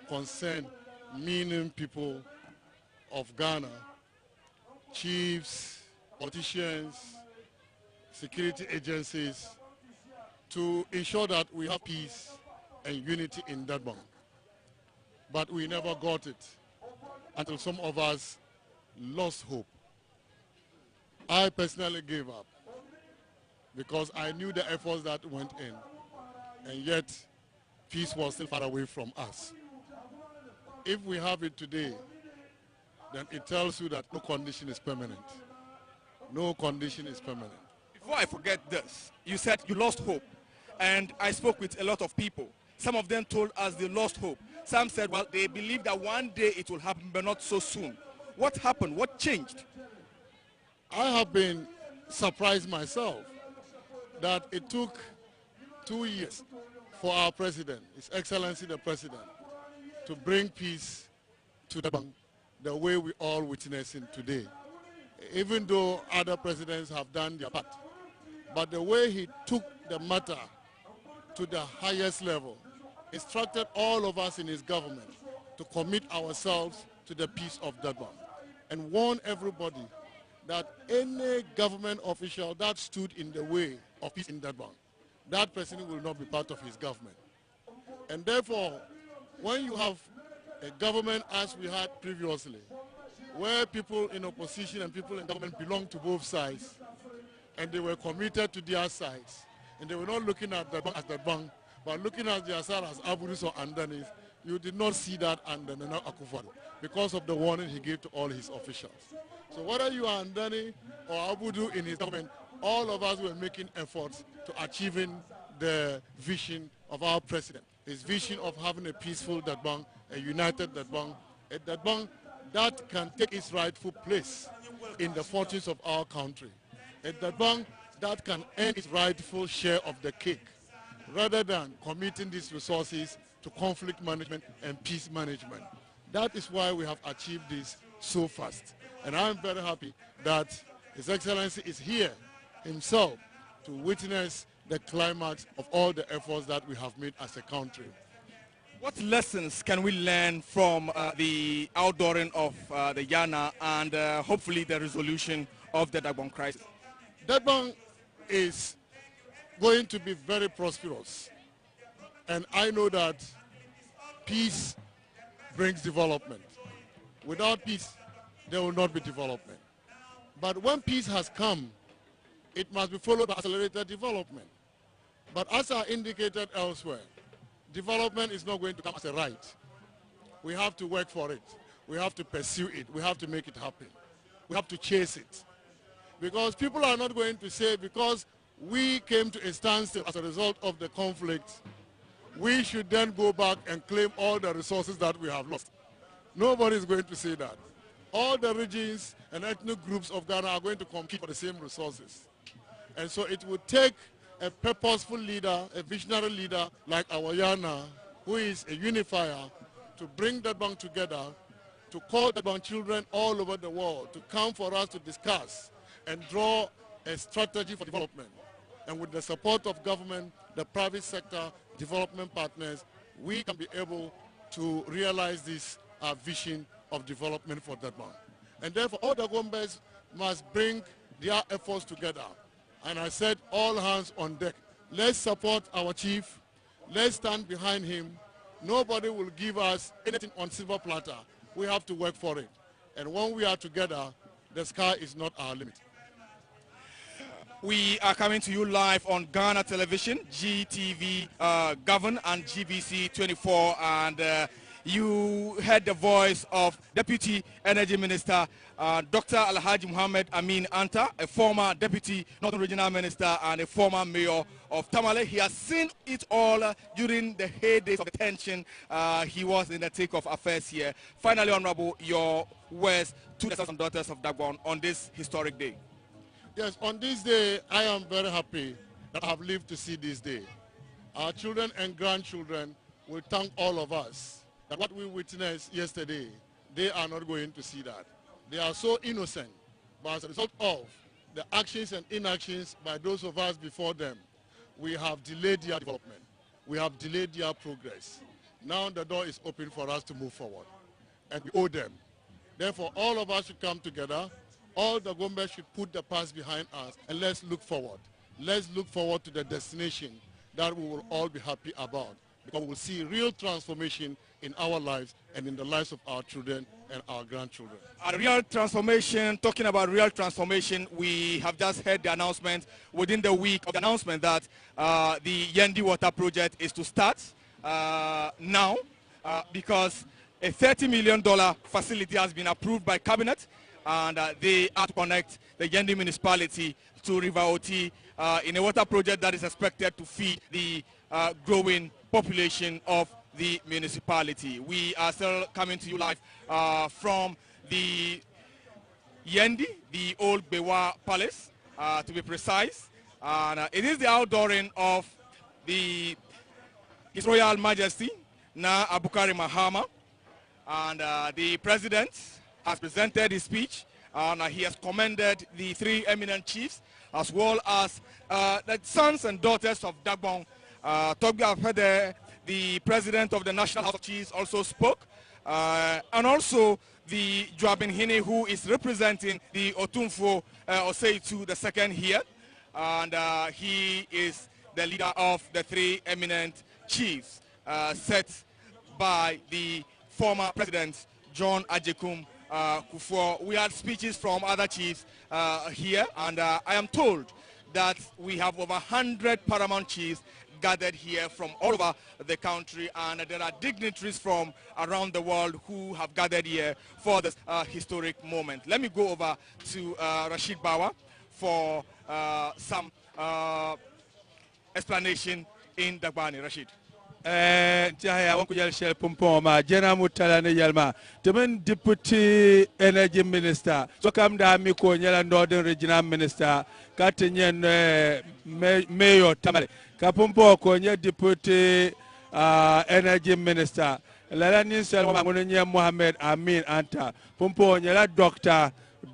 concerned meaning people of Ghana, chiefs, politicians, security agencies, to ensure that we have peace and unity in Dagbon. But we never got it until some of us lost hope. I personally gave up because I knew the efforts that went in, and yet peace was still far away from us. If we have it today, then it tells you that no condition is permanent. No condition is permanent. Before I forget this, you said you lost hope, and I spoke with a lot of people. Some of them told us they lost hope. Some said, well, they believe that one day it will happen, but not so soon. What happened? What changed? I have been surprised myself that it took 2 years for our president, His Excellency the President, to bring peace to Dagbon the way we all witnessing today. Even though other presidents have done their part. But the way he took the matter to the highest level, instructed all of us in his government to commit ourselves to the peace of Dagbon and warn everybody that any government official that stood in the way of peace in Dagbon, that person will not be part of his government. And therefore, when you have a government as we had previously, where people in opposition and people in government belong to both sides, and they were committed to their sides, and they were not looking at Dagbon as Dagbon, but looking at their side as Abudu or underneath, you did not see that under Nana Akufo-Addo because of the warning he gave to all his officials. So whether you are Andani or Abudu in his government, all of us were making efforts to achieving the vision of our president, his vision of having a peaceful Dagbon, a united Dagbon, a Dagbon that can take its rightful place in the fortunes of our country, a Dagbon that can earn its rightful share of the cake, rather than committing these resources to conflict management and peace management. That is why we have achieved this so fast. And I'm very happy that His Excellency is here himself to witness the climax of all the efforts that we have made as a country. What lessons can we learn from the outdooring of the Yana and hopefully the resolution of the Dagbon crisis? Dagbon is going to be very prosperous. And I know that peace brings development. Without peace, there will not be development. But when peace has come, it must be followed by accelerated development. But as I indicated elsewhere, development is not going to come as a right. We have to work for it. We have to pursue it. We have to make it happen. We have to chase it. Because people are not going to say, because we came to a standstill as a result of the conflict, we should then go back and claim all the resources that we have lost. Nobody is going to say that. All the regions and ethnic groups of Ghana are going to compete for the same resources. And so it would take a purposeful leader, a visionary leader like our Yana, who is a unifier, to bring Dagbon together, to call Dagbon children all over the world to come for us to discuss and draw a strategy for development. And with the support of government, the private sector, development partners, we can be able to realize this vision of development for Dagbon. And therefore, all the Gombes must bring their efforts together. And I said, all hands on deck. Let's support our chief. Let's stand behind him. Nobody will give us anything on silver platter. We have to work for it. And when we are together, the sky is not our limit. We are coming to you live on Ghana Television, GTV Govern and GBC 24, and you heard the voice of Deputy Energy Minister Dr. Alhaji Muhammad Amin Anta, a former Deputy Northern Regional Minister and a former Mayor of Tamale. He has seen it all during the heydays of the tension. He was in the thick of affairs here. Finally, Honorable, your words to the sons and daughters of Dagbon on this historic day. Yes, on this day, I am very happy that I have lived to see this day. Our children and grandchildren will thank all of us that what we witnessed yesterday, they are not going to see that. They are so innocent, but as a result of the actions and inactions by those of us before them, we have delayed their development. We have delayed their progress. Now the door is open for us to move forward, and we owe them. Therefore, all of us should come together. All the Gombes should put the past behind us, and let's look forward. Let's look forward to the destination that we will all be happy about, because we will see real transformation in our lives and in the lives of our children and our grandchildren. A real transformation, talking about real transformation, we have just heard the announcement within the week of the announcement that the Yendi water project is to start now because a $30 million facility has been approved by Cabinet, and they are to connect the Yendi municipality to River Oti in a water project that is expected to feed the growing population of the municipality. We are still coming to you live from the Yendi, the old Gbewaa Palace, to be precise. And it is the outdooring of His Royal Majesty, Na Abukari Mahama. And the President has presented his speech, and he has commended the three eminent chiefs, as well as the sons and daughters of Dagbon. The President of the National House of Chiefs also spoke, and also the Joabin Hine, who is representing the Otumfo Oseitu II here, and he is the leader of the three eminent chiefs set by the former President John Ajekum Kufuor. We had speeches from other chiefs here, and I am told that we have over 100 paramount chiefs gathered here from all over the country, and there are dignitaries from around the world who have gathered here for this historic moment. Let me go over to Rashid Bawa for some explanation in Dagbani. Rashid. Tiaya wanku jal shel pompon ma jena mutala ne yalma temen deputy energy minister so kam da mi ko nyala northern regional minister katenyen mayor tamale ka pompo ko nya deputy energy minister lala nin sel ma ngono nya Mohamed Amin Anta pompo nyala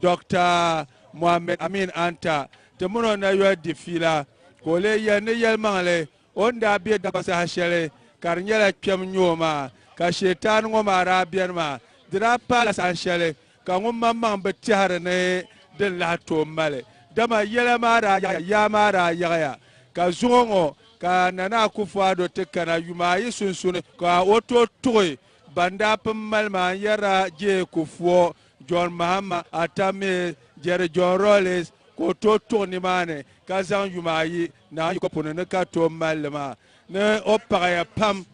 doctor Mohamed Amin Anta temuno na yo defila ko le ya ne yalma le onda bi da basa hashele karnyala kem nyoma ka shetan ngoma rabian ma dira pala sanshele ka ngoma mamba tiare ne de la to male dama yela mara ya mara ya ka zongo ka nana kufado tekana yuma yisunsun ka oto toy banda pammal ma yara je kufuo John Mahama atame jere John Rollins ko to ni mane ka zan yuma yi na ko ponene ka to malma ne opaya pam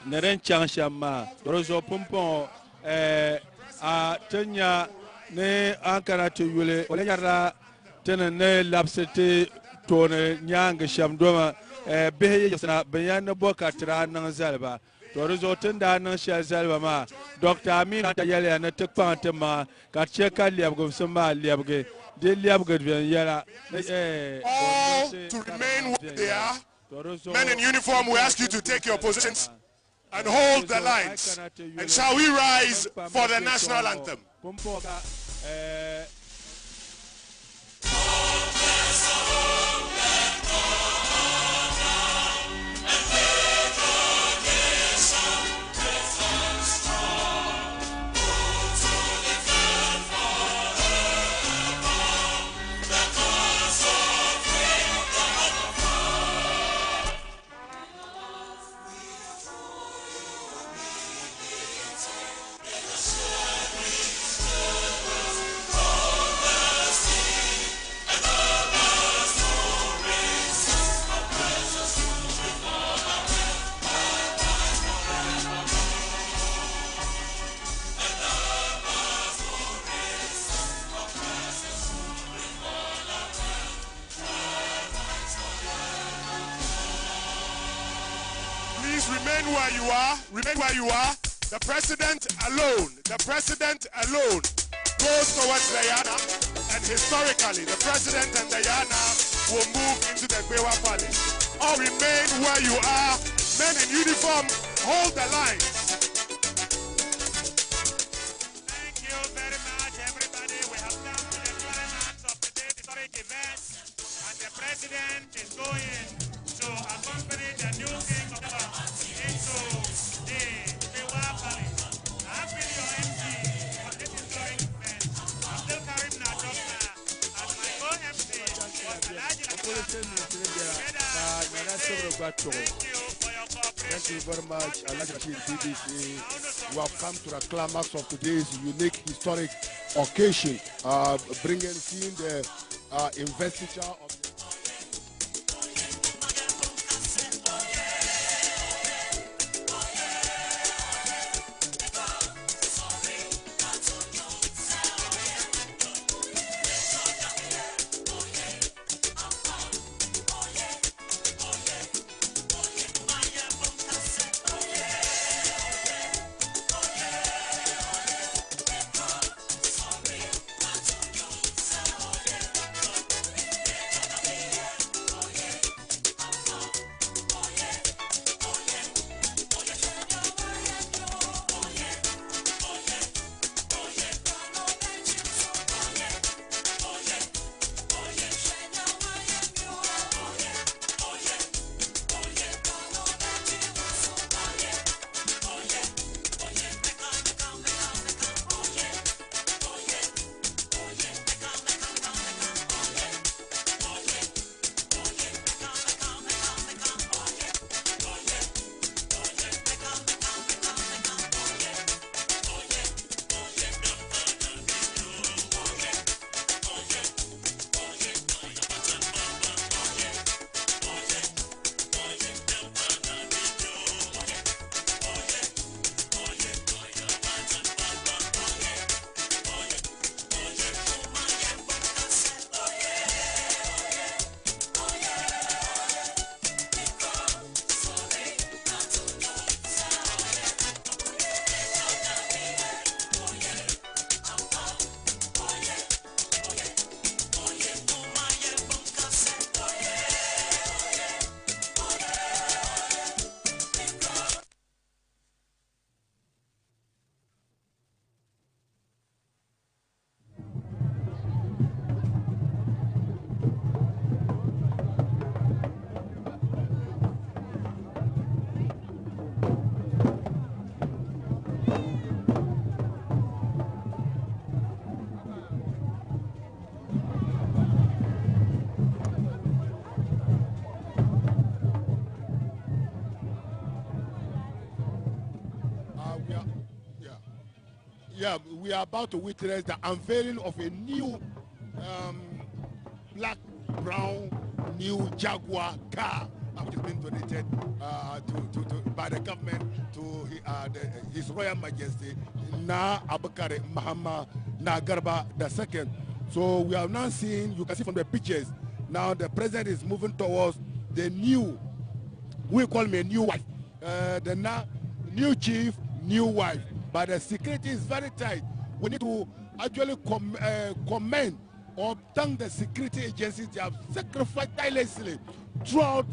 ne ren chanshama rozo pompon a tenya ne ankara to yule ole yara tene ne lapsete to ne nyanga shamdoma be yasna bayan boka tra nan zalba to rozo tunda nan shal zalba ma Dr. Amin ta yale na tekpantema ka cheka liabgo sma liabge to remain what they are. Men in uniform, we ask you to take your positions and hold the lines. And shall we rise for the national anthem? Remain where you are. Remain where you are. The president alone goes towards Diana, and historically, the president and Diana will move into the Gbewaa Palace. All remain where you are. Men in uniform, hold the lines. Thank you very much, everybody. We have come to the climax of today's historic event, and the president is going to accompany the new king of the into the Gbewaa Palace. I've been your MC for this historic event. Abukari as my co-MC was Alhaji Thank you very much, Alhaji BBC. We have come to the climax of today's unique historic occasion, seeing the investiture of the we are about to witness the unveiling of a new black, brown, new Jaguar car, which has been donated by the government to His Royal Majesty Na Abukari Mahama Nagarba II. So we are now seeing, you can see from the pictures, now the president is moving towards the new, we call me a new wife, new chief, new wife. But the security is very tight. We need to actually commend or thank the security agencies. They have sacrificed tirelessly throughout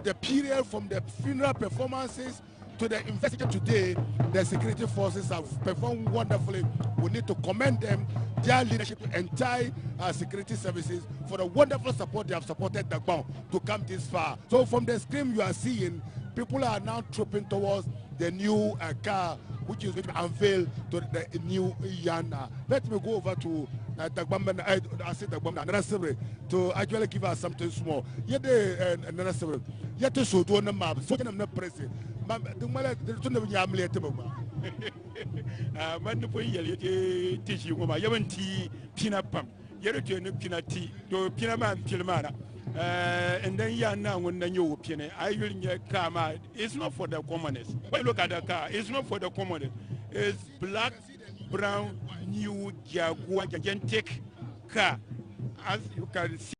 the period from the funeral performances to the investiture today. The security forces have performed wonderfully. We need to commend them, their leadership, the entire security services for the wonderful support they have supported Dagbon to come this far. So from the screen you are seeing, people are now trooping towards the new car, which is going to be unveiled to the new Yana. Let me go over to Dagbon, I said Dagbon, to actually give us something small. Yet the yet to show to the map, so I'm not pressing. The mother, the son of Yamlet. Man, the boy, teach you, my yaman tea, peanut pump, yet to peanut tea, to peanut man, Pilmana. And then Yana, when the new opinion, I will get car. It's not for the commoners. When look at the car, it's not for the commoners. It's black, brown, new Jaguar gigantic car, as you can see.